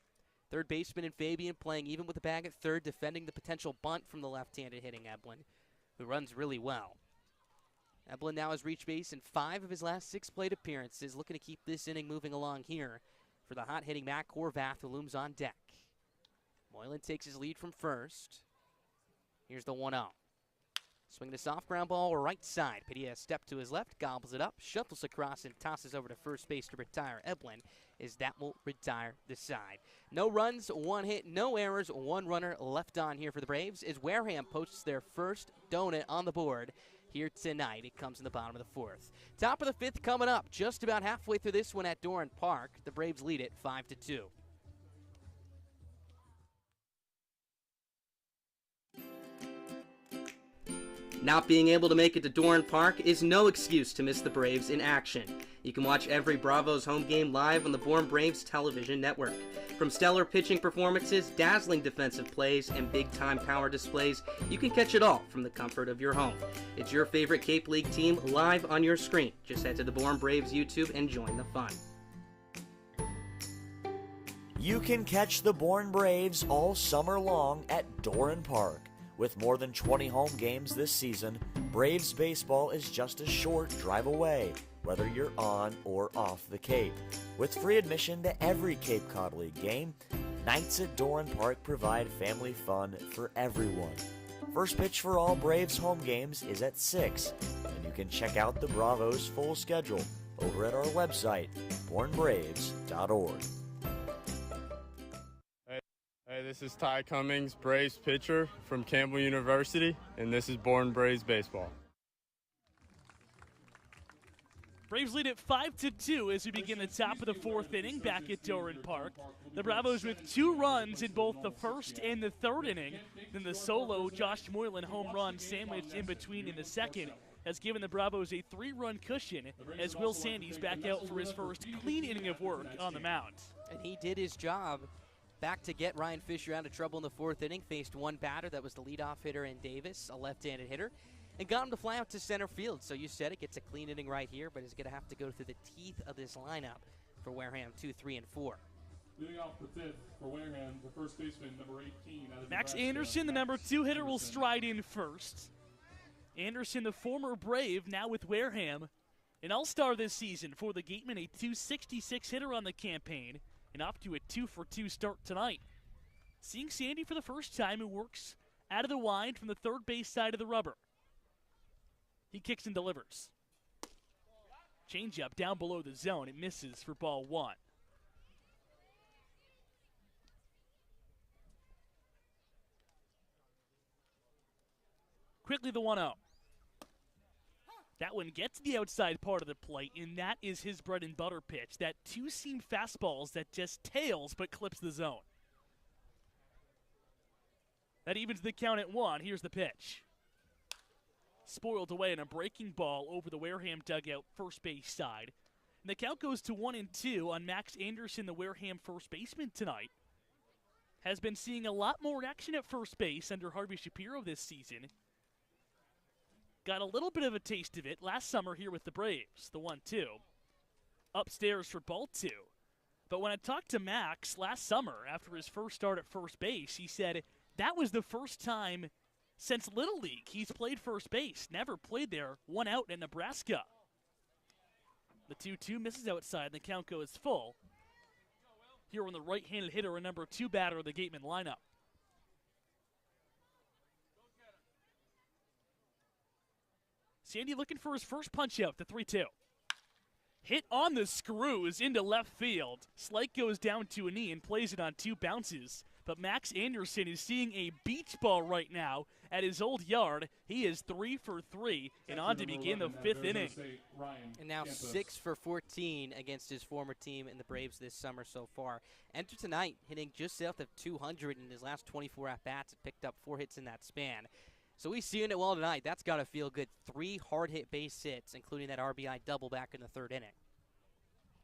Third baseman and Fabian playing even with the bag at third, defending the potential bunt from the left-handed hitting Eblin, who runs really well. Eblin now has reached base in 5 of his last 6 plate appearances, looking to keep this inning moving along here for the hot-hitting Matt Horvath, who looms on deck. Moylan takes his lead from first. Here's the 1-0. Swinging a soft ground ball right side. Padilla step to his left, gobbles it up, shuffles across, and tosses over to first base to retire Eblin, as that will retire the side. No runs, 1 hit, no errors, 1 runner left on here for the Braves, as Wareham posts their first donut on the board here tonight. It comes in the bottom of the 4th. Top of the 5th coming up, just about halfway through this one at Doran Park. The Braves lead it 5-2. Not being able to make it to Doran Park is no excuse to miss the Braves in action. You can watch every Bravos home game live on the Born Braves television network. From stellar pitching performances, dazzling defensive plays, and big-time power displays, you can catch it all from the comfort of your home. It's your favorite Cape League team live on your screen. Just head to the Born Braves YouTube and join the fun. You can catch the Born Braves all summer long at Doran Park. With more than 20 home games this season, Braves baseball is just a short drive away, whether you're on or off the Cape. With free admission to every Cape Cod League game, nights at Doran Park provide family fun for everyone. First pitch for all Braves home games is at 6, and you can check out the Bravos' full schedule over at our website, bornbraves.org. Hey, this This is Ty Cummings, Braves pitcher from Campbell University, and this is Born Braves Baseball. Braves lead at 5-2 as we begin the top of the fourth inning back at Doran Park. The Bravos with 2 runs in both the first and the third inning. Then the solo Josh Moylan home run sandwiched in between in the second has given the Bravos a 3-run cushion as Will Sandy's back out for his first clean inning of work on the mound. And he did his job. Back to get Ryan Fisher out of trouble in the fourth inning. Faced one batter that was the leadoff hitter in Davis, a left-handed hitter, and got him to fly out to center field. So you said it, gets a clean inning right here, but he's going to have to go through the teeth of this lineup for Wareham 2, 3, and 4. Leading off the fifth for Wareham, the first baseman, number 18. Max Anderson, the number 2 hitter, will stride in first. Anderson, the former Brave, now with Wareham. An all-star this season for the Gatemen, a .266 hitter on the campaign, and off to a 2-for-2 start tonight. Seeing Sandy for the first time, who works out of the wind from the third base side of the rubber. He kicks and delivers. Changeup down below the zone. It misses for ball 1. Quickly the 1-0. That one gets to the outside part of the plate, and that is his bread and butter pitch. That 2-seam fastballs that just tails but clips the zone. That evens the count at 1. Here's the pitch. Spoiled away in a breaking ball over the Wareham dugout first base side. And the count goes to 1-2 on Max Anderson, the Wareham first baseman tonight. Has been seeing a lot more action at first base under Harvey Shapiro this season. Got a little bit of a taste of it last summer here with the Braves, the 1-2. Upstairs for ball 2. But when I talked to Max last summer after his first start at first base, he said that was the first time since Little League he's played first base. Never played there, 1 out in Nebraska. The 2-2 misses outside, and the count goes full. Here on the right-handed hitter, a number 2 batter of the Gatemen lineup. Sandy looking for his first punch out, the 3-2. Hit on the screws into left field. Slike goes down to a knee and plays it on 2 bounces. But Max Anderson is seeing a beach ball right now at his old yard. He is 3 for 3 and on to begin the 5th inning. And now 6 for 14 against his former team in the Braves this summer so far. Entered tonight hitting just south of 200 in his last 24 at-bats. It picked up 4 hits in that span. So he's seeing it well tonight. That's got to feel good. 3 hard-hit base hits, including that RBI double back in the 3rd inning.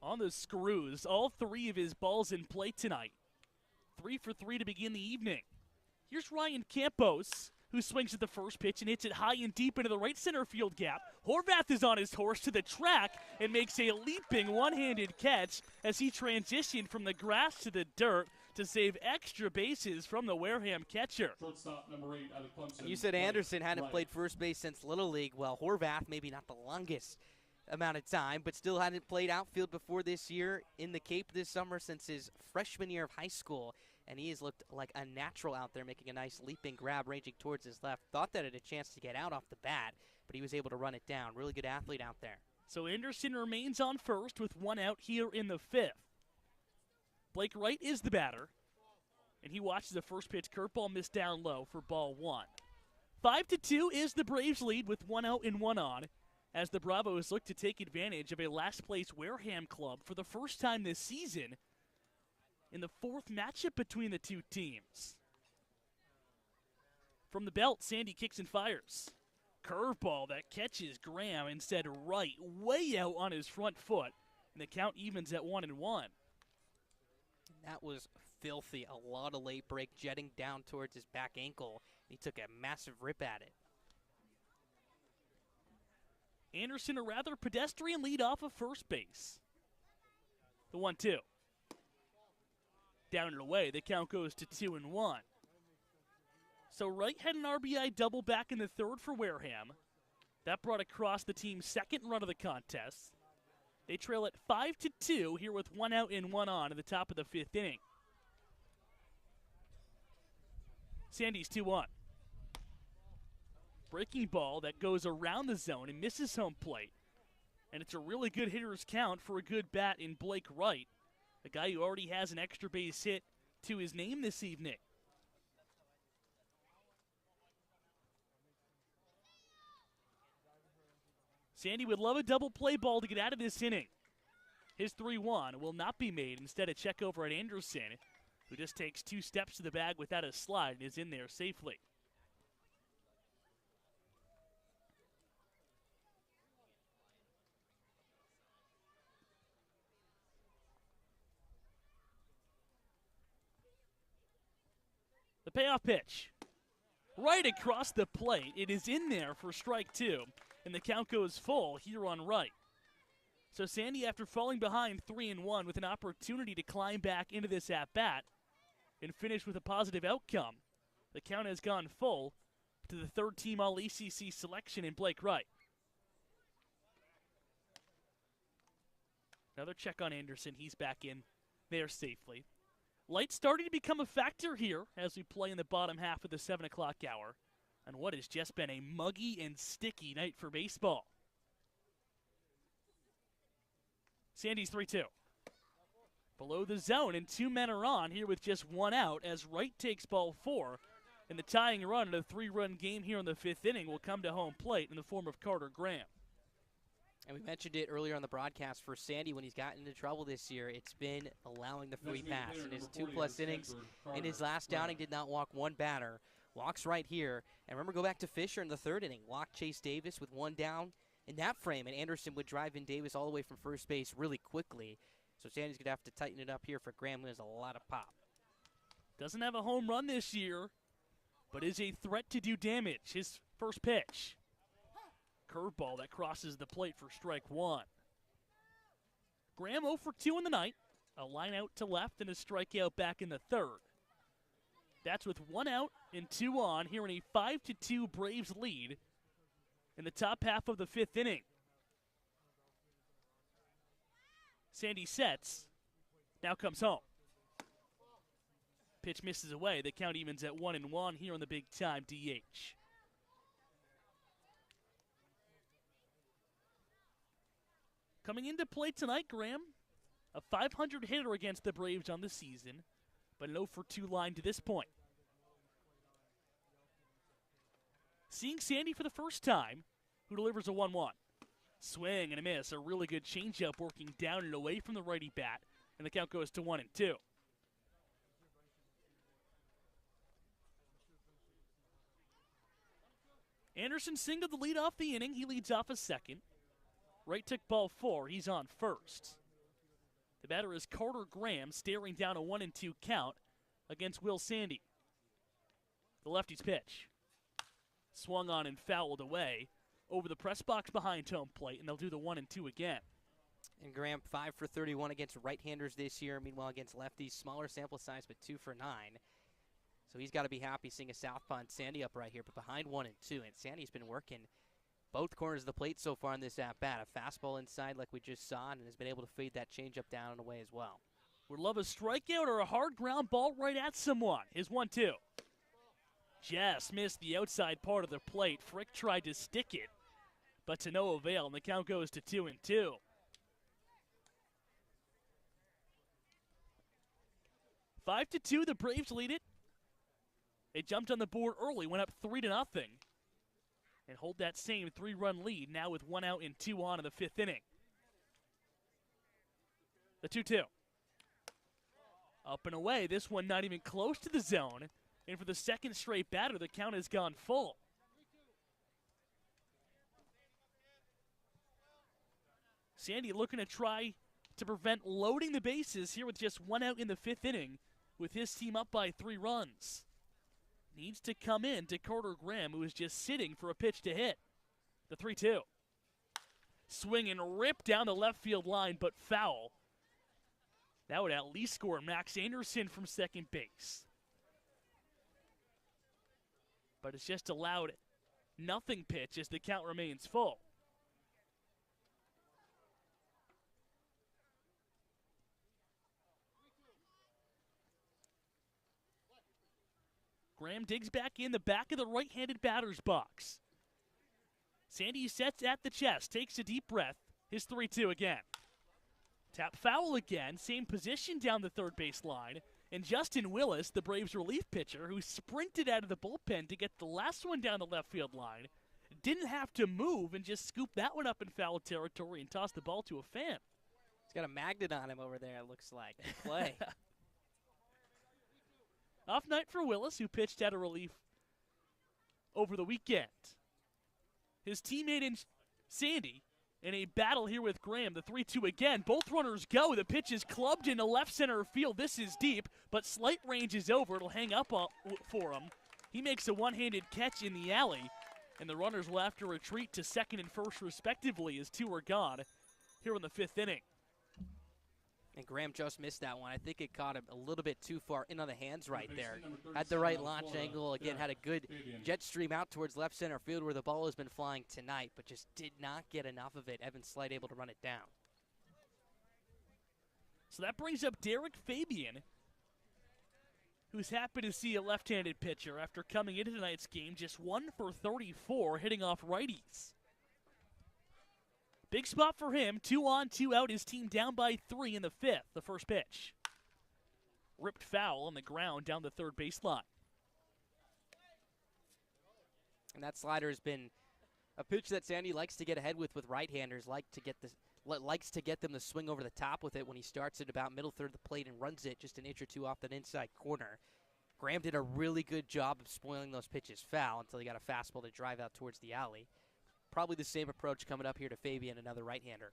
On the screws, all 3 of his balls in play tonight. 3 for 3 to begin the evening. Here's Ryan Campos, who swings at the first pitch and hits it high and deep into the right center field gap. Horvath is on his horse to the track and makes a leaping one-handed catch as he transitioned from the grass to the dirt to save extra bases from the Wareham catcher. Shortstop, number 8, out of Clemson. You said Anderson hadn't played first base since Little League. Well, Horvath, maybe not the longest amount of time, but still hadn't played outfield before this year in the Cape this summer since his freshman year of high school. And he has looked like a natural out there, making a nice leaping grab, ranging towards his left. Thought that had a chance to get out off the bat, but he was able to run it down. Really good athlete out there. So Anderson remains on first with 1 out here in the 5th. Blake Wright is the batter, and he watches the first pitch curveball miss down low for ball 1. 5-2 is the Braves lead with 1 out and 1 on, as the Bravos look to take advantage of a last-place Wareham club for the first time this season in the 4th matchup between the 2 teams. From the belt, Sandy kicks and fires. Curveball that catches Graham instead right, way out on his front foot, and the count evens at 1-1. That was filthy. A lot of late break jetting down towards his back ankle. He took a massive rip at it. Anderson, a rather pedestrian lead off of first base. The 1-2. Down and away, the count goes to 2-1. So Wright had an RBI double back in the 3rd for Wareham. That brought across the team's 2nd run of the contest. They trail at 5-2 here with 1 out and 1 on at the top of the 5th inning. Sandy's 2-1. Breaking ball that goes around the zone and misses home plate. And it's a really good hitter's count for a good bat in Blake Wright, a guy who already has an extra base hit to his name this evening. Sandy would love a double play ball to get out of this inning. His 3-1 will not be made. Instead, a check over at Anderson, who just takes 2 steps to the bag without a slide and is in there safely. The payoff pitch. Right across the plate. It is in there for strike 2, and the count goes full here on right. So Sandy, after falling behind 3-1 with an opportunity to climb back into this at-bat and finish with a positive outcome, the count has gone full to the third-team All-ACC selection in Blake Wright. Another check on Anderson. He's back in there safely. Light starting to become a factor here as we play in the bottom half of the 7 o'clock hour on what has just been a muggy and sticky night for baseball. Sandy's 3-2. Below the zone, and 2 men are on here with just 1 out as Wright takes ball 4. And the tying run in a 3-run game here in the 5th inning will come to home plate in the form of Carter Graham. And we mentioned it earlier on the broadcast for Sandy when he's gotten into trouble this year. It's been allowing the free pass. In his 2+ innings, in his last outing, did not walk 1 batter. Walks right here. And remember, go back to Fisher in the 3rd inning. Walked Chase Davis with 1 down in that frame. And Anderson would drive in Davis all the way from first base really quickly. So Sandy's going to have to tighten it up here for Graham, who has a lot of pop. Doesn't have a home run this year, but is a threat to do damage. His first pitch. Curveball that crosses the plate for strike 1. Graham 0 for 2 in the night. A line out to left and a strikeout back in the 3rd. That's with 1 out and 2 on here in a 5-2 Braves lead in the top half of the 5th inning. Sandy sets. Now comes home. Pitch misses away. The count evens at 1-1 here on the big time DH. Coming into play tonight, Graham, a .500 hitter against the Braves on the season, but an 0 for 2 line to this point. Seeing Sandy for the first time, who delivers a 1-1. Swing and a miss, a really good changeup working down and away from the righty bat, and the count goes to 1-2. Anderson singled the lead off the inning. He leads off a second. Wright took ball 4. He's on first. The batter is Carter Graham, staring down a 1-2 count against Will Sandy. The lefty's pitch. Swung on and fouled away over the press box behind home plate, and they'll do the 1-2 again. And Graham 5 for 31 against right-handers this year. Meanwhile, against lefties, smaller sample size, but 2 for 9. So he's got to be happy seeing a southpaw and Sandy up right here, but behind 1-2. And Sandy's been working both corners of the plate so far in this at-bat. A fastball inside like we just saw, and has been able to fade that changeup down and away as well. Would love a strikeout or a hard ground ball right at someone. His 1-2. Just missed the outside part of the plate. Frick tried to stick it, but to no avail, and the count goes to 2-2. Five to 2, the Braves lead it. They jumped on the board early, went up 3-0, and hold that same 3-run lead now with 1 out and 2 on in the 5th inning. The 2-2. Up and away, this one not even close to the zone, and for the second straight batter, the count has gone full. Sandy looking to try to prevent loading the bases here with just 1 out in the 5th inning with his team up by 3 runs. Needs to come in to Carter Graham, who is just sitting for a pitch to hit. The 3-2. Swing and rip down the left field line, but foul. That would at least score Max Anderson from second base. But it's just allowed nothing pitch as the count remains full. Graham digs back in the back of the right-handed batter's box. Sandy sets at the chest, takes a deep breath. His 3-2 again. Tap foul again, same position down the third base line. And Justin Willis, the Braves relief pitcher, who sprinted out of the bullpen to get the last one down the left field line, didn't have to move and just scoop that one up in foul territory and toss the ball to a fan. He's got a magnet on him over there, it looks like. Play. Off night for Willis, who pitched out of relief over the weekend. His teammate in Sandy in a battle here with Graham. The 3-2 again. Both runners go. The pitch is clubbed into left center field. This is deep, but slight range is over. It'll hang up for him. He makes a one-handed catch in the alley, and the runners will have to retreat to second and first respectively as two are gone here in the 5th inning. And Graham just missed that one. I think it caught him a little bit too far in on the hands right there. Had the right launch angle. Again, had a good jet stream out towards left center field where the ball has been flying tonight, but just did not get enough of it. Evan Slight able to run it down. So that brings up Derek Fabian, who's happy to see a left-handed pitcher after coming into tonight's game just 1 for 34, hitting off righties. Big spot for him. 2 on, 2 out. His team down by 3 in the 5th. The first pitch. Ripped foul on the ground down the third baseline. And that slider has been a pitch that Sandy likes to get ahead with right-handers, likes to get them to swing over the top with it when he starts at about middle third of the plate and runs it just an inch or two off that inside corner. Graham did a really good job of spoiling those pitches foul until he got a fastball to drive out towards the alley. Probably the same approach coming up here to Fabian, another right-hander.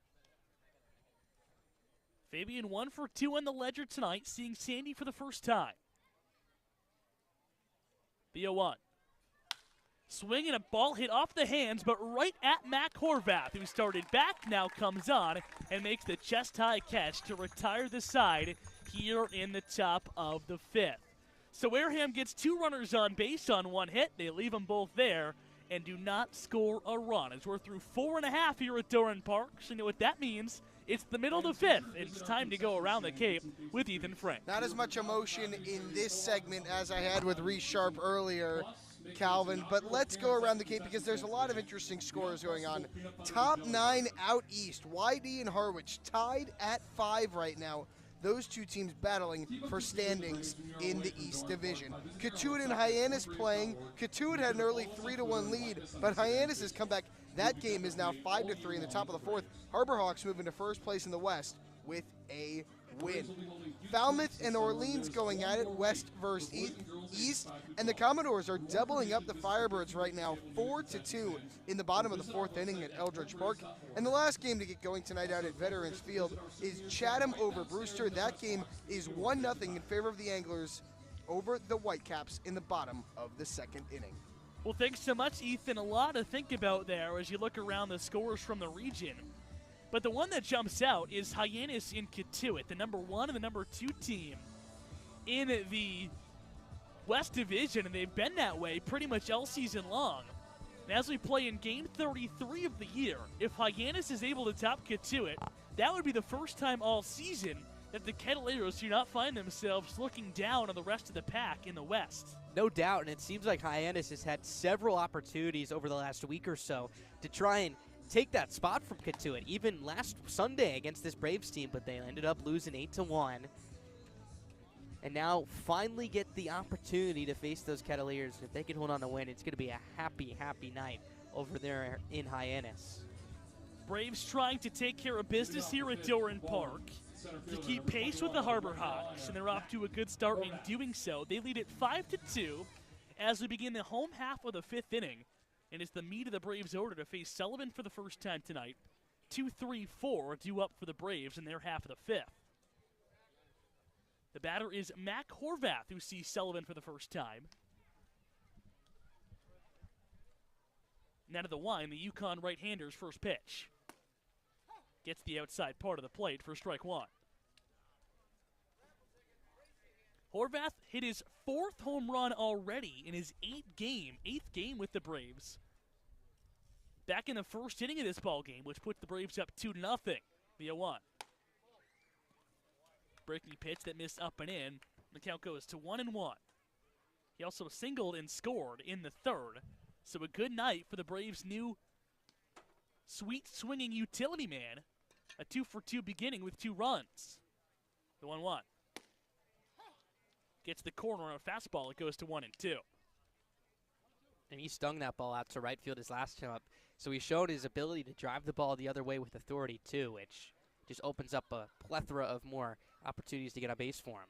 Fabian 1 for 2 on the ledger tonight, seeing Sandy for the first time. The 0-1. Swing and a ball hit off the hands, but right at Mac Horvath, who started back, now comes on and makes the chest-high catch to retire the side here in the top of the 5th. So Wareham gets 2 runners on base on 1 hit. They leave them both there and do not score a run. As we're through 4.5 here at Doran Park, so you know what that means. It's the middle of the 5th. It's time to go around the Cape with Ethan Frank. Not as much emotion in this segment as I had with Reese Sharp earlier, Calvin, but let's go around the Cape because there's a lot of interesting scores going on. Top 9 out east. YD and Harwich tied at 5 right now. Those two teams battling for standings in the East Division. Cotuit and Hyannis playing. Cotuit had an early 3-1 lead, but Hyannis has come back. That game is now 5-3 in the top of the 4th. Harbor Hawks move into first place in the West with a win. Falmouth and Orleans going at it, West versus East, and the Commodores are doubling up the Firebirds right now, 4-2 in the bottom of the 4th inning at Eldridge Park. And the last game to get going tonight out at Veterans Field is Chatham over Brewster. That game is 1-0 in favor of the Anglers over the Whitecaps in the bottom of the 2nd inning. Well, thanks so much, Ethan. A lot to think about there as you look around the scores from the region. But the one that jumps out is Hyannis in Cotuit, the number 1 and the number 2 team in the West Division, and they've been that way pretty much all season long. And as we play in Game 33 of the year, if Hyannis is able to top Cotuit, that would be the first time all season that the Kettleros do not find themselves looking down on the rest of the pack in the West. No doubt, and it seems like Hyannis has had several opportunities over the last week or so to try and take that spot from Cotuit, even last Sunday against this Braves team, but they ended up losing 8-1. And now finally get the opportunity to face those Kettleers. If they can hold on to win, it's going to be a happy, happy night over there in Hyannis. Braves trying to take care of business here at Doran Park to keep pace with the Harbor Hawks, and they're off to a good start in doing so. They lead it 5-2 as we begin the home half of the 5th inning, and it's the meat of the Braves' order to face Sullivan for the first time tonight. 2-3-4 due up for the Braves in their half of the 5th. The batter is Mac Horvath, who sees Sullivan for the first time. And out of the line, the Yukon right-hander's first pitch. Gets the outside part of the plate for strike 1. Horvath hit his 4th home run already in his 8th game with the Braves. Back in the first inning of this ball game, which put the Braves up 2-0. The 0-1. Breaking pitch that missed up and in. The count goes to 1-1. He also singled and scored in the 3rd. So a good night for the Braves' new sweet swinging utility man. A 2-for-2 beginning with 2 runs. The 1-1. Gets the corner on a fastball. It goes to 1-2. And he stung that ball out to right field his last time up. So he showed his ability to drive the ball the other way with authority, too, which just opens up a plethora of more opportunities to get on base for him.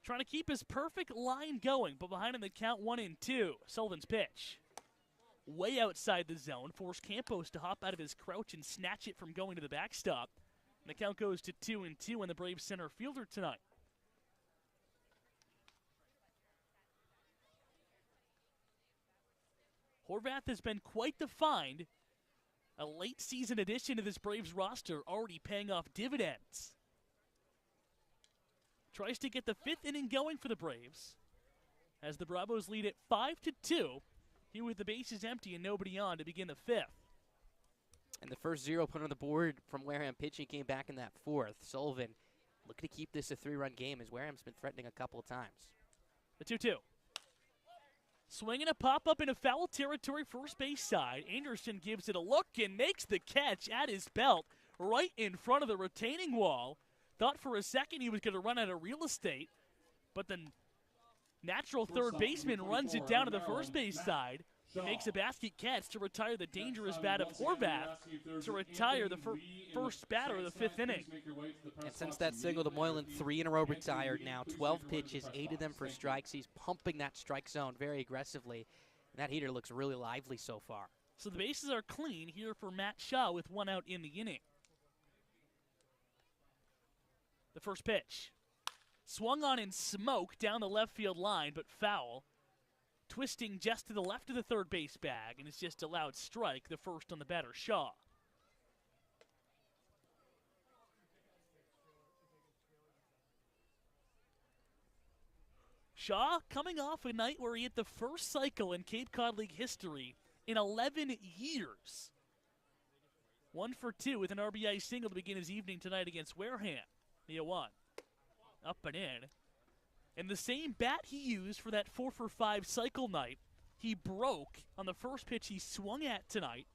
Trying to keep his perfect line going, but behind him the count 1-2. Sullivan's pitch. Way outside the zone. Forced Campos to hop out of his crouch and snatch it from going to the backstop. And the count goes to 2-2 and the Braves center fielder tonight. Horvath has been quite the find. A late season addition to this Braves roster, already paying off dividends. Tries to get the 5th inning going for the Braves, as the Bravos lead it 5-2. Here with the bases empty and nobody on to begin the 5th. And the first 0 put on the board from Wareham pitching came back in that 4th. Sullivan looking to keep this a 3-run game, as Wareham's been threatening a couple of times. The 2-2. Swinging a pop-up into foul territory, first base side. Anderson gives it a look and makes the catch at his belt, right in front of the retaining wall. Thought for a second he was going to run out of real estate, but the natural third baseman runs it down to the first base side. He makes a basket catch to retire the dangerous bat of Horvath, to retire the first batter of the 5th inning. And since that single to Moylan, 3 in a row retired now. 12 pitches, 8 of them for strikes. He's pumping that strike zone very aggressively. And that heater looks really lively so far. So the bases are clean here for Matt Shaw with 1 out in the inning. The first pitch. Swung on in smoke down the left field line, but foul. Twisting just to the left of the third base bag, and it's just a loud strike, the first on the batter, Shaw. Shaw coming off a night where he hit the first cycle in Cape Cod League history in 11 years. 1 for 2 with an RBI single to begin his evening tonight against Wareham. The 0-1. Up and in. And the same bat he used for that 4 for 5 cycle night, he broke on the first pitch he swung at tonight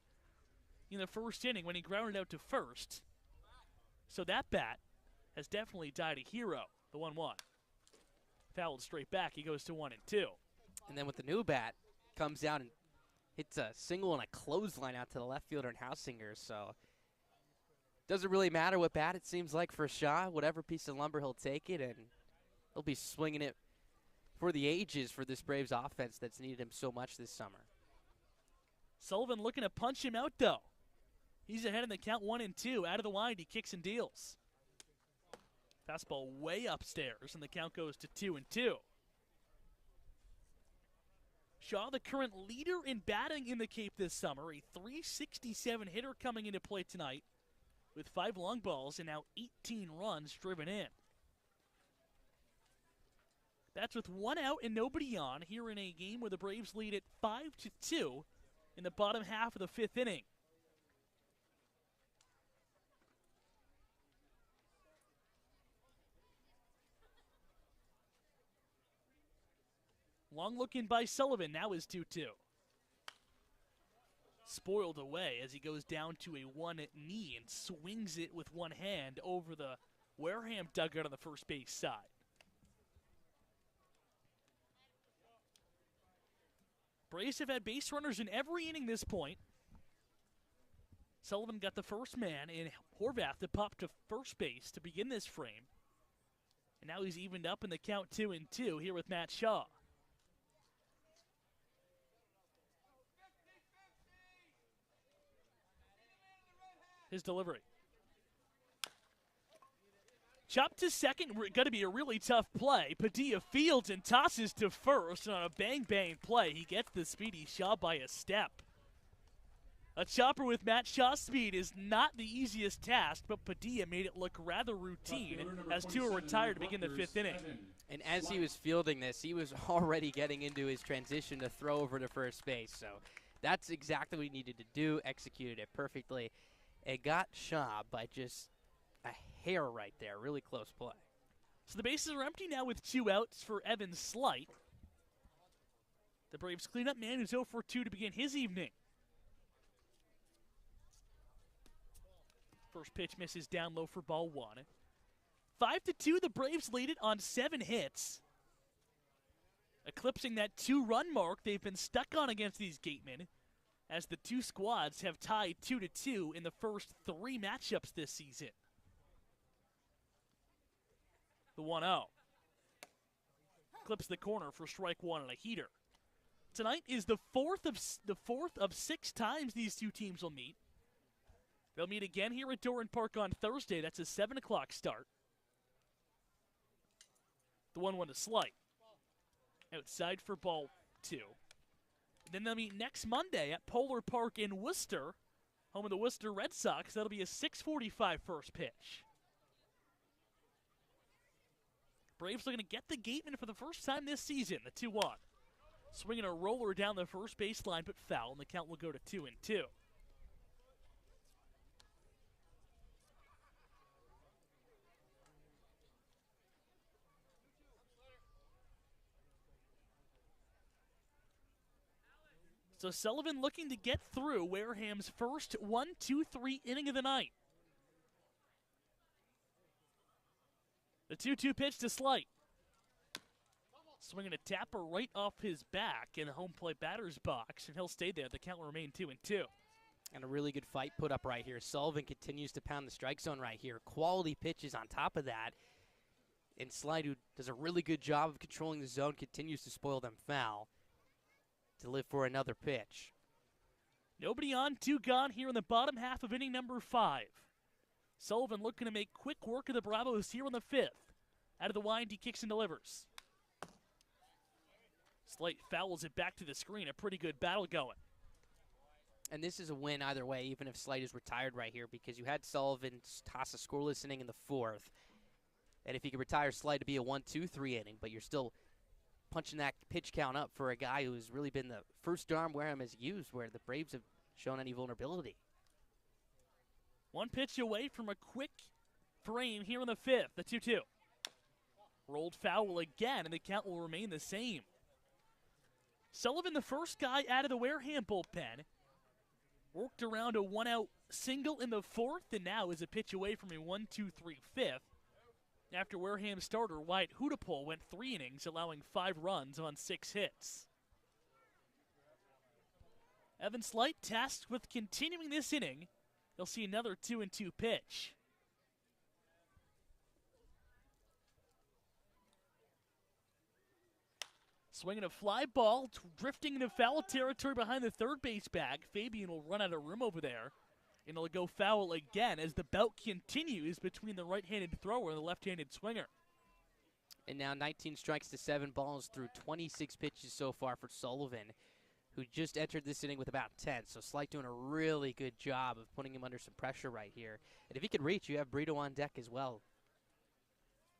in the first inning when he grounded out to first. So that bat has definitely died a hero, the 1-1. Fouled straight back, he goes to 1-2. And then with the new bat, comes out and hits a single and a clothesline out to the left fielder and Hausinger, so doesn't really matter what bat it seems like for Shaw. Whatever piece of lumber, he'll take it, and he'll be swinging it for the ages for this Braves offense that's needed him so much this summer. Sullivan looking to punch him out, though. He's ahead in the count 1-2. Out of the wind, he kicks and deals. Fastball way upstairs, and the count goes to 2-2. Shaw, the current leader in batting in the Cape this summer, a .367 hitter coming into play tonight with 5 long balls and now 18 runs driven in. That's with 1 out and nobody on here in a game where the Braves lead it 5-2 in the bottom half of the 5th inning. Long look in by Sullivan, now is 2-2. Spoiled away as he goes down to a 1 knee and swings it with one hand over the Wareham dugout on the first base side. Braves have had base runners in every inning this point. Sullivan got the first man in Horvath to pop to first base to begin this frame. And now he's evened up in the count 2-2 here with Matt Shaw. His delivery. Chopped to second, going to be a really tough play. Padilla fields and tosses to first, and on a bang-bang play, he gets the speedy Shaw by a step. A chopper with Matt Shaw's speed is not the easiest task, but Padilla made it look rather routine as two are retired to begin the 5th inning. And as he was fielding this, he was already getting into his transition to throw over to first base. So that's exactly what he needed to do, executed it perfectly. It got Shaw by just a hair right there. Really close play. So the bases are empty now with 2 outs for Evan Slight. The Braves cleanup man who's 0 for 2 to begin his evening. First pitch misses down low for ball 1. 5-2, the Braves lead it on 7 hits. eclipsing that 2-run mark they've been stuck on against these Gatemen, as the two squads have tied 2-2 in the first 3 matchups this season. The 1-0. Clips the corner for strike 1 and a heater. Tonight is the fourth of 6 times these two teams will meet. They'll meet again here at Doran Park on Thursday. That's a 7 o'clock start. The 1-1 to Slight. Outside for ball 2. Then they'll meet next Monday at Polar Park in Worcester, home of the Worcester Red Sox. That'll be a 6:45 first pitch. Braves looking to get the Gatemen for the first time this season, the 2-1. Swinging a roller down the first baseline, but foul, and the count will go to 2-2. So Sullivan looking to get through Wareham's first 1-2-3 inning of the night. The 2-2 pitch to Slight. Swinging a tapper right off his back in the home plate batter's box, and he'll stay there. The count will remain 2-2. And a really good fight put up right here. Sullivan continues to pound the strike zone right here. Quality pitches on top of that. And Slight, who does a really good job of controlling the zone, continues to spoil them foul to live for another pitch. Nobody on, 2 gone here in the bottom half of inning number 5. Sullivan looking to make quick work of the Bravos here in the 5th. Out of the wind, he kicks and delivers. Slight fouls it back to the screen. A pretty good battle going. And this is a win either way, even if Slight is retired right here, because you had Sullivan toss a scoreless inning in the 4th. And if you could retire Slight, to be a 1-2-3 inning, but you're still punching that pitch count up for a guy who's really been the first arm Wareham has used, where the Braves have shown any vulnerability. 1 pitch away from a quick frame here in the 5th, the 2-2. Rolled foul again, and the count will remain the same. Sullivan, the first guy out of the Wareham bullpen, worked around a 1-out single in the 4th, and now is a pitch away from a 1-2-3 5th. After Wareham starter Wyatt Hudapole went 3 innings, allowing 5 runs on 6 hits. Evan Slight tasked with continuing this inning. He'll see another 2-2 pitch. Swinging a fly ball, drifting into foul territory behind the third base bag. Fabian will run out of room over there. And it'll go foul again as the bout continues between the right-handed thrower and the left-handed swinger. And now 19 strikes to 7 balls through 26 pitches so far for Sullivan, who just entered this inning with about 10. So Slight doing a really good job of putting him under some pressure right here. And if he could reach, you have Brito on deck as well.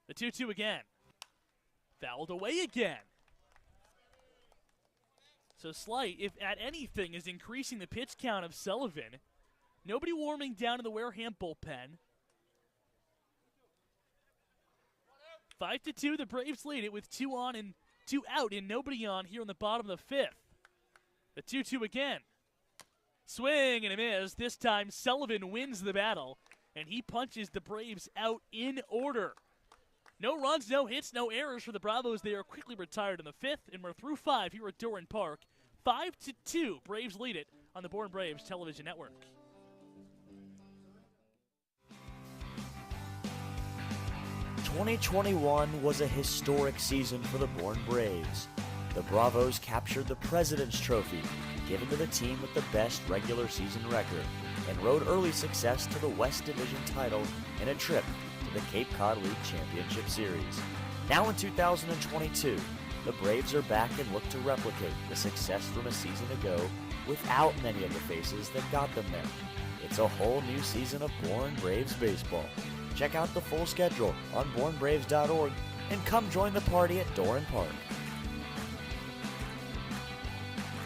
The 2-2 again. Fouled away again. So Slight, if at anything, is increasing the pitch count of Sullivan. Nobody warming down in the Wareham bullpen. 5-2, the Braves lead it with 2 on and 2 out and nobody on here in the bottom of the 5th. The 2-2 again. Swing and a miss. This time Sullivan wins the battle, and he punches the Braves out in order. No runs, no hits, no errors for the Bravos. They are quickly retired in the 5th, and we're through 5 here at Doran Park. 5-2, Braves lead it on the Born Braves television network. "2021 was a historic season for the Bourne Braves. The Bravos captured the President's Trophy, given to the team with the best regular season record, and rode early success to the West Division title and a trip to the Cape Cod League Championship Series. Now in 2022, the Braves are back and look to replicate the success from a season ago without many of the faces that got them there. It's a whole new season of Bourne Braves baseball. Check out the full schedule on bournebraves.org and come join the party at Doran Park.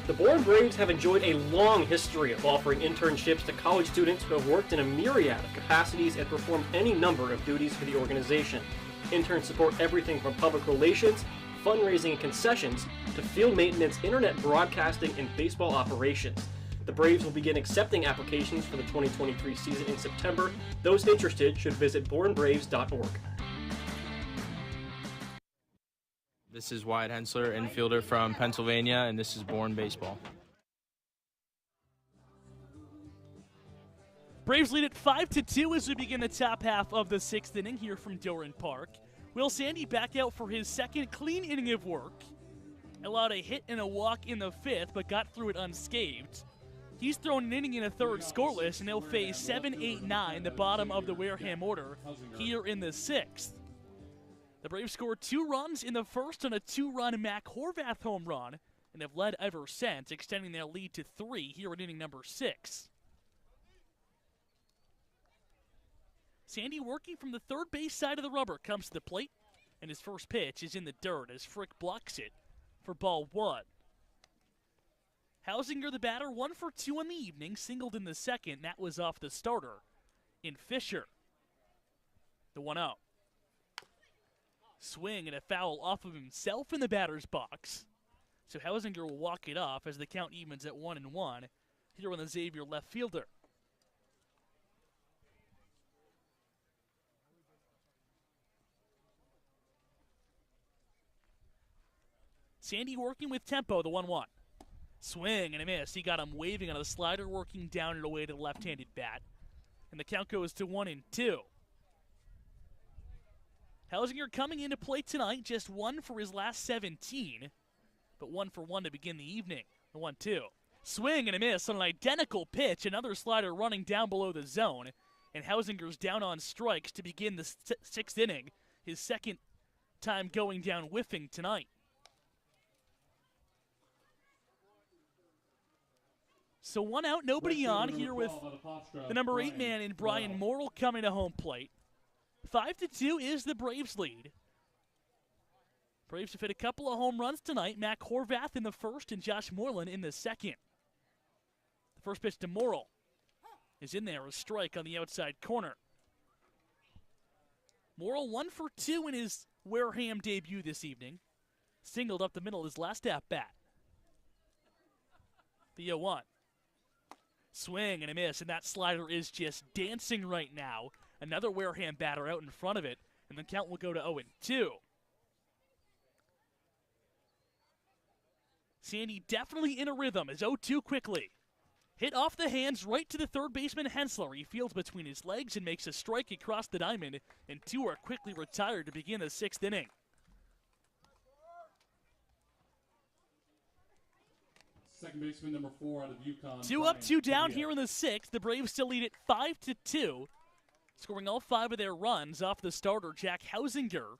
The Bourne Braves have enjoyed a long history of offering internships to college students who have worked in a myriad of capacities and performed any number of duties for the organization. Interns support everything from public relations, fundraising and concessions, to field maintenance, internet broadcasting, and baseball operations. The Braves will begin accepting applications for the 2023 season in September. Those interested should visit bournebraves.org. The This is Wyatt Hensler, infielder from Pennsylvania, and this is Bourne Baseball. Braves lead at 5-2 as we begin the top half of the 6th inning here from Doran Park. Will Sandy back out for his second clean inning of work. Allowed a hit and a walk in the 5th, but got through it unscathed. He's thrown an inning in a third scoreless, and he'll face 7, 8, 9, the bottom of the Wareham order, here in the 6th. The Braves scored 2 runs in the first on a 2-run Mac Horvath home run, and have led ever since, extending their lead to 3 here in inning number 6. Sandy working from the third base side of the rubber comes to the plate, and his first pitch is in the dirt as Frick blocks it for ball 1. Hausinger, the batter, 1 for 2 on the evening, singled in the second. That was off the starter in Fisher. The 1-0. Swing and a foul off of himself in the batter's box. So Hausinger will walk it off as the count evens at 1-1 here on the Xavier left fielder. Sandy working with tempo, the 1-1. Swing and a miss. He got him waving on a slider, working down and away to the left-handed bat. And the count goes to 1-2. Hausinger coming into play tonight, just 1 for his last 17, but 1 for 1 to begin the evening. The 1-2. Swing and a miss on an identical pitch. Another slider running down below the zone. And Hausinger's down on strikes to begin the 6th inning. His second time going down whiffing tonight. So 1 out, nobody on here with the number 8 man in Brian Morrill coming to home plate. 5-2 is the Braves lead. Braves have hit a couple of home runs tonight. Mac Horvath in the first and Josh Moreland in the second. The first pitch to Morrill is in there, a strike on the outside corner. Morrill 1 for 2 in his Wareham debut this evening. Singled up the middle his last at-bat. The 0-1. Swing and a miss, and that slider is just dancing right now. Another Wareham batter out in front of it, and the count will go to 0-2. Sandy definitely in a rhythm as 0-2 quickly. Hit off the hands right to the third baseman Hensler. He fields between his legs and makes a strike across the diamond, and 2 are quickly retired to begin the 6th inning. Second baseman number 4 out of UConn. 2 up, 2 down here in the 6th. The Braves still lead it 5-2, scoring all 5 of their runs off the starter, Jack Hausinger.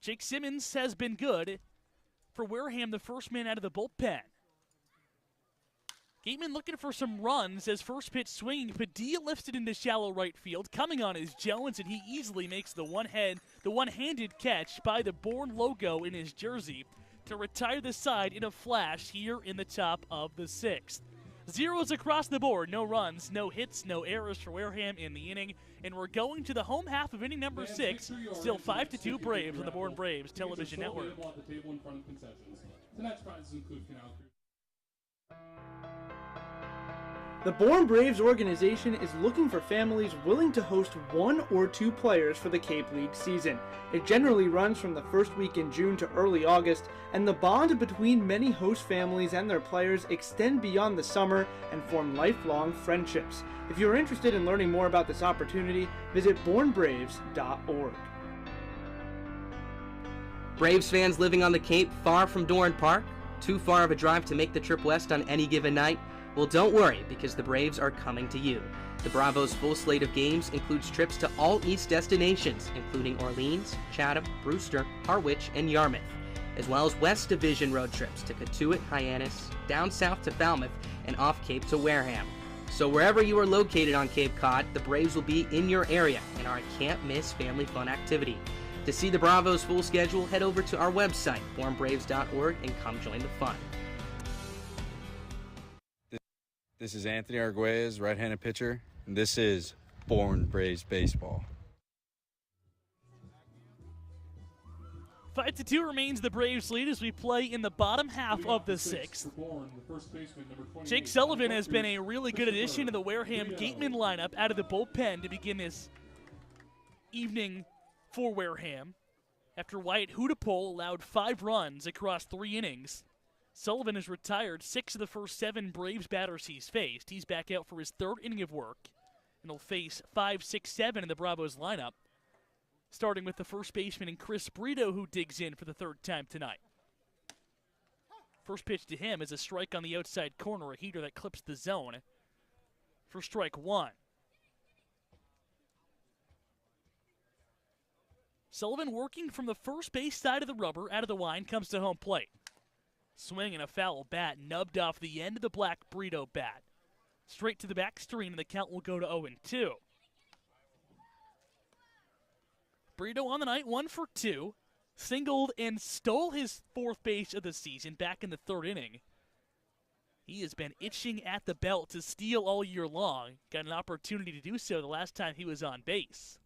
Jake Simmons has been good for Wareham, the first man out of the bullpen. Gatemen looking for some runs as first pitch swinging. Padilla lifts it into shallow right field. Coming on is Jones, and he easily makes the one-handed catch by the Bourne logo in his jersey to retire the side in a flash here in the top of the 6th. Zeros across the board, no runs, no hits, no errors for Wareham in the inning, and we're going to the home half of inning number 6, still 5-2 Braves on the Bourne Braves television network. Tonight's prizes include Canal Crew. The Bourne Braves organization is looking for families willing to host 1 or 2 players for the Cape League season. It generally runs from the first week in June to early August, and the bond between many host families and their players extend beyond the summer and form lifelong friendships. If you're interested in learning more about this opportunity, visit bournebraves.org. Braves fans living on the Cape far from Doran Park? Too far of a drive to make the trip west on any given night? Well, don't worry, because the Braves are coming to you. The Bravos' full slate of games includes trips to all East destinations, including Orleans, Chatham, Brewster, Harwich, and Yarmouth, as well as West Division road trips to Cotuit, Hyannis, down south to Falmouth, and off Cape to Wareham. So wherever you are located on Cape Cod, the Braves will be in your area and are a can't-miss family fun activity. To see the Bravos' full schedule, head over to our website, bournebraves.org, and come join the fun. This is Anthony Arguez, right-handed pitcher, and this is Bourne Braves Baseball. 5-2 remains the Braves' lead as we play in the bottom half of the 6th. Jake Sullivan has been a really good addition to the Wareham Gatemen lineup out of the bullpen to begin this evening for Wareham. After Wyatt Hudapole allowed 5 runs across 3 innings, Sullivan has retired 6 of the first 7 Braves batters he's faced. He's back out for his 3rd inning of work, and he'll face 5, 6, 7 in the Bravos lineup, starting with the first baseman and Chris Brito, who digs in for the 3rd time tonight. First pitch to him is a strike on the outside corner, a heater that clips the zone for strike 1. Sullivan working from the first base side of the rubber, out of the line, comes to home plate. Swing and a foul bat nubbed off the end of the black Brito bat. Straight to the back screen, and the count will go to 0-2. Brito on the night, 1 for 2. Singled and stole his 4th base of the season back in the 3rd inning. He has been itching at the belt to steal all year long. Got an opportunity to do so the last time he was on base.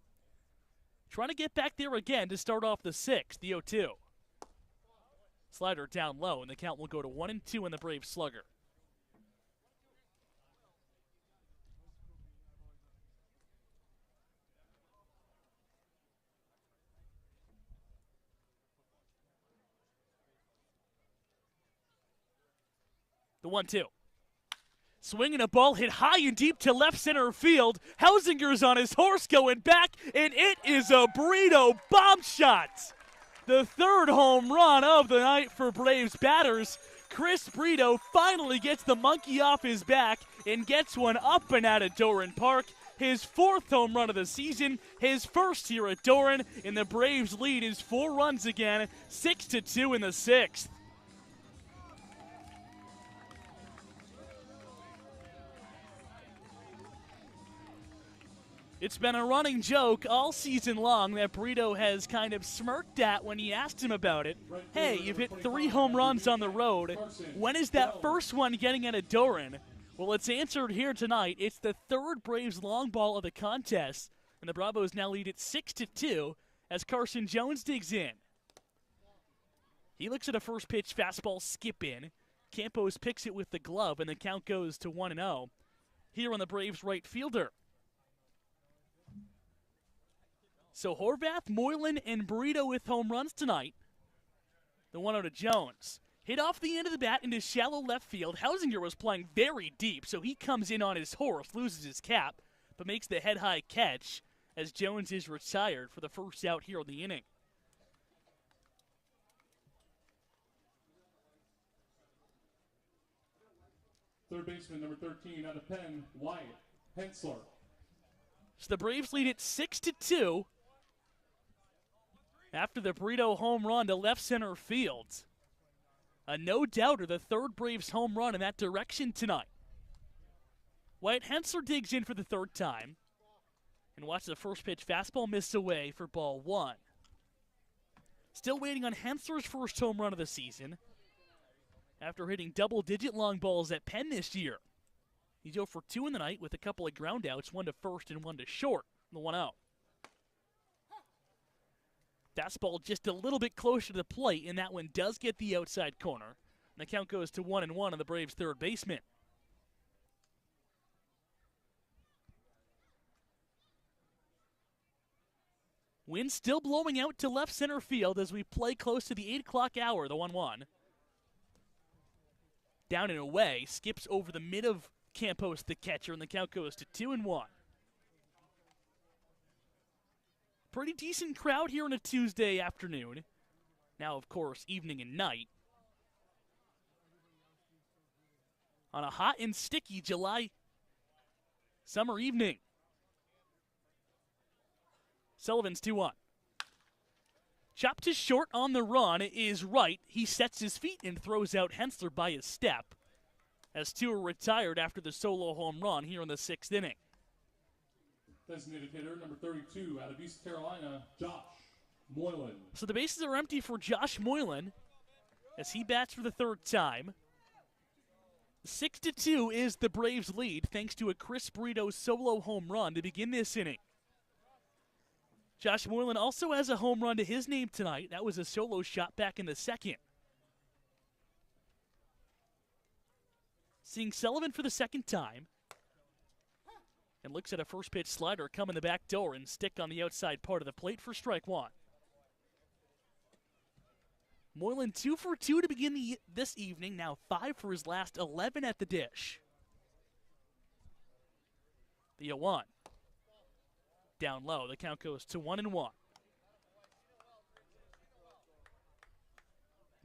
Trying to get back there again to start off the 6th, the 0-2. Slider down low, and the count will go to 1-2 in the Braves slugger. The 1-2. Swinging a ball hit high and deep to left center field. Hausinger's on his horse going back, and it is a Brito bomb shot. The 3rd home run of the night for Braves batters. Chris Brito finally gets the monkey off his back and gets one up and out of Doran Park. His 4th home run of the season, his 1st here at Doran, and the Braves lead is 4 runs again, 6-2 in the 6th. It's been a running joke all season long that Brito has kind of smirked at when he asked him about it. Hey, you've hit 3 home runs on the road. When is that first one getting out of Doran? Well, it's answered here tonight. It's the 3rd Braves long ball of the contest, and the Bravos now lead it 6-2 as Carson Jones digs in. He looks at a first pitch fastball skip in. Campos picks it with the glove, and the count goes to 1-0. Here on the Braves right fielder. So Horvath, Moylan, and Brito with home runs tonight. The 1-0 to Jones. Hit off the end of the bat into shallow left field. Hausinger was playing very deep, so he comes in on his horse, loses his cap, but makes the head-high catch as Jones is retired for the first out here in the inning. Third baseman, number 13, out of Penn, Wyatt Hensler. So the Braves lead it 6-2 after the Brito home run to left center field. A no-doubter, the 3rd Braves home run in that direction tonight. Wyatt Hensler digs in for the 3rd time and watch the first pitch fastball miss away for ball 1. Still waiting on Hensler's first home run of the season after hitting double-digit long balls at Penn this year. He's 0 for 2 in the night with a couple of ground outs, 1 to first and 1 to short, the 1-0. Fastball just a little bit closer to the plate, and that one does get the outside corner. And the count goes to 1-1 on the Braves' 3rd baseman. Wind still blowing out to left center field as we play close to the 8 o'clock hour, the 1-1. Down and away, skips over the mid of Campos, the catcher, and the count goes to 2-1. Pretty decent crowd here on a Tuesday afternoon. Now, of course, evening and night. On a hot and sticky July summer evening. Sullivan's 2-1. Chopped to short on the run is right. He sets his feet and throws out Hensler by his step, as 2 are retired after the solo home run here in the 6th inning. Designated hitter, number 32, out of East Carolina, Josh Moylan. So the bases are empty for Josh Moylan as he bats for the 3rd time. 6-2 is the Braves' lead thanks to a Chris Brito solo home run to begin this inning. Josh Moylan also has a home run to his name tonight. That was a solo shot back in the 2nd. Seeing Sullivan for the 2nd time. And looks at a first pitch slider come in the back door and stick on the outside part of the plate for strike 1. Moylan 2 for 2 to begin this evening, now 5 for his last 11 at the dish. The 0-1. Down low, the count goes to 1-1.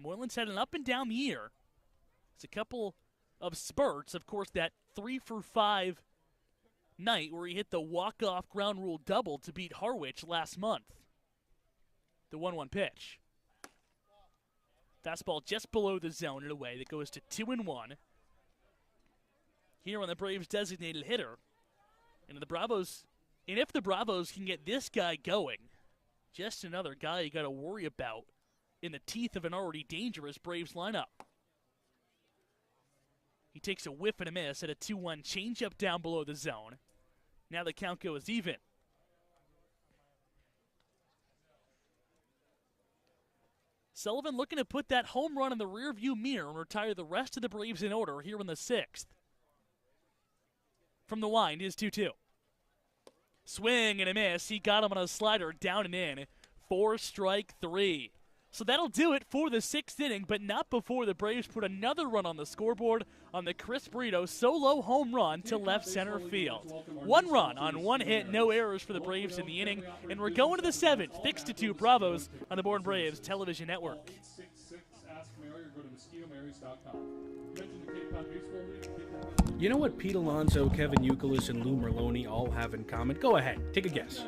Moylan's had an up and down year. It's a couple of spurts. Of course, that 3 for 5 night where he hit the walk-off ground rule double to beat Harwich last month. The 1-1 pitch. Fastball just below the zone and away. That goes to 2-1. Here on the Braves' designated hitter. And if the Bravos can get this guy going, just another guy you got to worry about in the teeth of an already dangerous Braves lineup. He takes a whiff and a miss at a 2-1 changeup down below the zone. Now the count goes even. Sullivan looking to put that home run in the rearview mirror and retire the rest of the Braves in order here in the 6th. From the wind is 2-2. Swing and a miss. He got him on a slider down and in. 4 strike 3. So that'll do it for the 6th inning, but not before the Braves put another run on the scoreboard on the Chris Brito solo home run to left center field. 1 run on 1 hit, no errors for the Braves in the inning, and we're going to the 7th, 6-2 Bravos on the Born Braves television network. 866 Ask Mary or go to mosquitomarys.com. Mention the Cape Cod Baseball League. You know what Pete Alonso, Kevin Youkilis, and Lou Merloni all have in common? Go ahead, take a guess.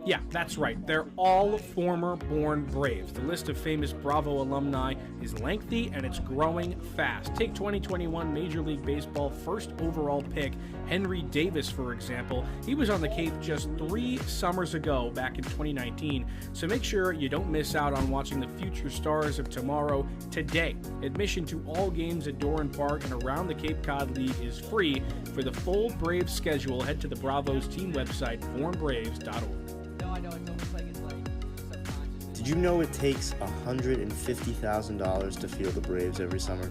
Yeah, that's right. They're all former Born Braves. The list of famous Bravo alumni is lengthy and it's growing fast. Take 2021 Major League Baseball first overall pick, Henry Davis, for example. He was on the Cape just 3 summers ago, back in 2019. So make sure you don't miss out on watching the future stars of tomorrow today. Admission to all games at Doran Park and around the Cape Cod League is free. For the full Braves schedule, head to the Bravos team website, bornbraves.org. Did you know it takes $150,000 to field the Braves every summer?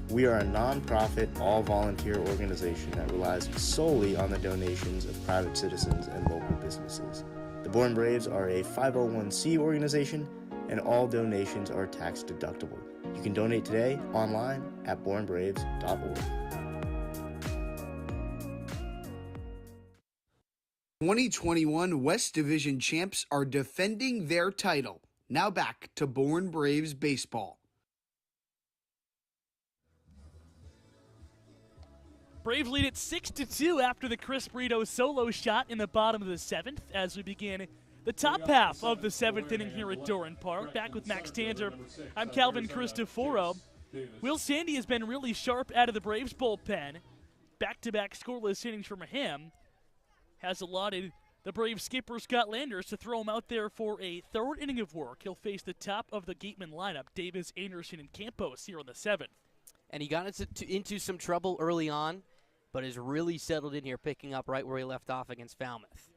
We are a non-profit, all-volunteer organization that relies solely on the donations of private citizens and local businesses. The Born Braves are a 501c organization, and all donations are tax deductible. You can donate today online at bornbraves.org. 2021 West Division champs are defending their title. Now back to Born Braves baseball. Braves lead it 6-2 after the Chris Brito solo shot in the bottom of the 7th as we begin the top half of the 7th inning here at Doran Park. Back with Max Tanzer, I'm Calvin Cristoforo. Will Sandy has been really sharp out of the Braves bullpen. Back-to-back scoreless innings from him has allotted the Braves skipper Scott Landers to throw him out there for a 3rd inning of work. He'll face the top of the Gatemen lineup, Davis, Anderson, and Campos here on the 7th. And he got into some trouble early on, but has really settled in here, picking up right where he left off against Falmouth.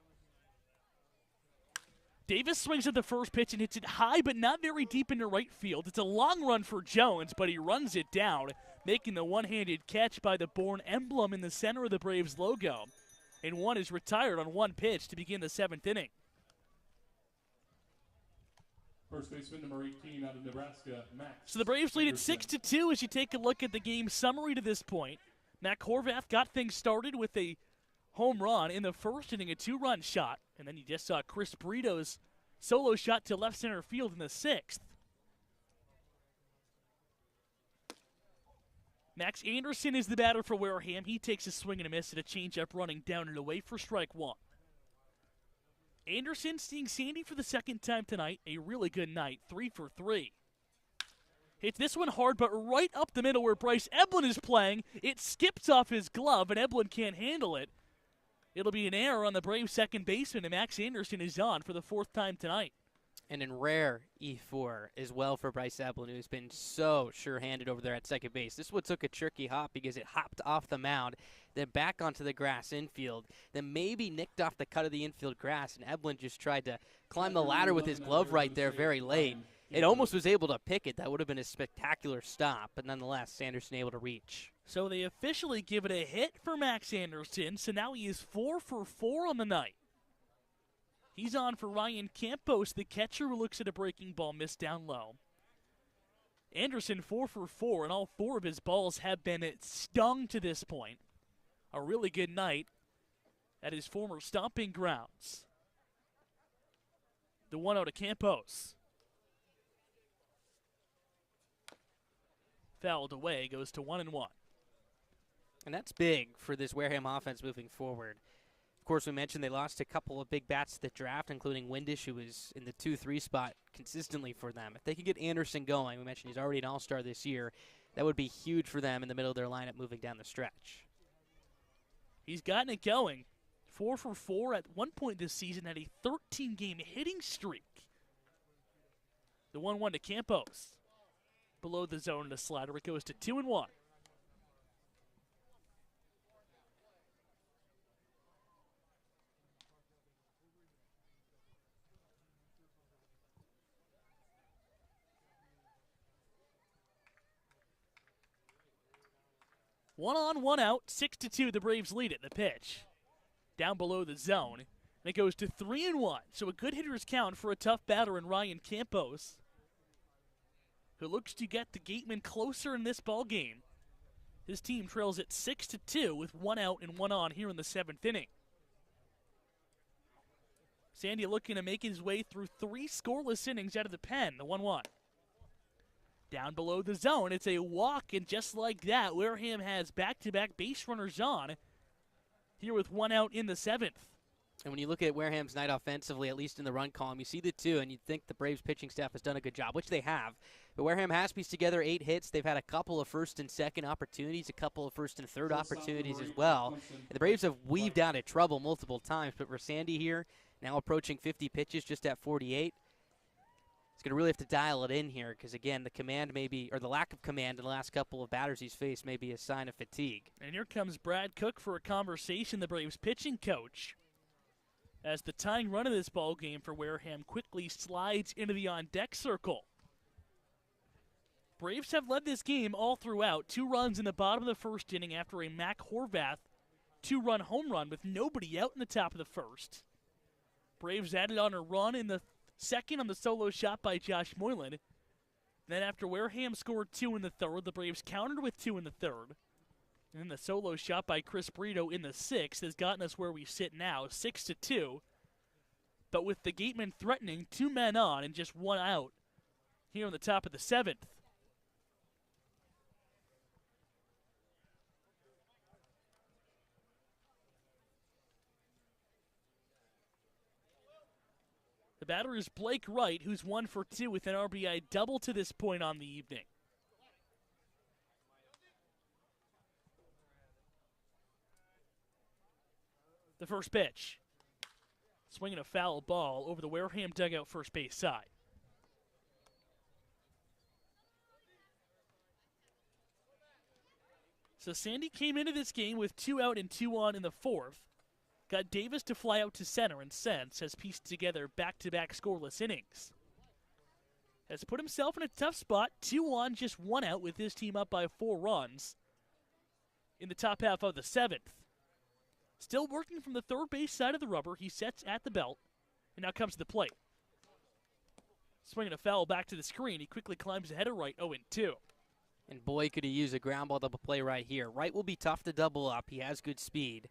Davis swings at the first pitch and hits it high but not very deep into right field. It's a long run for Jones, but he runs it down, making the one-handed catch by the Born emblem in the center of the Braves logo. And one is retired on 1 pitch to begin the 7th inning. First baseman number 18 out of Nebraska, Max. So the Braves lead at 6-2 as you take a look at the game summary to this point. Mac Horvath got things started with a home run in the 1st inning, a 2-run shot. And then you just saw Chris Brito's solo shot to left center field in the 6th. Max Anderson is the batter for Wareham. He takes a swing and a miss at a changeup running down and away for strike 1. Anderson seeing Sandy for the 2nd time tonight. A really good night, 3 for 3. Hits this one hard, but right up the middle where Bryce Eblin is playing. It skips off his glove, and Eblin can't handle it. It'll be an error on the Braves second baseman, and Max Anderson is on for the 4th time tonight. And in rare E4 as well for Bryce Eblin, who's been so sure-handed over there at second base. This one took a tricky hop because it hopped off the mound, then back onto the grass infield, then maybe nicked off the cut of the infield grass, and Eblin just tried to climb the ladder with his glove right there very late. It almost was able to pick it. That would have been a spectacular stop, but nonetheless, Anderson able to reach. So they officially give it a hit for Max Anderson, so now he is 4 for 4 on the night. He's on for Ryan Campos, the catcher, who looks at a breaking ball missed down low. Anderson 4 for 4, and all 4 of his balls have been stung to this point. A really good night at his former stomping grounds. The 1-0 to Campos. Fouled away, goes to 1-1. And that's big for this Wareham offense moving forward. Of course, we mentioned they lost a couple of big bats to the draft, including Windish, who was in the 2-3 spot consistently for them. If they could get Anderson going, we mentioned he's already an all-star this year, that would be huge for them in the middle of their lineup moving down the stretch. He's gotten it going. 4 for 4 at one point this season, had a 13-game hitting streak. The 1-1 to Campos. Below the zone in the slider, it goes to 2-1. One on, one out, 6-2. The Braves lead it. The pitch down below the zone, and it goes to 3-1. So a good hitter's count for a tough batter in Ryan Campos, who looks to get the Gatemen closer in this ball game. His team trails it 6-2 with 1 out and 1 on here in the 7th inning. Sandy looking to make his way through 3 scoreless innings out of the pen. The 1-1. Down below the zone, it's a walk, and just like that, Wareham has back-to-back base runners on here with 1 out in the 7th. And when you look at Wareham's night offensively, at least in the run column, you see the 2, and you'd think the Braves pitching staff has done a good job, which they have. But Wareham has pieced together 8 hits. They've had a couple of first and second opportunities, a couple of first and third opportunities as well. And the Braves have weaved out of trouble multiple times, but for Sandy here, now approaching 50 pitches, just at 48, he's going to really have to dial it in here because, again, the command maybe, or the lack of command in the last couple of batters he's faced may be a sign of fatigue. And here comes Brad Cook for a conversation, the Braves pitching coach, as the tying run of this ball game for Wareham quickly slides into the on-deck circle. Braves have led this game all throughout. 2 runs in the bottom of the first inning after a Mac Horvath 2-run home run with nobody out in the top of the first. Braves added on a run in the second on the solo shot by Josh Moylan. Then after Wareham scored 2 in the third, the Braves countered with 2 in the third. And then the solo shot by Chris Brito in the 6th has gotten us where we sit now, 6-2. But with the Gatemen threatening, 2 men on and just 1 out here on the top of the 7th. The batter is Blake Wright, who's 1 for 2 with an RBI double to this point on the evening. The first pitch. Swinging a foul ball over the Wareham dugout first base side. So Sandy came into this game with 2 out and 2 on in the 4th. Got Davis to fly out to center, and since has pieced together back-to-back scoreless innings. Has put himself in a tough spot, 2 on, just 1 out with his team up by 4 runs in the top half of the 7th. Still working from the third base side of the rubber, he sets at the belt, and now comes to the plate. Swinging a foul back to the screen, he quickly climbs ahead of Wright, 0-2. And boy, could he use a ground ball double play right here. Wright will be tough to double up. He has good speed.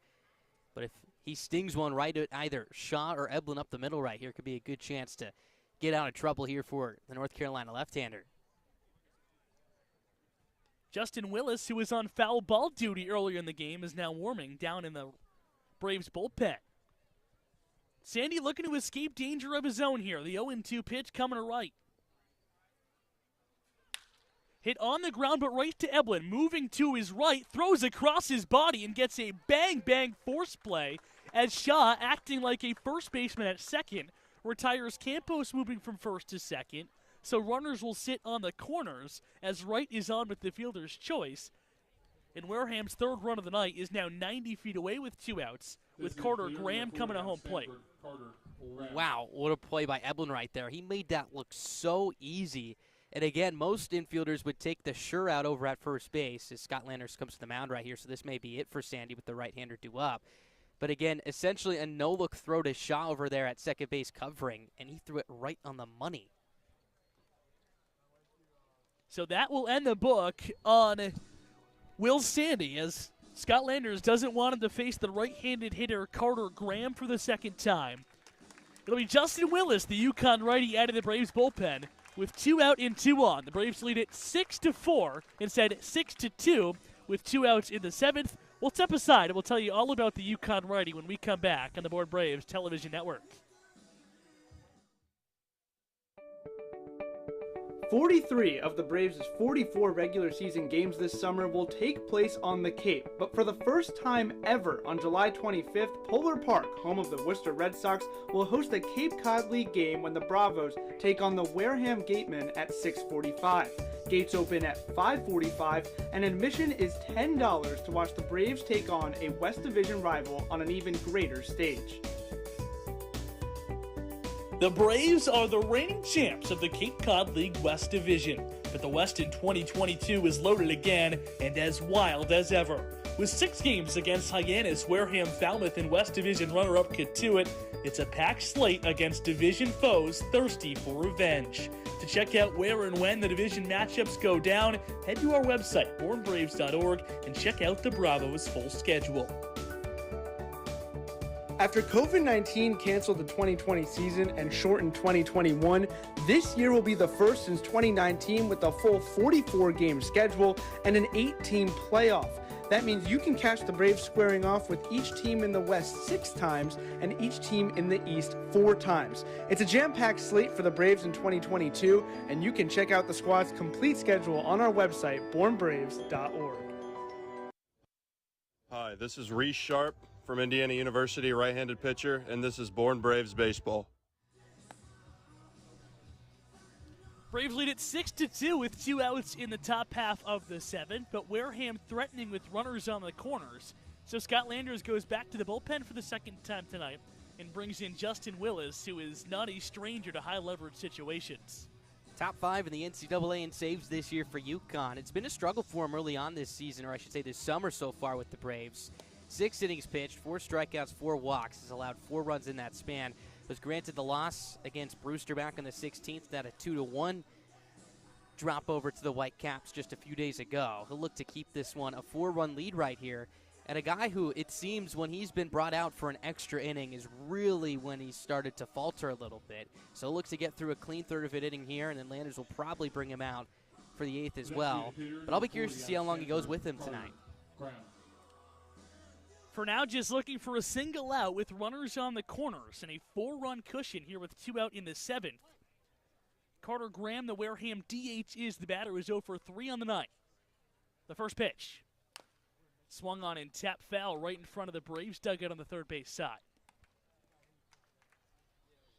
But if he stings one right at either Shaw or Eblin up the middle right here, could be a good chance to get out of trouble here for the North Carolina left-hander. Justin Willis, who was on foul ball duty earlier in the game, is now warming down in the Braves bullpen. Sandy looking to escape danger of his own here. The 0-2 pitch coming to right. Hit on the ground, but right to Eblin. Moving to his right, throws across his body and gets a bang-bang force play as Shaw, acting like a first baseman at second, retires Campos moving from first to second. So runners will sit on the corners as Wright is on with the fielder's choice. And Wareham's third run of the night is now 90 feet away with 2 outs, with Carter Graham coming to home plate. Wow, what a play by Eblin right there. He made that look so easy. And again, most infielders would take the sure out over at first base as Scott Landers comes to the mound right here, so this may be it for Sandy with the right-hander due up. But again, essentially a no-look throw to Shaw over there at second base covering, and he threw it right on the money. So that will end the book on Will Sandy, as Scott Landers doesn't want him to face the right-handed hitter Carter Graham for the second time. It'll be Justin Willis, the UConn righty, out of the Braves bullpen with 2 out and 2 on. The Braves lead it 6-4 instead 6-2 with 2 outs in the 7th. We'll step aside and we'll tell you all about the UConn righty when we come back on the Bourne Braves television network. 43 of the Braves' 44 regular season games this summer will take place on the Cape, but for the first time ever on July 25th, Polar Park, home of the Worcester Red Sox, will host a Cape Cod League game when the Bravos take on the Wareham Gatemen at 6:45. Gates open at 5:45, and admission is $10 to watch the Braves take on a West Division rival on an even greater stage. The Braves are the reigning champs of the Cape Cod League West Division, but the West in 2022 is loaded again and as wild as ever. With 6 games against Hyannis, Wareham, Falmouth, and West Division runner-up Katuitt, it's a packed slate against division foes thirsty for revenge. To check out where and when the division matchups go down, head to our website, bornbraves.org, and check out the Bravos' full schedule. After COVID-19 canceled the 2020 season and shortened 2021, this year will be the first since 2019 with a full 44-game schedule and an 8-team playoff. That means you can catch the Braves squaring off with each team in the West 6 times and each team in the East 4 times. It's a jam-packed slate for the Braves in 2022, and you can check out the squad's complete schedule on our website, bornbraves.org. Hi, this is Reese Sharp from Indiana University, right-handed pitcher, and this is Bourne Braves Baseball. Braves lead it 6-2 with 2 outs in the top half of the 7th, but Wareham threatening with runners on the corners. So Scott Landers goes back to the bullpen for the second time tonight and brings in Justin Willis, who is not a stranger to high-leverage situations. Top 5 in the NCAA in saves this year for UConn. It's been a struggle for him early on this season, or I should say this summer so far with the Braves. 6 innings pitched, 4 strikeouts, 4 walks. Has allowed 4 runs in that span. Was granted the loss against Brewster back on the 16th. That a 2-1 drop over to the Whitecaps just a few days ago. He'll look to keep this one a 4-run lead right here. And a guy who, it seems, when he's been brought out for an extra inning is really when he started to falter a little bit. So he'll look to get through a clean third of an inning here, and then Landers will probably bring him out for the 8th as well. But I'll be curious to see how long he goes with him tonight. For now, just looking for a single out with runners on the corners and a 4-run cushion here with 2 out in the 7th. Carter Graham, the Wareham DH, is the batter, is 0 for 3 on the night. The first pitch. Swung on and tapped foul right in front of the Braves dugout on the third base side.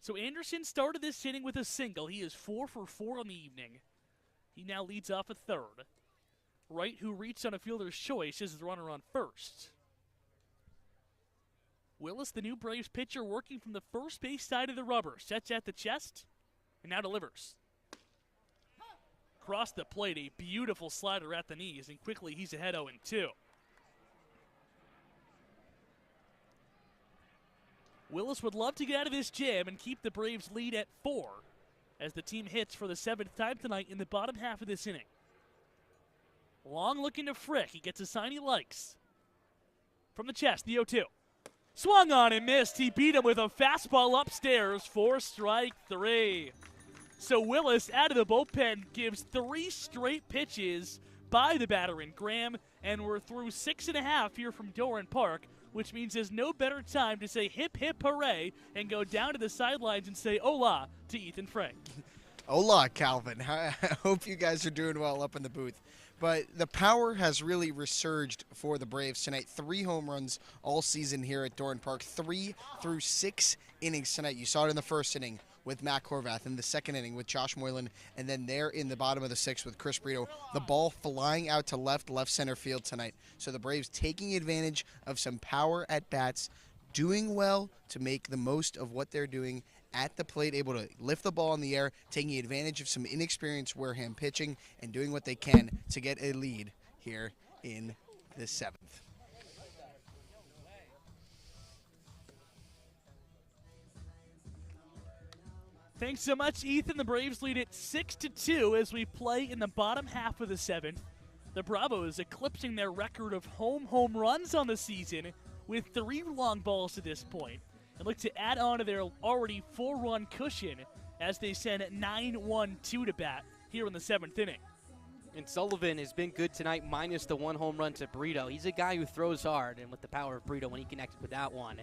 So Anderson started this inning with a single. He is 4 for 4 on the evening. He now leads off a third. Wright, who reached on a fielder's choice, is the runner on first. Willis, the new Braves pitcher, working from the first base side of the rubber. Sets at the chest and now delivers. Across the plate, a beautiful slider at the knees, and quickly he's ahead 0-2. Willis would love to get out of this jam and keep the Braves lead at 4 as the team hits for the 7th time tonight in the bottom half of this inning. Long looking to Frick. He gets a sign he likes. From the chest, the 0-2. Swung on and missed. He beat him with a fastball upstairs for strike 3. So Willis, out of the bullpen, gives 3 straight pitches by the batter in Graham, and we're through 6.5 here from Doran Park, which means there's no better time to say hip, hip, hooray, and go down to the sidelines and say hola to Ethan Frank. Hola, Calvin. I hope you guys are doing well up in the booth. But the power has really resurged for the Braves tonight. 3 home runs all season here at Doran Park. 3 through 6 innings tonight. You saw it in the first inning with Matt Horvath, in the second inning with Josh Moylan, and then there in the bottom of the 6th with Chris Brito. The ball flying out to left center field tonight. So the Braves taking advantage of some power at bats, doing well to make the most of what they're doing at the plate, able to lift the ball in the air, taking advantage of some inexperienced Wareham pitching, and doing what they can to get a lead here in the 7th. Thanks so much, Ethan. The Braves lead it 6-2 as we play in the bottom half of the seventh. The Bravos eclipsing their record of home runs on the season with 3 long balls to this point, and look to add on to their already 4-run cushion as they send 9-1-2 to bat here in the 7th inning. And Sullivan has been good tonight, minus the 1 home run to Brito. He's a guy who throws hard, and with the power of Brito, when he connected with that one,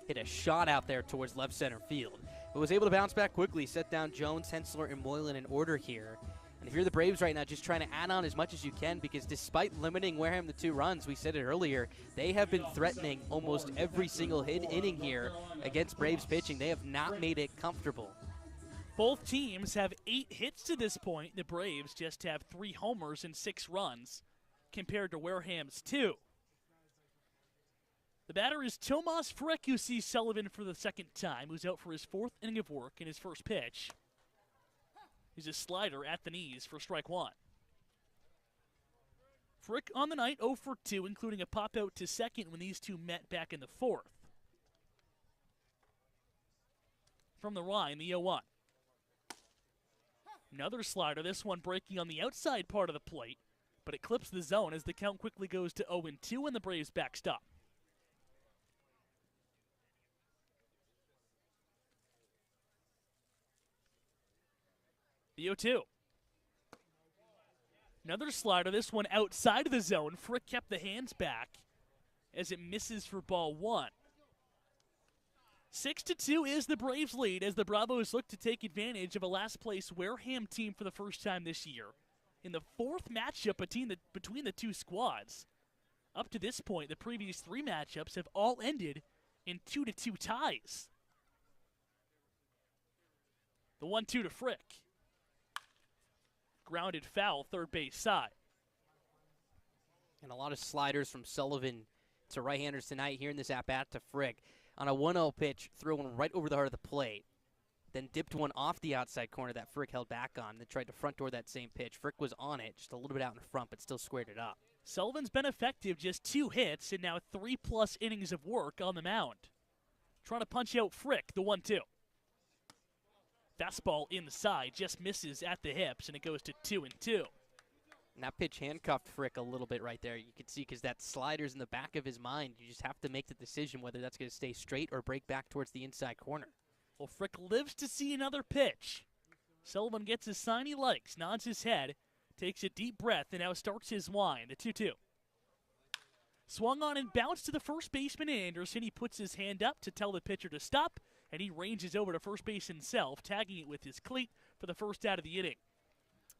hit a shot out there towards left center field. But was able to bounce back quickly, set down Jones, Hensler, and Moylan in order here. And if you're the Braves right now, just trying to add on as much as you can, because despite limiting Wareham to 2 runs, we said it earlier, they have been threatening almost every single inning here against Braves pitching. They have not made it comfortable. Both teams have 8 hits to this point. The Braves just have 3 homers and 6 runs compared to Wareham's 2. The batter is Tomas Frick, who sees Sullivan for the second time, who's out for his 4th inning of work in his first pitch. He's a slider at the knees for strike 1. Frick on the night 0 for 2, including a pop out to second when these two met back in the 4th. From the line, the 0-1. Another slider, this one breaking on the outside part of the plate, but it clips the zone as the count quickly goes to 0-2 and the Braves backstop. The 0-2. Another slider, this one outside of the zone. Frick kept the hands back as it misses for ball 1. 6-2 is the Braves' lead as the Bravos look to take advantage of a last-place Wareham team for the first time this year in the 4th matchup between the two squads. Up to this point, the previous 3 matchups have all ended in 2-2 ties. The 1-2 to Frick. Grounded foul, third base side. And a lot of sliders from Sullivan to right-handers tonight here in this at-bat to Frick. On a 1-0 pitch, threw one right over the heart of the plate. Then dipped one off the outside corner that Frick held back on. Then tried to front door that same pitch. Frick was on it, just a little bit out in front, but still squared it up. Sullivan's been effective, just 2 hits, and now 3+ innings of work on the mound. Trying to punch out Frick, the 1-2. Fastball inside, just misses at the hips, and it goes to 2-2. And that pitch handcuffed Frick a little bit right there. You can see because that slider's in the back of his mind. You just have to make the decision whether that's going to stay straight or break back towards the inside corner. Well, Frick lives to see another pitch. Sullivan gets his sign he likes, nods his head, takes a deep breath, and now starts his wind, the 2-2. Swung on and bounced to the first baseman, Anderson. He puts his hand up to tell the pitcher to stop, and he ranges over to first base himself, tagging it with his cleat for the first out of the inning.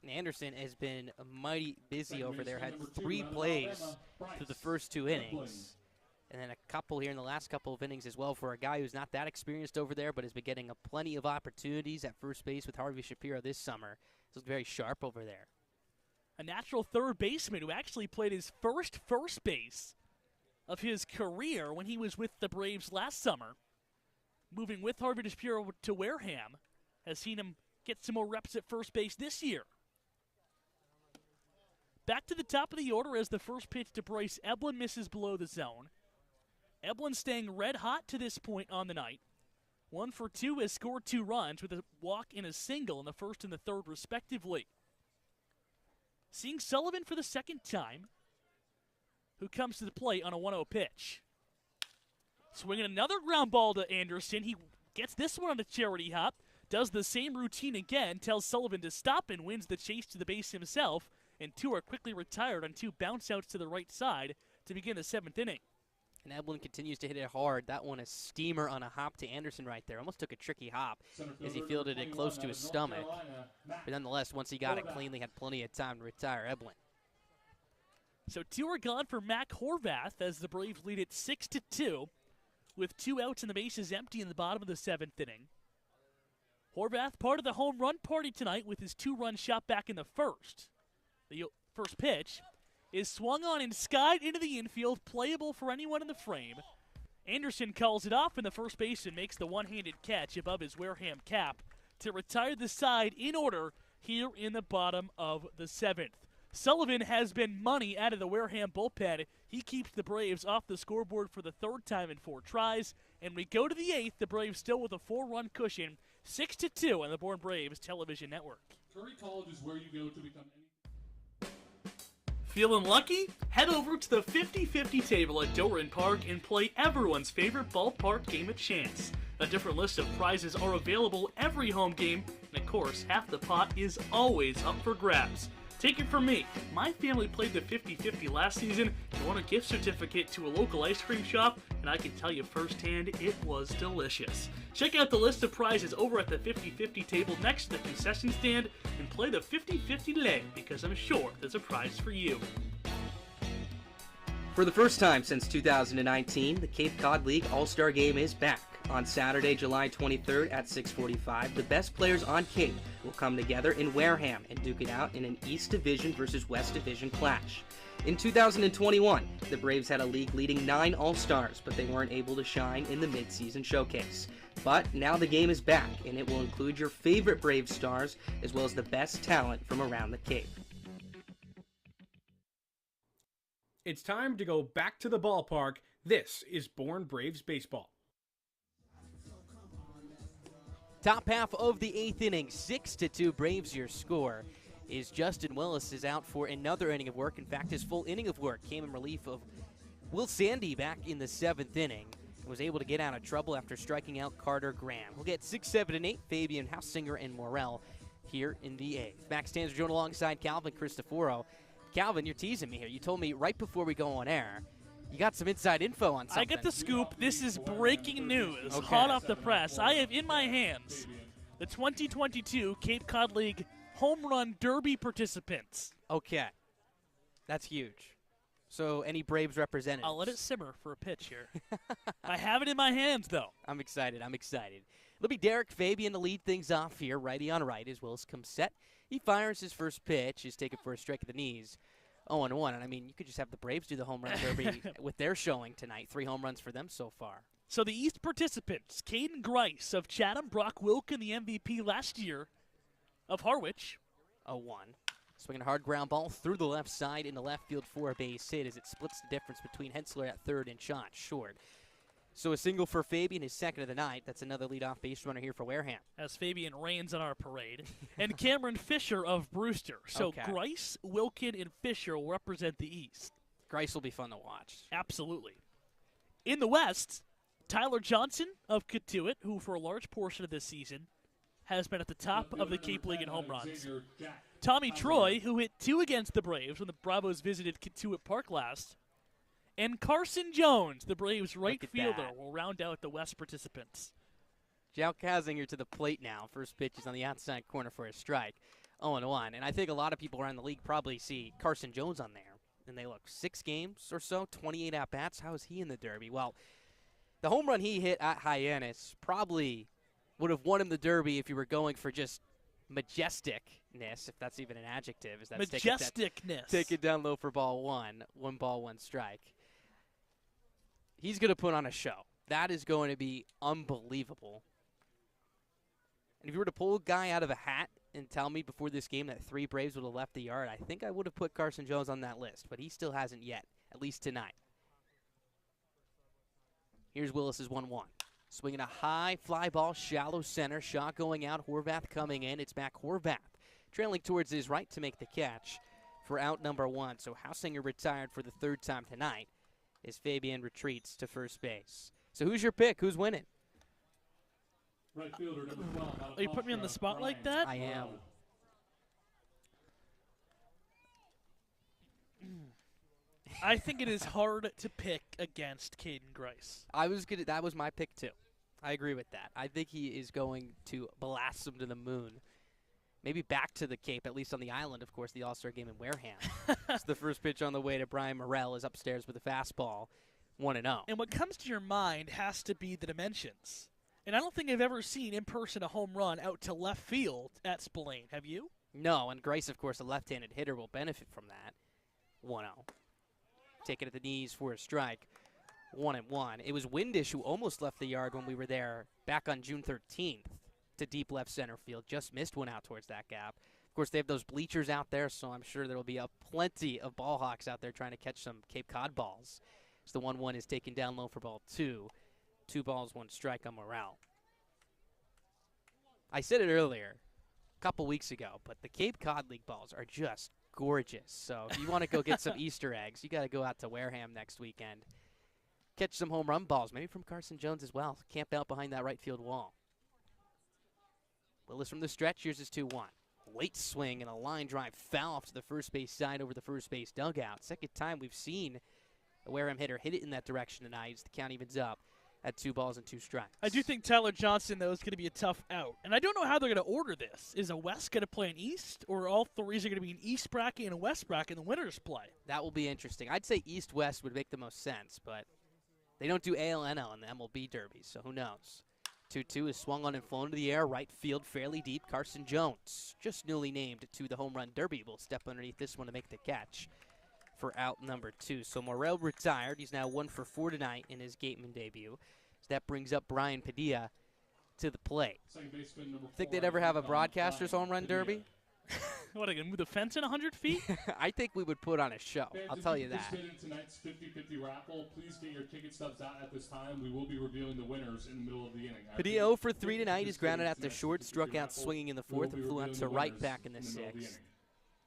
And Anderson has been mighty busy over there, had 3 plays through the first 2 innings. And then a couple here in the last couple of innings as well for a guy who's not that experienced over there, but has been getting plenty of opportunities at first base with Harvey Shapiro this summer. He's very sharp over there. A natural third baseman who actually played his first base of his career when he was with the Braves last summer. Moving with Harvey Shapiro to Wareham, has seen him get some more reps at first base this year. Back to the top of the order as the first pitch to Bryce Eblin misses below the zone. Eblin staying red hot to this point on the night. 1 for 2 has scored 2 runs with a walk and a single in the first and the third respectively. Seeing Sullivan for the second time, who comes to the plate on a 1-0 pitch. Swinging another ground ball to Anderson. He gets this one on the charity hop, does the same routine again, tells Sullivan to stop and wins the chase to the base himself, and 2 are quickly retired on 2 bounce outs to the right side to begin the 7th inning. And Eblin continues to hit it hard. That one a steamer on a hop to Anderson right there. Almost took a tricky hop as he fielded it close to his stomach. But nonetheless, once he got it cleanly, had plenty of time to retire Eblin. So 2 are gone for Mac Horvath as the Braves lead it 6-2 with 2 outs and the bases empty in the bottom of the 7th inning. Horvath part of the home run party tonight with his 2-run shot back in the first. The first pitch is swung on and skied into the infield, playable for anyone in the frame. Anderson calls it off, and the first baseman makes the one-handed catch above his Wareham cap to retire the side in order here in the bottom of the 7th. Sullivan has been money out of the Wareham bullpen. He keeps the Braves off the scoreboard for the 3rd time in 4 tries. And we go to the 8th, the Braves still with a 4-run cushion, 6-2 on the Bourne Braves television network. Curry College is where you go to become any. Feeling lucky? Head over to the 50-50 table at Doran Park and play everyone's favorite ballpark game of chance. A different list of prizes are available every home game, and of course, half the pot is always up for grabs. Take it from me, my family played the 50-50 last season and won a gift certificate to a local ice cream shop, and I can tell you firsthand it was delicious. Check out the list of prizes over at the 50-50 table next to the concession stand and play the 50-50 leg, because I'm sure there's a prize for you. For the first time since 2019, the Cape Cod League All-Star Game is back. On Saturday, July 23rd at 6:45, the best players on Cape will come together in Wareham and duke it out in an East Division versus West Division clash. In 2021, the Braves had a league-leading 9 All-Stars, but they weren't able to shine in the mid-season showcase. But now the game is back, and it will include your favorite Braves stars, as well as the best talent from around the Cape. It's time to go back to the ballpark. This is Bourne Braves Baseball. Top half of the 8th inning, 6-2 Braves your score. Is Justin Willis is out for another inning of work. In fact, his full inning of work came in relief of Will Sandy back in the 7th inning. Was able to get out of trouble after striking out Carter Graham. We'll get 6, 7, and 8, Fabian, Hausinger, and Morel here in the 8th. Max Tanzer joined alongside Calvin Cristoforo. Calvin, you're teasing me here. You told me right before we go on air you got some inside info on something. I get the scoop. This is breaking news, okay. Hot off the press. I have in my hands the 2022 Cape Cod League Home Run Derby participants. Okay. That's huge. So any Braves representatives? I'll let it simmer for a pitch here. I have it in my hands, though. I'm excited. It'll be Derek Fabian to lead things off here, righty on right, as Willis comes set. He fires his first pitch. He's taken for a strike at the knees. 0-1. And, I mean, you could just have the Braves do the home run derby with their showing tonight. 3 home runs for them so far. So the East participants, Caden Grice of Chatham, Brock Wilkin, the MVP last year of Harwich. 0-1. Swinging a hard ground ball through the left side into left field for a base hit as it splits the difference between Hensler at third and Schott short. So a single for Fabian, his second of the night. That's another leadoff base runner here for Wareham. As Fabian reigns on our parade. And Cameron Fisher of Brewster. So okay. Grice, Wilkin, and Fisher will represent the East. Grice will be fun to watch. Absolutely. In the West, Tyler Johnson of Katuitt, who for a large portion of this season has been at the top of the Cape League in home runs. Tommy Troy, who hit 2 against the Braves when the Bravos visited Katuitt Park last. And Carson Jones, the Braves' right fielder, will round out the West participants. Jal Hausinger to the plate now. First pitch is on the outside corner for a strike. 0-1. And I think a lot of people around the league probably see Carson Jones on there. And they look 6 games or so, 28 at-bats. How is he in the Derby? Well, the home run he hit at Hyannis probably would have won him the Derby if you were going for just majesticness, if that's even an adjective. Is that majesticness. Take it down low for ball 1. 1 ball, 1 strike. He's going to put on a show. That is going to be unbelievable. And if you were to pull a guy out of a hat and tell me before this game that 3 Braves would have left the yard, I think I would have put Carson Jones on that list, but he still hasn't yet, at least tonight. Here's Willis's 1-1. Swinging a high fly ball, shallow center. Shot going out, Horvath coming in. It's back Horvath, trailing towards his right to make the catch for out number 1. So Hausinger retired for the 3rd time tonight as Fabian retreats to first base. So who's your pick? Who's winning? Right fielder, number 12. Oh, you put me on the spot like that? I am. I think it is hard to pick against Caden Grice. That was my pick too. I agree with that. I think he is going to blast him to the moon. Maybe back to the Cape, at least on the island, of course, the All-Star game in Wareham. It's the first pitch on the way to Brian Morel is upstairs with a fastball, 1-0. And what comes to your mind has to be the dimensions. And I don't think I've ever seen in person a home run out to left field at Spillane. Have you? No, and Grice, of course, a left-handed hitter, will benefit from that. 1-0. Take it at the knees for a strike. 1-1. It was Windish who almost left the yard when we were there back on June 13th. To deep left center field. Just missed one out towards that gap. Of course, they have those bleachers out there, so I'm sure there will be plenty of ball hawks out there trying to catch some Cape Cod balls. So the 1-1 is taken down low for ball 2. 2 balls, 1 strike on Morel. I said it earlier, a couple weeks ago, but the Cape Cod League balls are just gorgeous. So if you want to go get some Easter eggs, you got to go out to Wareham next weekend. Catch some home run balls, maybe from Carson Jones as well. Camp out behind that right field wall. Willis from the stretch. Here's his 2-1. Late swing and a line drive foul off to the first base side over the first base dugout. Second time we've seen a Wareham hitter hit it in that direction tonight as the count evens up at 2 balls and 2 strikes. I do think Tyler Johnson, though, is going to be a tough out. And I don't know how they're going to order this. Is a West going to play an East, or all three are going to be an East bracket and a West bracket and the winners play? That will be interesting. I'd say East-West would make the most sense, but they don't do AL-NL in the MLB derbies, so who knows. 2-2 is swung on and flown to the air. Right field fairly deep. Carson Jones, just newly named to the home run derby, will step underneath this one to make the catch for out number 2. So Morel retired. He's now 1 for 4 tonight in his Gatemen debut. So that brings up Brian Padilla to the plate. Think they'd ever have a broadcaster's home run derby? What, are they going to move the fence in 100 feet? I think we would put on a show. I'll tell you that. Participating in tonight's 50-50 raffle. Please get your ticket stubs out at this time. We will be revealing the winners in the middle of the inning. Padilla 0 for 3 tonight. He's grounded out to short, struck out swinging in the 4th, and flew out to right back in the 6th.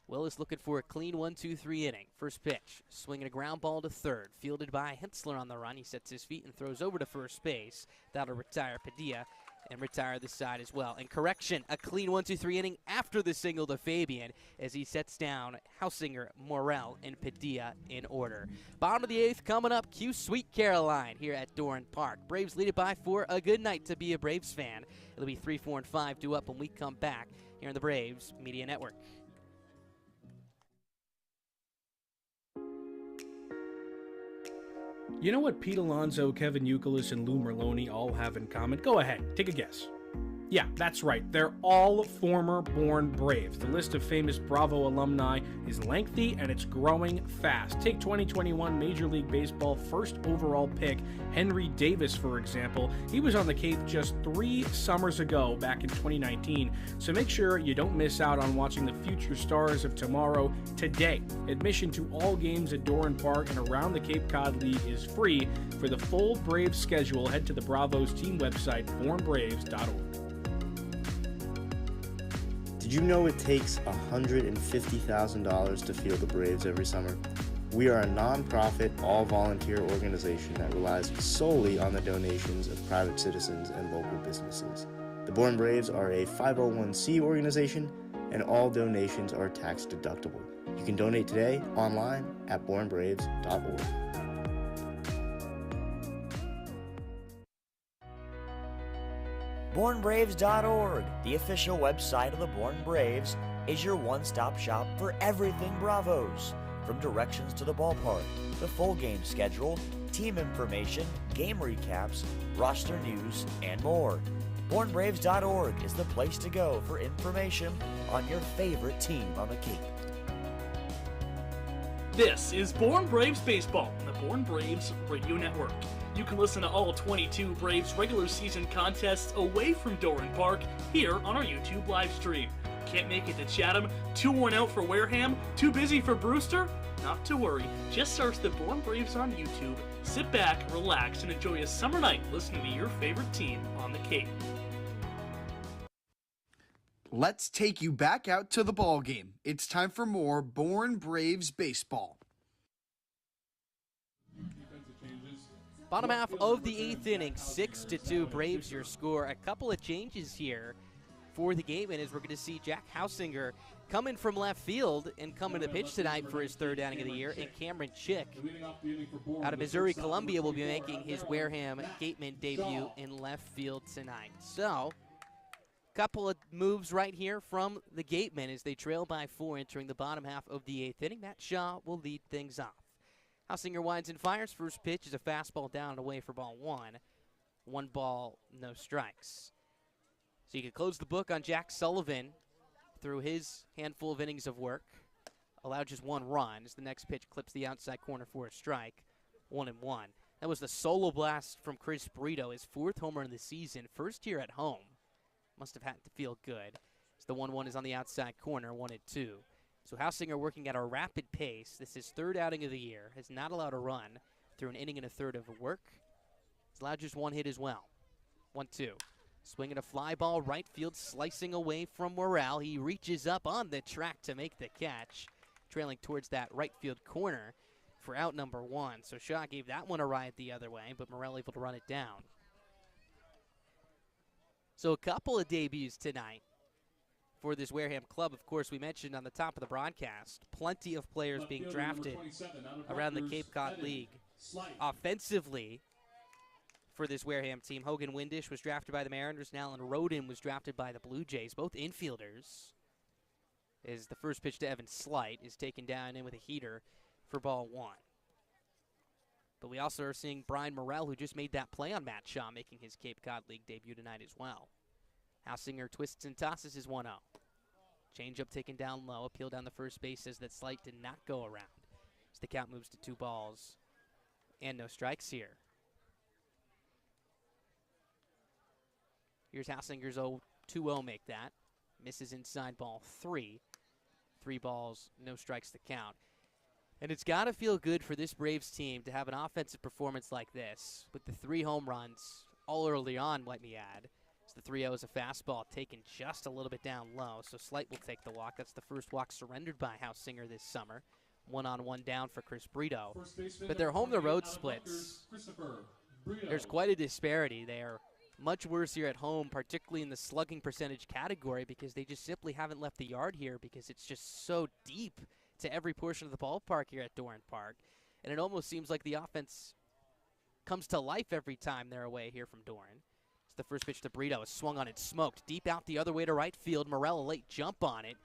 Willis looking for a clean 1-2-3 inning. First pitch, swinging a ground ball to third. Fielded by Hensler on the run. He sets his feet and throws over to first base. That'll retire Padilla and retire this side as well. And correction, a clean 1-2-3 inning after the single to Fabian as he sets down Hausinger, Morel, and Padilla in order. Bottom of the 8th coming up, Q Sweet Caroline here at Doran Park. Braves lead it by 4. A good night to be a Braves fan. It'll be 3, 4, and 5 due up when we come back here on the Braves Media Network. You know what Pete Alonso, Kevin Youkilis, and Lou Merloni all have in common? Go ahead, take a guess. Yeah, that's right. They're all former Bourne Braves. The list of famous Bravo alumni is lengthy and it's growing fast. Take 2021 Major League Baseball first overall pick Henry Davis, for example. He was on the Cape just 3 summers ago, back in 2019. So make sure you don't miss out on watching the future stars of tomorrow today. Admission to all games at Doran Park and around the Cape Cod League is free. For the full Braves schedule, head to the Bravos team website, bornbraves.org. Did you know it takes $150,000 to field the Braves every summer? We are a non-profit, all-volunteer organization that relies solely on the donations of private citizens and local businesses. The Bourne Braves are a 501c organization, and all donations are tax deductible. You can donate today online at bornbraves.org. BourneBraves.org, the official website of the Bourne Braves, is your one-stop shop for everything Bravos. From directions to the ballpark, the full game schedule, team information, game recaps, roster news, and more. BourneBraves.org is the place to go for information on your favorite team on the Cape. This is Bourne Braves Baseball on the Bourne Braves Radio Network. You can listen to all 22 Braves regular season contests away from Doran Park here on our YouTube live stream. Can't make it to Chatham? 2-1 out for Wareham? Too busy for Brewster? Not to worry. Just search the Bourne Braves on YouTube. Sit back, relax, and enjoy a summer night listening to your favorite team on the Cape. Let's take you back out to the ball game. It's time for more Bourne Braves baseball. Bottom half of the 8th inning, 6-2 Braves your score. A couple of changes here for the Gatemen as we're going to see Jack Hausinger coming from left field and coming to pitch tonight for his 3rd outing of the year. And Cameron Chick out of Missouri Columbia will be making his Wareham Gatemen debut in left field tonight. So, couple of moves right here from the Gatemen as they trail by 4 entering the bottom half of the 8th inning. Matt Shaw will lead things off. Hausinger winds and fires. First pitch is a fastball down and away for ball 1. 1 ball, no strikes. So you can close the book on Jack Sullivan through his handful of innings of work. Allowed just 1 run as the next pitch clips the outside corner for a strike. 1-1. That was the solo blast from Chris Brito, his 4th homer in the season. First here at home. Must have had to feel good. So the 1-1 is on the outside corner, 1-2. So Hausinger working at a rapid pace. This is 3rd outing of the year. Has not allowed a run through an inning and a third of work. He's allowed just 1 hit as well. 1-2. Swinging a fly ball, right field, slicing away from Morrell. He reaches up on the track to make the catch, trailing towards that right field corner for out number 1. So Shaw gave that one a ride the other way, but Morrell able to run it down. So a couple of debuts tonight for this Wareham club. Of course, we mentioned on the top of the broadcast, plenty of players being drafted around the Cape Cod League. Offensively, for this Wareham team, Hogan Windish was drafted by the Mariners, and Alan Roden was drafted by the Blue Jays, both infielders. As the first pitch to Evan Slight is taken down in with a heater for ball 1. But we also are seeing Brian Morrell, who just made that play on Matt Shaw, making his Cape Cod League debut tonight as well. Hausinger twists and tosses his 1-0. Changeup taken down low. Appeal down the first base says that Slight did not go around. As the count moves to 2 balls and no strikes here. Here's Hausinger's 2-0 make that. Misses inside ball 3. 3 balls, no strikes to count. And it's got to feel good for this Braves team to have an offensive performance like this with the 3 home runs all early on, let me add. As the 3-0 is a fastball taken just a little bit down low, so Slight will take the walk. That's the first walk surrendered by Hausinger this summer. 1-on-1 down for Chris Brito. But their home-to-road splits, there's quite a disparity. They are much worse here at home, particularly in the slugging percentage category, because they just simply haven't left the yard here because it's just so deep to every portion of the ballpark here at Doran Park. And it almost seems like the offense comes to life every time they're away here from Doran. It's the first pitch to Brito. Is swung on and smoked. Deep out the other way to right field. Morrell, a late jump on it.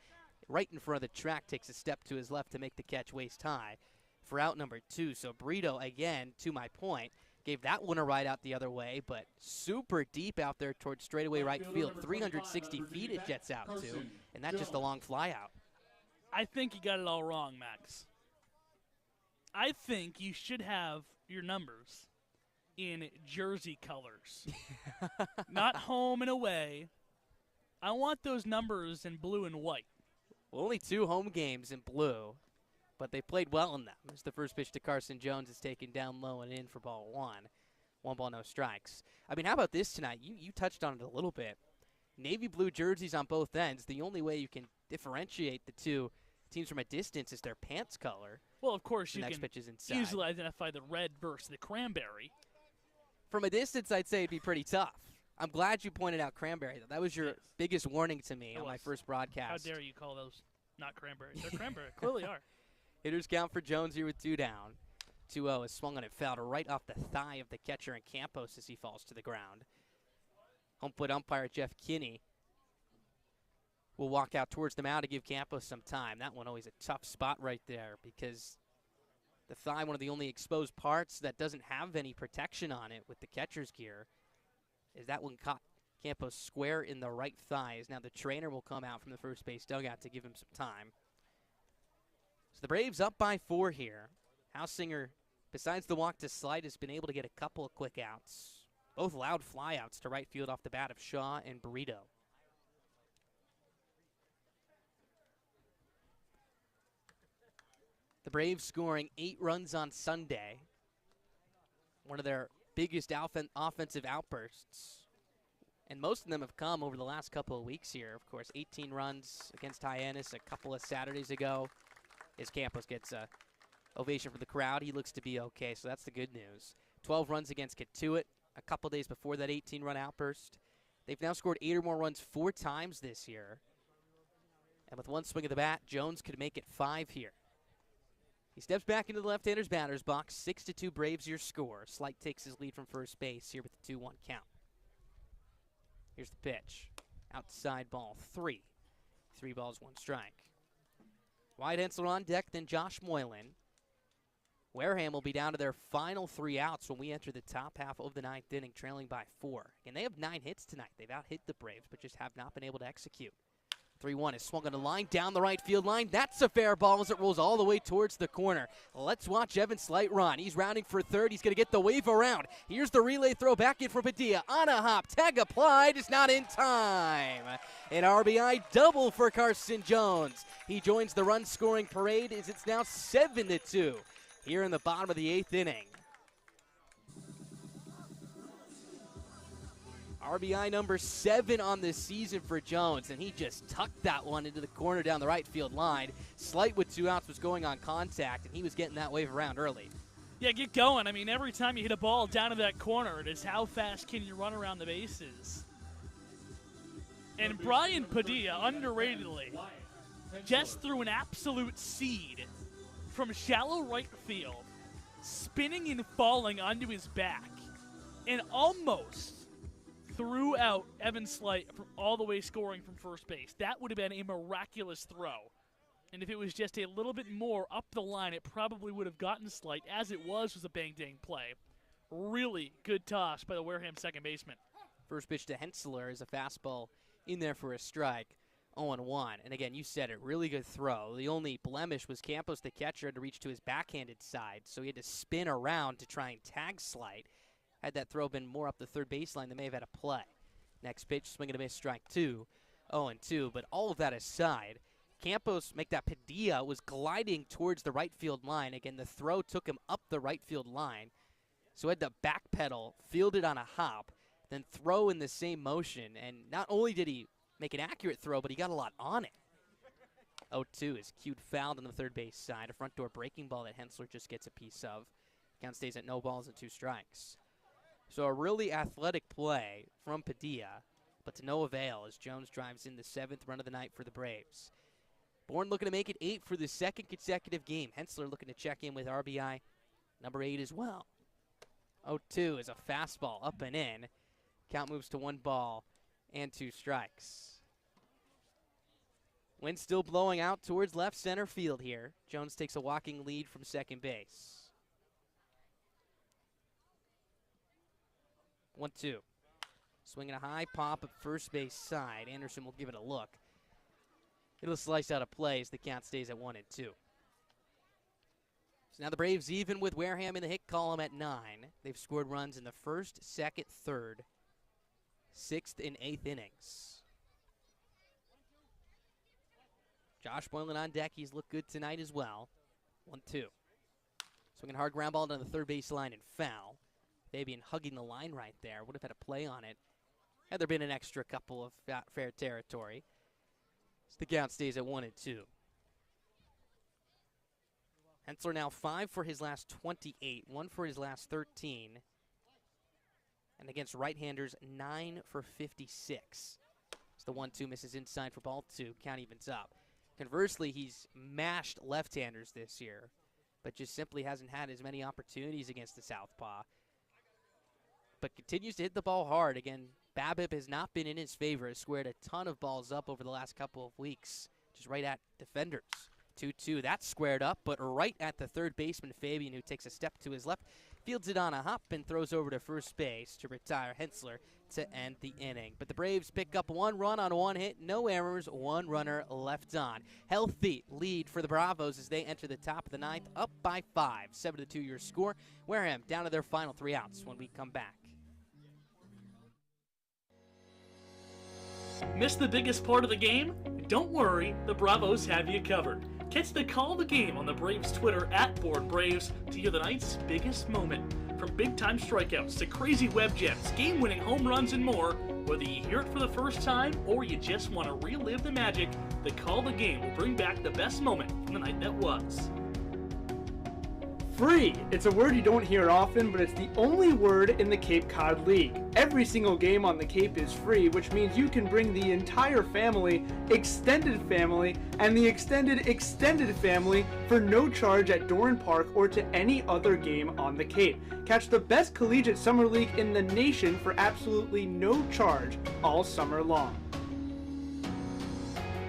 Right in front of the track, takes a step to his left to make the catch waist high for out number 2. So Brito, again, to my point, gave that one a ride out the other way, but super deep out there towards straightaway right field. 360 feet it jets out to, and that's just a long fly out. I think you got it all wrong, Max. I think you should have your numbers in jersey colors. Not home and away. I want those numbers in blue and white. Well, only 2 home games in blue, but they played well in them. As the first pitch to Carson Jones is taken down low and in for ball 1. 1 ball, no strikes. I mean, how about this tonight? You touched on it a little bit. Navy blue jerseys on both ends. The only way you can differentiate the 2 teams from a distance is their pants color. Well, of course, you next can pitch is inside. Easily identify the red versus the cranberry. From a distance, I'd say it'd be pretty tough. I'm glad you pointed out cranberry, though. That was your biggest warning to me on my first broadcast. How dare you call those not cranberry? They're cranberry. Clearly are. Hitters count for Jones here with 2 down. 2-0 is swung on and fouled right off the thigh of the catcher in Campos as he falls to the ground. Home plate umpire Jeff Kinney will walk out towards the mound to give Campos some time. That one always a tough spot right there because the thigh, one of the only exposed parts that doesn't have any protection on it with the catcher's gear, is that one caught Campos square in the right thigh. As now the trainer will come out from the first base dugout to give him some time. So the Braves up by 4 here. Hausinger, besides the walk to Slight, has been able to get a couple of quick outs. Both loud flyouts to right field off the bat of Shaw and Burrito. The Braves scoring 8 runs on Sunday. One of their biggest offensive outbursts. And most of them have come over the last couple of weeks here. Of course, 18 runs against Hyannis a couple of Saturdays ago. As Campos gets a ovation from the crowd, he looks to be okay, so that's the good news. 12 runs against Katuitt a couple days before that 18-run outburst. They've now scored 8 or more runs 4 times this year. And with one swing of the bat, Jones could make it 5 here. He steps back into the left-hander's batter's box. 6-2 Braves your score. Slight takes his lead from first base here with the 2-1 count. Here's the pitch. Outside ball 3. 3 balls, 1 strike. Wyatt Hensler on deck, then Josh Moylan. Wareham will be down to their final 3 outs when we enter the top half of the 9th inning, trailing by 4. And they have 9 hits tonight. They've out-hit the Braves, but just have not been able to execute. 3-1 is swung on a line down the right field line. That's a fair ball as it rolls all the way towards the corner. Let's watch Evan Slight run. He's rounding for third. He's going to get the wave around. Here's the relay throw back in for Padilla. On a hop. Tag applied. It's not in time. An RBI double for Carson Jones. He joins the run-scoring parade as it's now 7-2 here in the bottom of the 8th inning. RBI number 7 on the season for Jones, and he just tucked that one into the corner down the right field line. Slight with 2 outs was going on contact, and he was getting that wave around early. Yeah, get going. I mean, every time you hit a ball down to that corner, it is how fast can you run around the bases. And Brian Padilla, underratedly, just threw an absolute seed from shallow right field, spinning and falling onto his back, and almost threw out Evan Slight from all the way scoring from first base. That would have been a miraculous throw. And if it was just a little bit more up the line, it probably would have gotten Slight. As it was a bang-dang play. Really good toss by the Wareham second baseman. First pitch to Hensler is a fastball in there for a strike. 0-1. And again, you said it, really good throw. The only blemish was Campos, the catcher, had to reach to his backhanded side, so he had to spin around to try and tag Slight. Had that throw been more up the third baseline, they may have had a play. Next pitch, swing and a miss, strike 2. 0-2. But all of that aside, Campos, make that Padilla, was gliding towards the right field line. Again, the throw took him up the right field line. So had to backpedal, field it on a hop, then throw in the same motion. And not only did he make an accurate throw, but he got a lot on it. 0-2 is cued fouled on the third base side. A front door breaking ball that Hensler just gets a piece of. Count stays at no balls and 2 strikes. So a really athletic play from Padilla, but to no avail as Jones drives in the 7th run of the night for the Braves. Bourne looking to make it 8 for the 2nd consecutive game. Hensler looking to check in with RBI number 8 as well. 0-2 is a fastball up and in. Count moves to 1 ball and 2 strikes. Wind still blowing out towards left center field here. Jones takes a walking lead from second base. 1-2. Swinging a high pop at first base side. Anderson will give it a look. It'll slice out a play as the count stays at 1-2. So now the Braves even with Wareham in the hit column at 9. They've scored runs in the 1st, 2nd, 3rd, 6th, and 8th innings. Josh Boylan on deck. He's looked good tonight as well. 1-2. Swinging hard ground ball down the third base line and foul. Fabian hugging the line right there. Would have had a play on it had there been an extra couple of fair territory. So the count stays at 1-2. Hensler now 5 for his last 28, 1 for his last 13. And against right-handers, 9 for 56. So the 1-2 misses inside for ball 2. Count evens up. Conversely, he's mashed left-handers this year, but just simply hasn't had as many opportunities against the southpaw. But continues to hit the ball hard. Again, BABIP has not been in his favor. Has squared a ton of balls up over the last couple of weeks, just right at defenders. 2-2, that's squared up, but right at the third baseman, Fabian, who takes a step to his left, fields it on a hop and throws over to first base to retire Hensler to end the inning. But the Braves pick up 1 run on 1 hit, no errors, 1 runner left on. Healthy lead for the Bravos as they enter the top of the 9th, up by 5. 7-2 your score. Wareham down to their final 3 outs when we come back. Missed the biggest part of the game? Don't worry, the Bravos have you covered. Catch the call of the game on the Braves Twitter @BoardBraves to hear the night's biggest moment. From big-time strikeouts to crazy web gems, game-winning home runs, and more, whether you hear it for the first time or you just want to relive the magic, the call of the game will bring back the best moment from the night that was. Free. It's a word you don't hear often, but it's the only word in the Cape Cod League. Every single game on the Cape is free, which means you can bring the entire family, extended family, and the extended family for no charge at Doran Park or to any other game on the Cape. Catch the best collegiate summer league in the nation for absolutely no charge all summer long.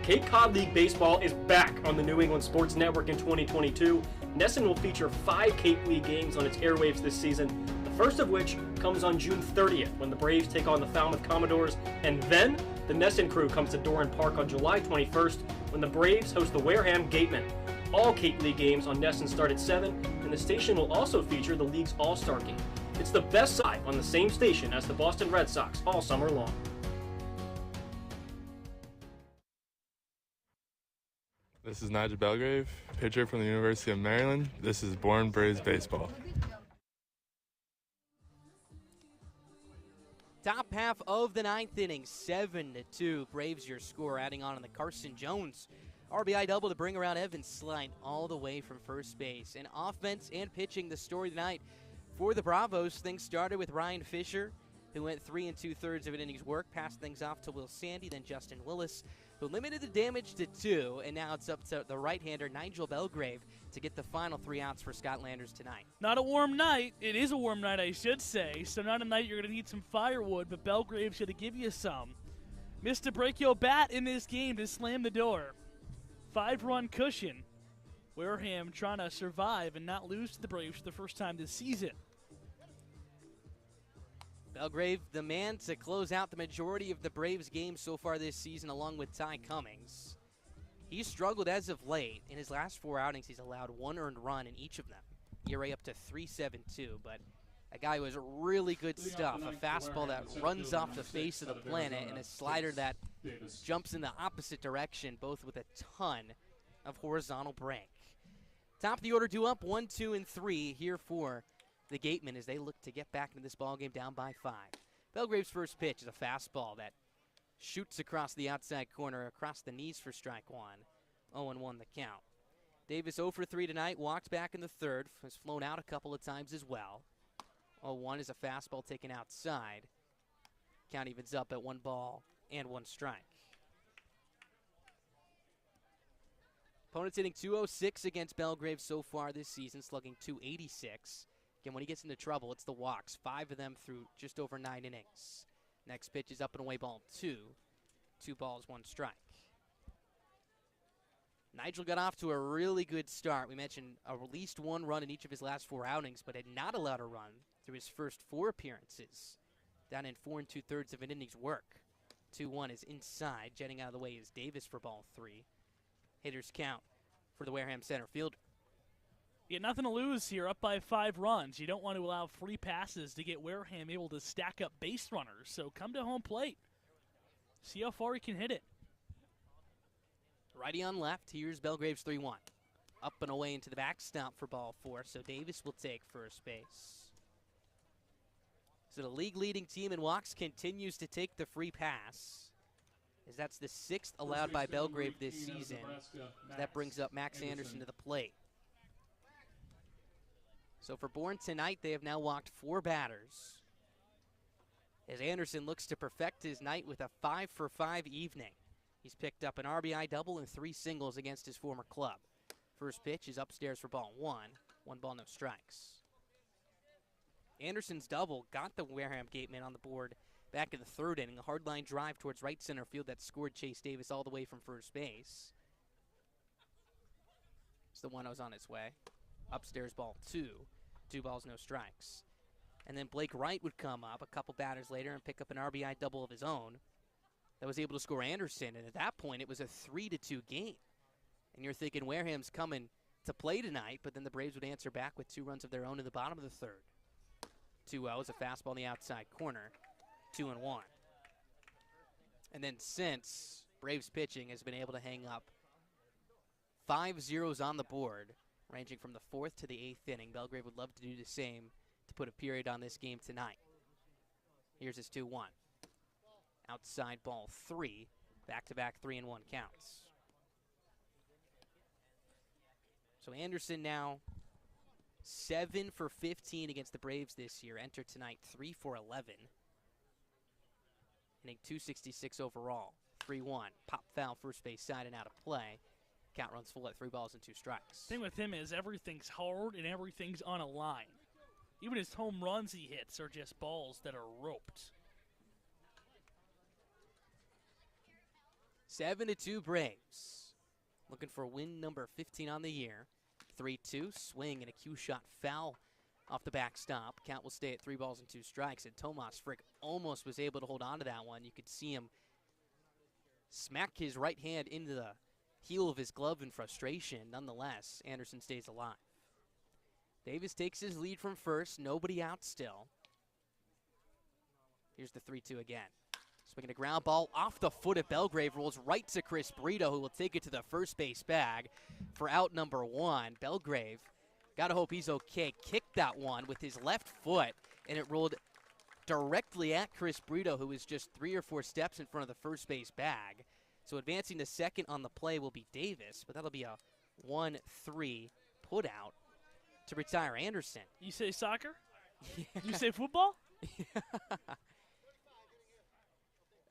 Cape Cod League Baseball is back on the New England Sports Network in 2022. Nesson will feature 5 Cape League games on its airwaves this season, the first of which comes on June 30th when the Braves take on the Falmouth Commodores, and then the Nesson crew comes to Doran Park on July 21st when the Braves host the Wareham Gatemen. All Cape League games on Nesson start at 7, and the station will also feature the league's All-Star Game. It's the best side on the same station as the Boston Red Sox all summer long. This is Nigel Belgrave, pitcher from the University of Maryland. This is Bourne Braves Baseball. Top half of the ninth inning, 7-2. Braves your score, adding on the Carson Jones RBI double to bring around Evan Slight all the way from first base. And offense and pitching, the story tonight for the Bravos. Things started with Ryan Fisher, who went 3 2/3 of an inning's work, passed things off to Will Sandy, then Justin Willis, who limited the damage to 2, and now it's up to the right-hander Nigel Belgrave to get the final 3 outs for Scott Landers tonight. Not a warm night. It is a warm night, I should say. So not a night you're going to need some firewood, but Belgrave's going to give you some. Missed a brachial bat in this game to slam the door. 5-run cushion. Wareham trying to survive and not lose to the Braves for the first time this season. Belgrave, the man to close out the majority of the Braves games so far this season, along with Ty Cummings. He's struggled as of late. In his last 4 outings, he's allowed 1 earned run in each of them. ERA up to 3.72, but a guy who has really good stuff. A fastball that runs off the face of the planet and a slider that jumps in the opposite direction, both with a ton of horizontal break. Top of the order due up 1, 2, and 3 here for the Gatemen as they look to get back into this ballgame down by 5. Belgrave's first pitch is a fastball that shoots across the outside corner, across the knees for strike 1. 0-1 the count. Davis 0 for 3 tonight, walked back in the third, has flown out a couple of times as well. 0-1 is a fastball taken outside. Count evens up at 1 ball and 1 strike. Opponents hitting .206 against Belgrave so far this season, slugging .286. Again, when he gets into trouble, it's the walks. 5 of them through just over 9 innings. Next pitch is up and away, ball 2. 2 balls, 1 strike. Nigel got off to a really good start. We mentioned at least 1 run in each of his last 4 outings, but had not allowed a run through his first 4 appearances. Down in 4 2/3 of an inning's work. 2-1 is inside. Jetting out of the way is Davis for ball 3. Hitters count for the Wareham center fielder. You got nothing to lose here, up by 5 runs. You don't want to allow free passes to get Wareham able to stack up base runners. So come to home plate. See how far he can hit it. Righty on left. Here's Belgrave's 3-1. Up and away into the backstop for ball 4. So Davis will take first base. So the league leading team in walks continues to take the free pass, as that's the 6th allowed by Belgrave this season. That brings up Max Anderson to the plate. So for Bourne tonight, they have now walked 4 batters, as Anderson looks to perfect his night with a 5 for 5 evening. He's picked up an RBI double and 3 singles against his former club. First pitch is upstairs for ball 1. 1 ball, no strikes. Anderson's double got the Wareham Gatemen on the board back in the 3rd inning. A hardline drive towards right center field that scored Chase Davis all the way from first base. It's the 1-0's on its way. Upstairs ball 2. 2 balls, no strikes. And then Blake Wright would come up a couple batters later and pick up an RBI double of his own that was able to score Anderson. And at that point, it was a 3-2 game. And you're thinking Wareham's coming to play tonight, but then the Braves would answer back with 2 runs of their own in the bottom of the 3rd. 2-0 is a fastball in the outside corner. 2-1. And then since, Braves pitching has been able to hang up 5 zeros on the board, ranging from the 4th to the 8th inning. Belgrave would love to do the same to put a period on this game tonight. Here's his 2-1. Outside ball 3. Back-to-back 3-1 counts. So Anderson now 7 for 15 against the Braves this year. Entered tonight 3 for 11. Hitting .266 overall. 3-1. Pop foul first base side and out of play. Count runs full at 3 balls and 2 strikes. Thing with him is everything's hard and everything's on a line. Even his home runs he hits are just balls that are roped. 7-2 Braves. Looking for win number 15 on the year. 3-2, swing and a cue shot foul off the backstop. Count will stay at 3 balls and 2 strikes. And Tomas Frick almost was able to hold on to that one. You could see him smack his right hand into the heel of his glove in frustration. Nonetheless, Anderson stays alive. Davis takes his lead from first. Nobody out still. Here's the 3-2 again. Swinging a ground ball off the foot of Belgrave, rolls right to Chris Brito, who will take it to the first base bag for out number 1. Belgrave, gotta hope he's okay, kicked that one with his left foot, and it rolled directly at Chris Brito, who is just 3 or 4 steps in front of the first base bag. So advancing to second on the play will be Davis, but that'll be a 1-3 put out to retire Anderson. You say soccer? You say football?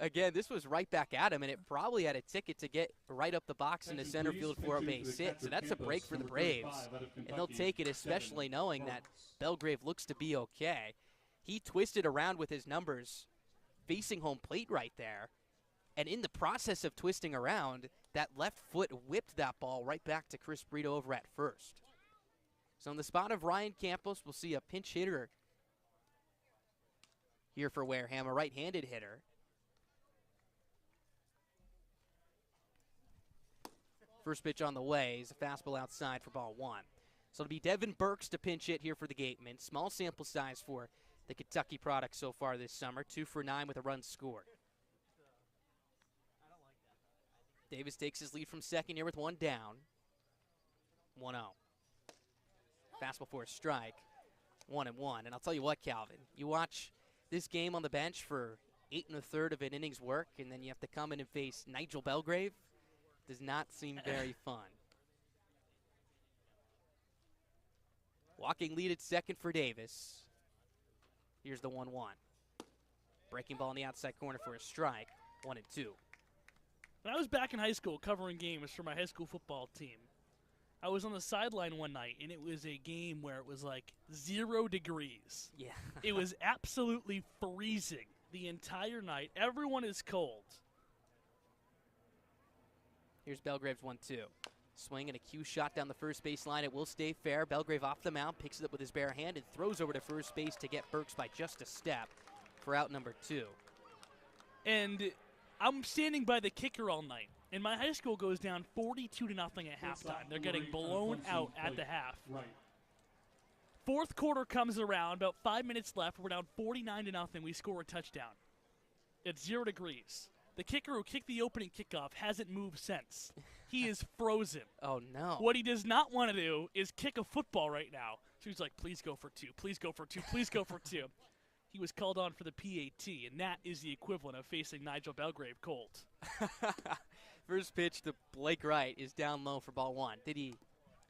Again, this was right back at him, and it probably had a ticket to get right up the box into center field for a base hit. So that's a break for the Braves, and they'll take it, especially knowing that Belgrave looks to be okay. He twisted around with his numbers facing home plate right there, and in the process of twisting around, that left foot whipped that ball right back to Chris Brito over at first. So in the spot of Ryan Campos, we'll see a pinch hitter here for Wareham, a right-handed hitter. First pitch on the way is a fastball outside for ball 1. So it'll be Devin Burks to pinch hit here for the Gatemen. Small sample size for the Kentucky product so far this summer. 2 for 9 with a run scored. Davis takes his lead from second here with 1 down. 1-0. Fastball for a strike. 1-1. And I'll tell you what, Calvin, you watch this game on the bench for 8 1/3 of an inning's work, and then you have to come in and face Nigel Belgrave. Does not seem very fun. Walking lead at second for Davis. Here's the 1-1. Breaking ball in the outside corner for a strike. 1-2. When I was back in high school covering games for my high school football team, I was on the sideline one night, and it was a game where it was like 0 degrees. Yeah. It was absolutely freezing the entire night. Everyone is cold. Here's Belgrave's 1-2. Swing and a cue shot down the first base line. It will stay fair. Belgrave off the mound, picks it up with his bare hand, and throws over to first base to get Burks by just a step for out number 2. And I'm standing by the kicker all night, and my high school goes down 42-0 at halftime. They're getting blown out at the half. Fourth quarter comes around, about 5 minutes left. We're down 49-0. We score a touchdown. It's 0 degrees. The kicker who kicked the opening kickoff hasn't moved since. He is frozen. Oh, no. What he does not want to do is kick a football right now. So he's like, please go for 2, please go for 2, please go for 2. He was called on for the PAT, and that is the equivalent of facing Nigel Belgrave cold. First pitch to Blake Wright is down low for ball 1. Did he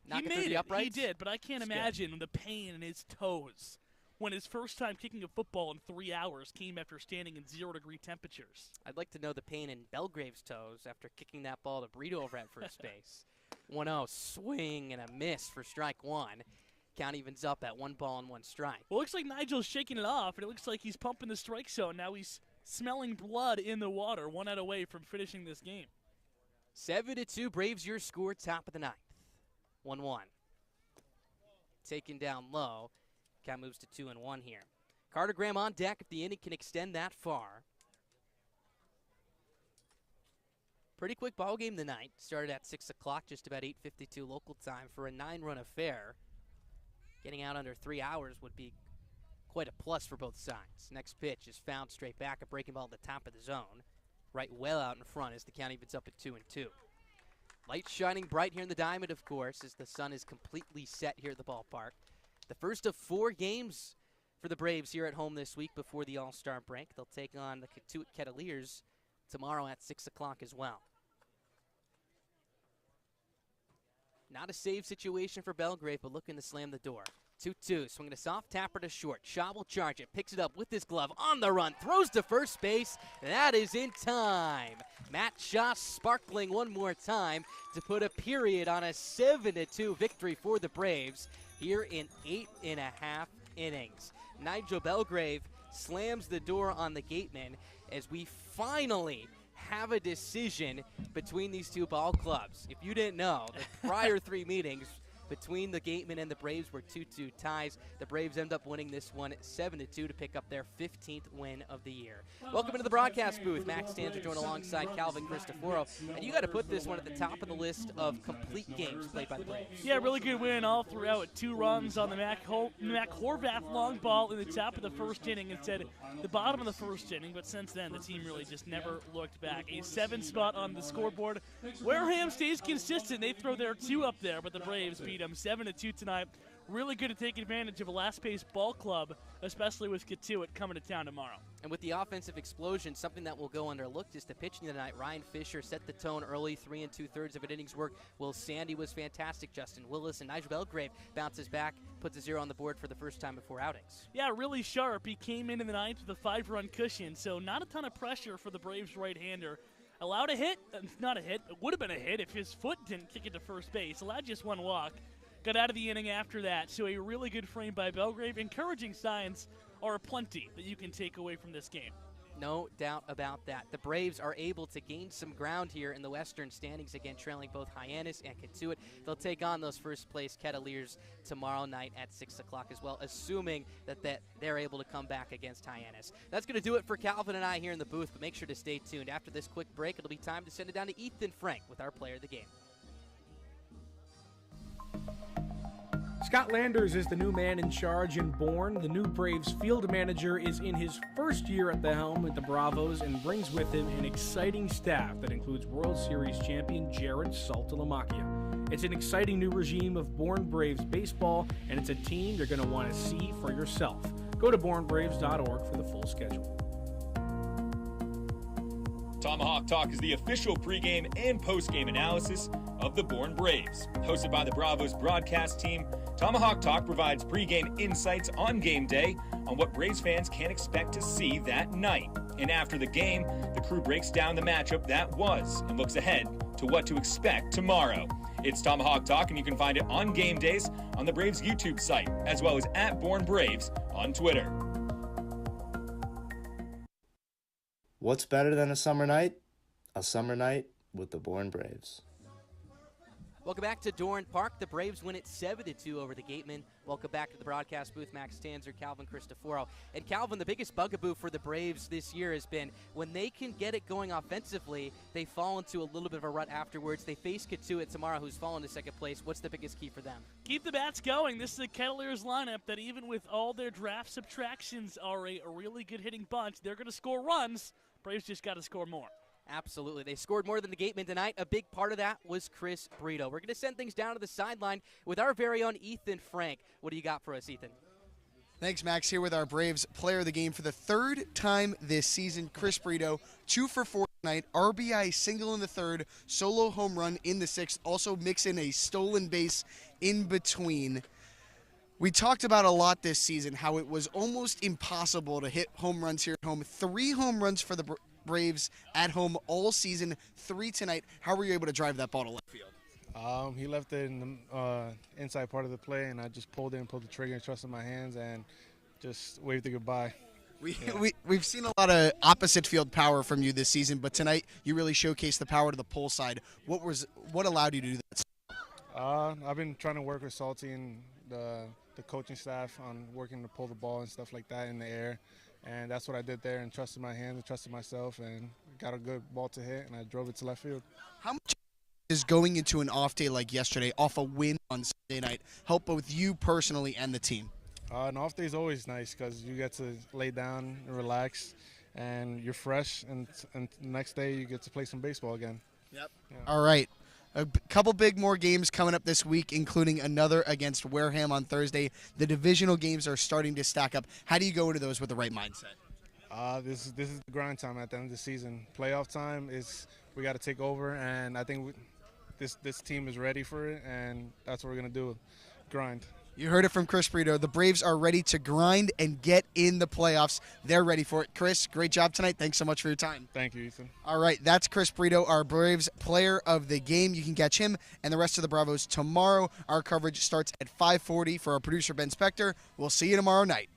knock it through the He uprights? did, but I can't imagine the pain in his toes when his first time kicking a football in 3 hours came after standing in 0-degree temperatures. I'd like to know the pain in Belgrave's toes after kicking that ball to Brito over at first base. 1-0, swing and a miss for strike 1. Count evens up at 1 ball and 1 strike. Well, it looks like Nigel's shaking it off, and it looks like he's pumping the strike zone. Now he's smelling blood in the water, 1 out away from finishing this game. 7-2, Braves your score, top of the 9th. 1-1. Taken down low. Count moves to 2-1 here. Carter Graham on deck if the inning can extend that far. Pretty quick ball game tonight. Started at 6 o'clock, just about 8:52 local time for a 9-run affair. Getting out under 3 hours would be quite a plus for both sides. Next pitch is found straight back, a breaking ball at the top of the zone. Right well out in front as the count evens up at 2-2. Light shining bright here in the diamond, of course, as the sun is completely set here at the ballpark. The first of 4 games for the Braves here at home this week before the All-Star break. They'll take on the Katuitt Kettleers tomorrow at 6 o'clock as well. Not a save situation for Belgrave, but looking to slam the door. 2-2, swinging a soft tapper to short. Shaw will charge it, picks it up with his glove on the run, throws to first base. That is in time. Matt Shaw sparkling one more time to put a period on a 7-2 victory for the Braves here in 8.5 innings. Nigel Belgrave slams the door on the Gatemen as we finally have a decision between these two ball clubs. If you didn't know, the prior 3 meetings between the Gatemen and the Braves were 2-2 ties. The Braves end up winning this one 7-2 to pick up their 15th win of the year. Welcome into the broadcast booth. Max Stanzer joined alongside Calvin Cristoforo. And you got to put this one at the top of the list of complete games played by the Braves. Yeah, really good win all throughout with 2 runs on the Mac Horvath long ball in the top of the first inning instead of the bottom of the first inning. But since then, the team really just never looked back. A 7 spot on the scoreboard. Wareham stays consistent. They throw their 2 up there, but the Braves beat them 7-2 tonight. really good to take advantage of a last-paced ball club, especially with Katuitt coming to town tomorrow. And with the offensive explosion, something that will go underlooked is the pitching tonight. Ryan Fisher set the tone early, 3 2/3 of an innings work. Will Sandy was fantastic. Justin Willis and Nigel Belgrave bounces back, puts a 0 on the board for the first time in 4 outings. Yeah, really sharp. He came in the ninth with a 5-run cushion, so not a ton of pressure for the Braves right-hander. Allowed a hit, not a hit, it would have been a hit if his foot didn't kick it to first base. Allowed just 1 walk. Got out of the inning after that, so a really good frame by Belgrave. Encouraging signs are plenty that you can take away from this game. No doubt about that. The Braves are able to gain some ground here in the Western standings, again trailing both Hyannis and Katuitt. They'll take on those first-place Kettleers tomorrow night at 6 o'clock as well, assuming that they're able to come back against Hyannis. That's going to do it for Calvin and I here in the booth, but make sure to stay tuned. After this quick break, it'll be time to send it down to Ethan Frank with our player of the game. Scott Landers is the new man in charge in Bourne. The new Braves field manager is in his first year at the helm at the Bravos and brings with him an exciting staff that includes World Series champion Jared Saltalamacchia. It's an exciting new regime of Bourne Braves baseball, and it's a team you're going to want to see for yourself. Go to bournebraves.org for the full schedule. Tomahawk Talk is the official pregame and postgame analysis of the Bourne Braves. Hosted by the Bravos broadcast team, Tomahawk Talk provides pregame insights on game day on what Braves fans can expect to see that night. And after the game, the crew breaks down the matchup that was and looks ahead to what to expect tomorrow. It's Tomahawk Talk, and you can find it on game days on the Braves YouTube site, as well as at Bourne Braves on Twitter. What's better than a summer night? A summer night with the Bourne Braves. Welcome back to Doran Park. The Braves win it 7-2 over the Gatemen. Welcome back to the broadcast booth, Max Tanzer, Calvin Cristoforo. And Calvin, the biggest bugaboo for the Braves this year has been when they can get it going offensively, they fall into a little bit of a rut afterwards. They face Katuitt tomorrow, who's fallen to second place. What's the biggest key for them? Keep the bats going. This is a Kettleers lineup that even with all their draft subtractions are a really good hitting bunch. They're going to score runs. Braves just got to score more. Absolutely. They scored more than the Gatemen tonight. A big part of that was Chris Brito. We're going to send things down to the sideline with our very own Ethan Frank. What do you got for us, Ethan? Thanks, Max. Here with our Braves player of the game for the 3rd time this season, Chris Brito. 2 for 4 tonight. RBI single in the 3rd, solo home run in the 6th. Also mix in a stolen base in between. We talked about a lot this season, how it was almost impossible to hit home runs here at home. 3 home runs for the Braves at home all season, 3 tonight. How were you able to drive that ball to left field? He left it in the inside part of the play, and I just pulled the trigger and trusted my hands and just waved it goodbye. We've seen a lot of opposite field power from you this season, but tonight you really showcased the power to the pull side. What allowed you to do that? I've been trying to work with Salty and the coaching staff on working to pull the ball and stuff like that in the air. And that's what I did there, and trusted my hands and trusted myself, and got a good ball to hit, and I drove it to left field. How much is going into an off day like yesterday, off a win on Sunday night, help both you personally and the team? An off day is always nice because you get to lay down and relax, and you're fresh, and the next day you get to play some baseball again. Yep. Yeah. All right. A couple big more games coming up this week, including another against Wareham on Thursday. The divisional games are starting to stack up. How do you go into those with the right mindset? This is the grind time at the end of the season. Playoff time is we got to take over, and I think this team is ready for it, and that's what we're going to do, grind. You heard it from Chris Brito. The Braves are ready to grind and get in the playoffs. They're ready for it. Chris, great job tonight. Thanks so much for your time. Thank you, Ethan. All right, that's Chris Brito, our Braves player of the game. You can catch him and the rest of the Bravos tomorrow. Our coverage starts at 5:40 for our producer, Ben Spector. We'll see you tomorrow night.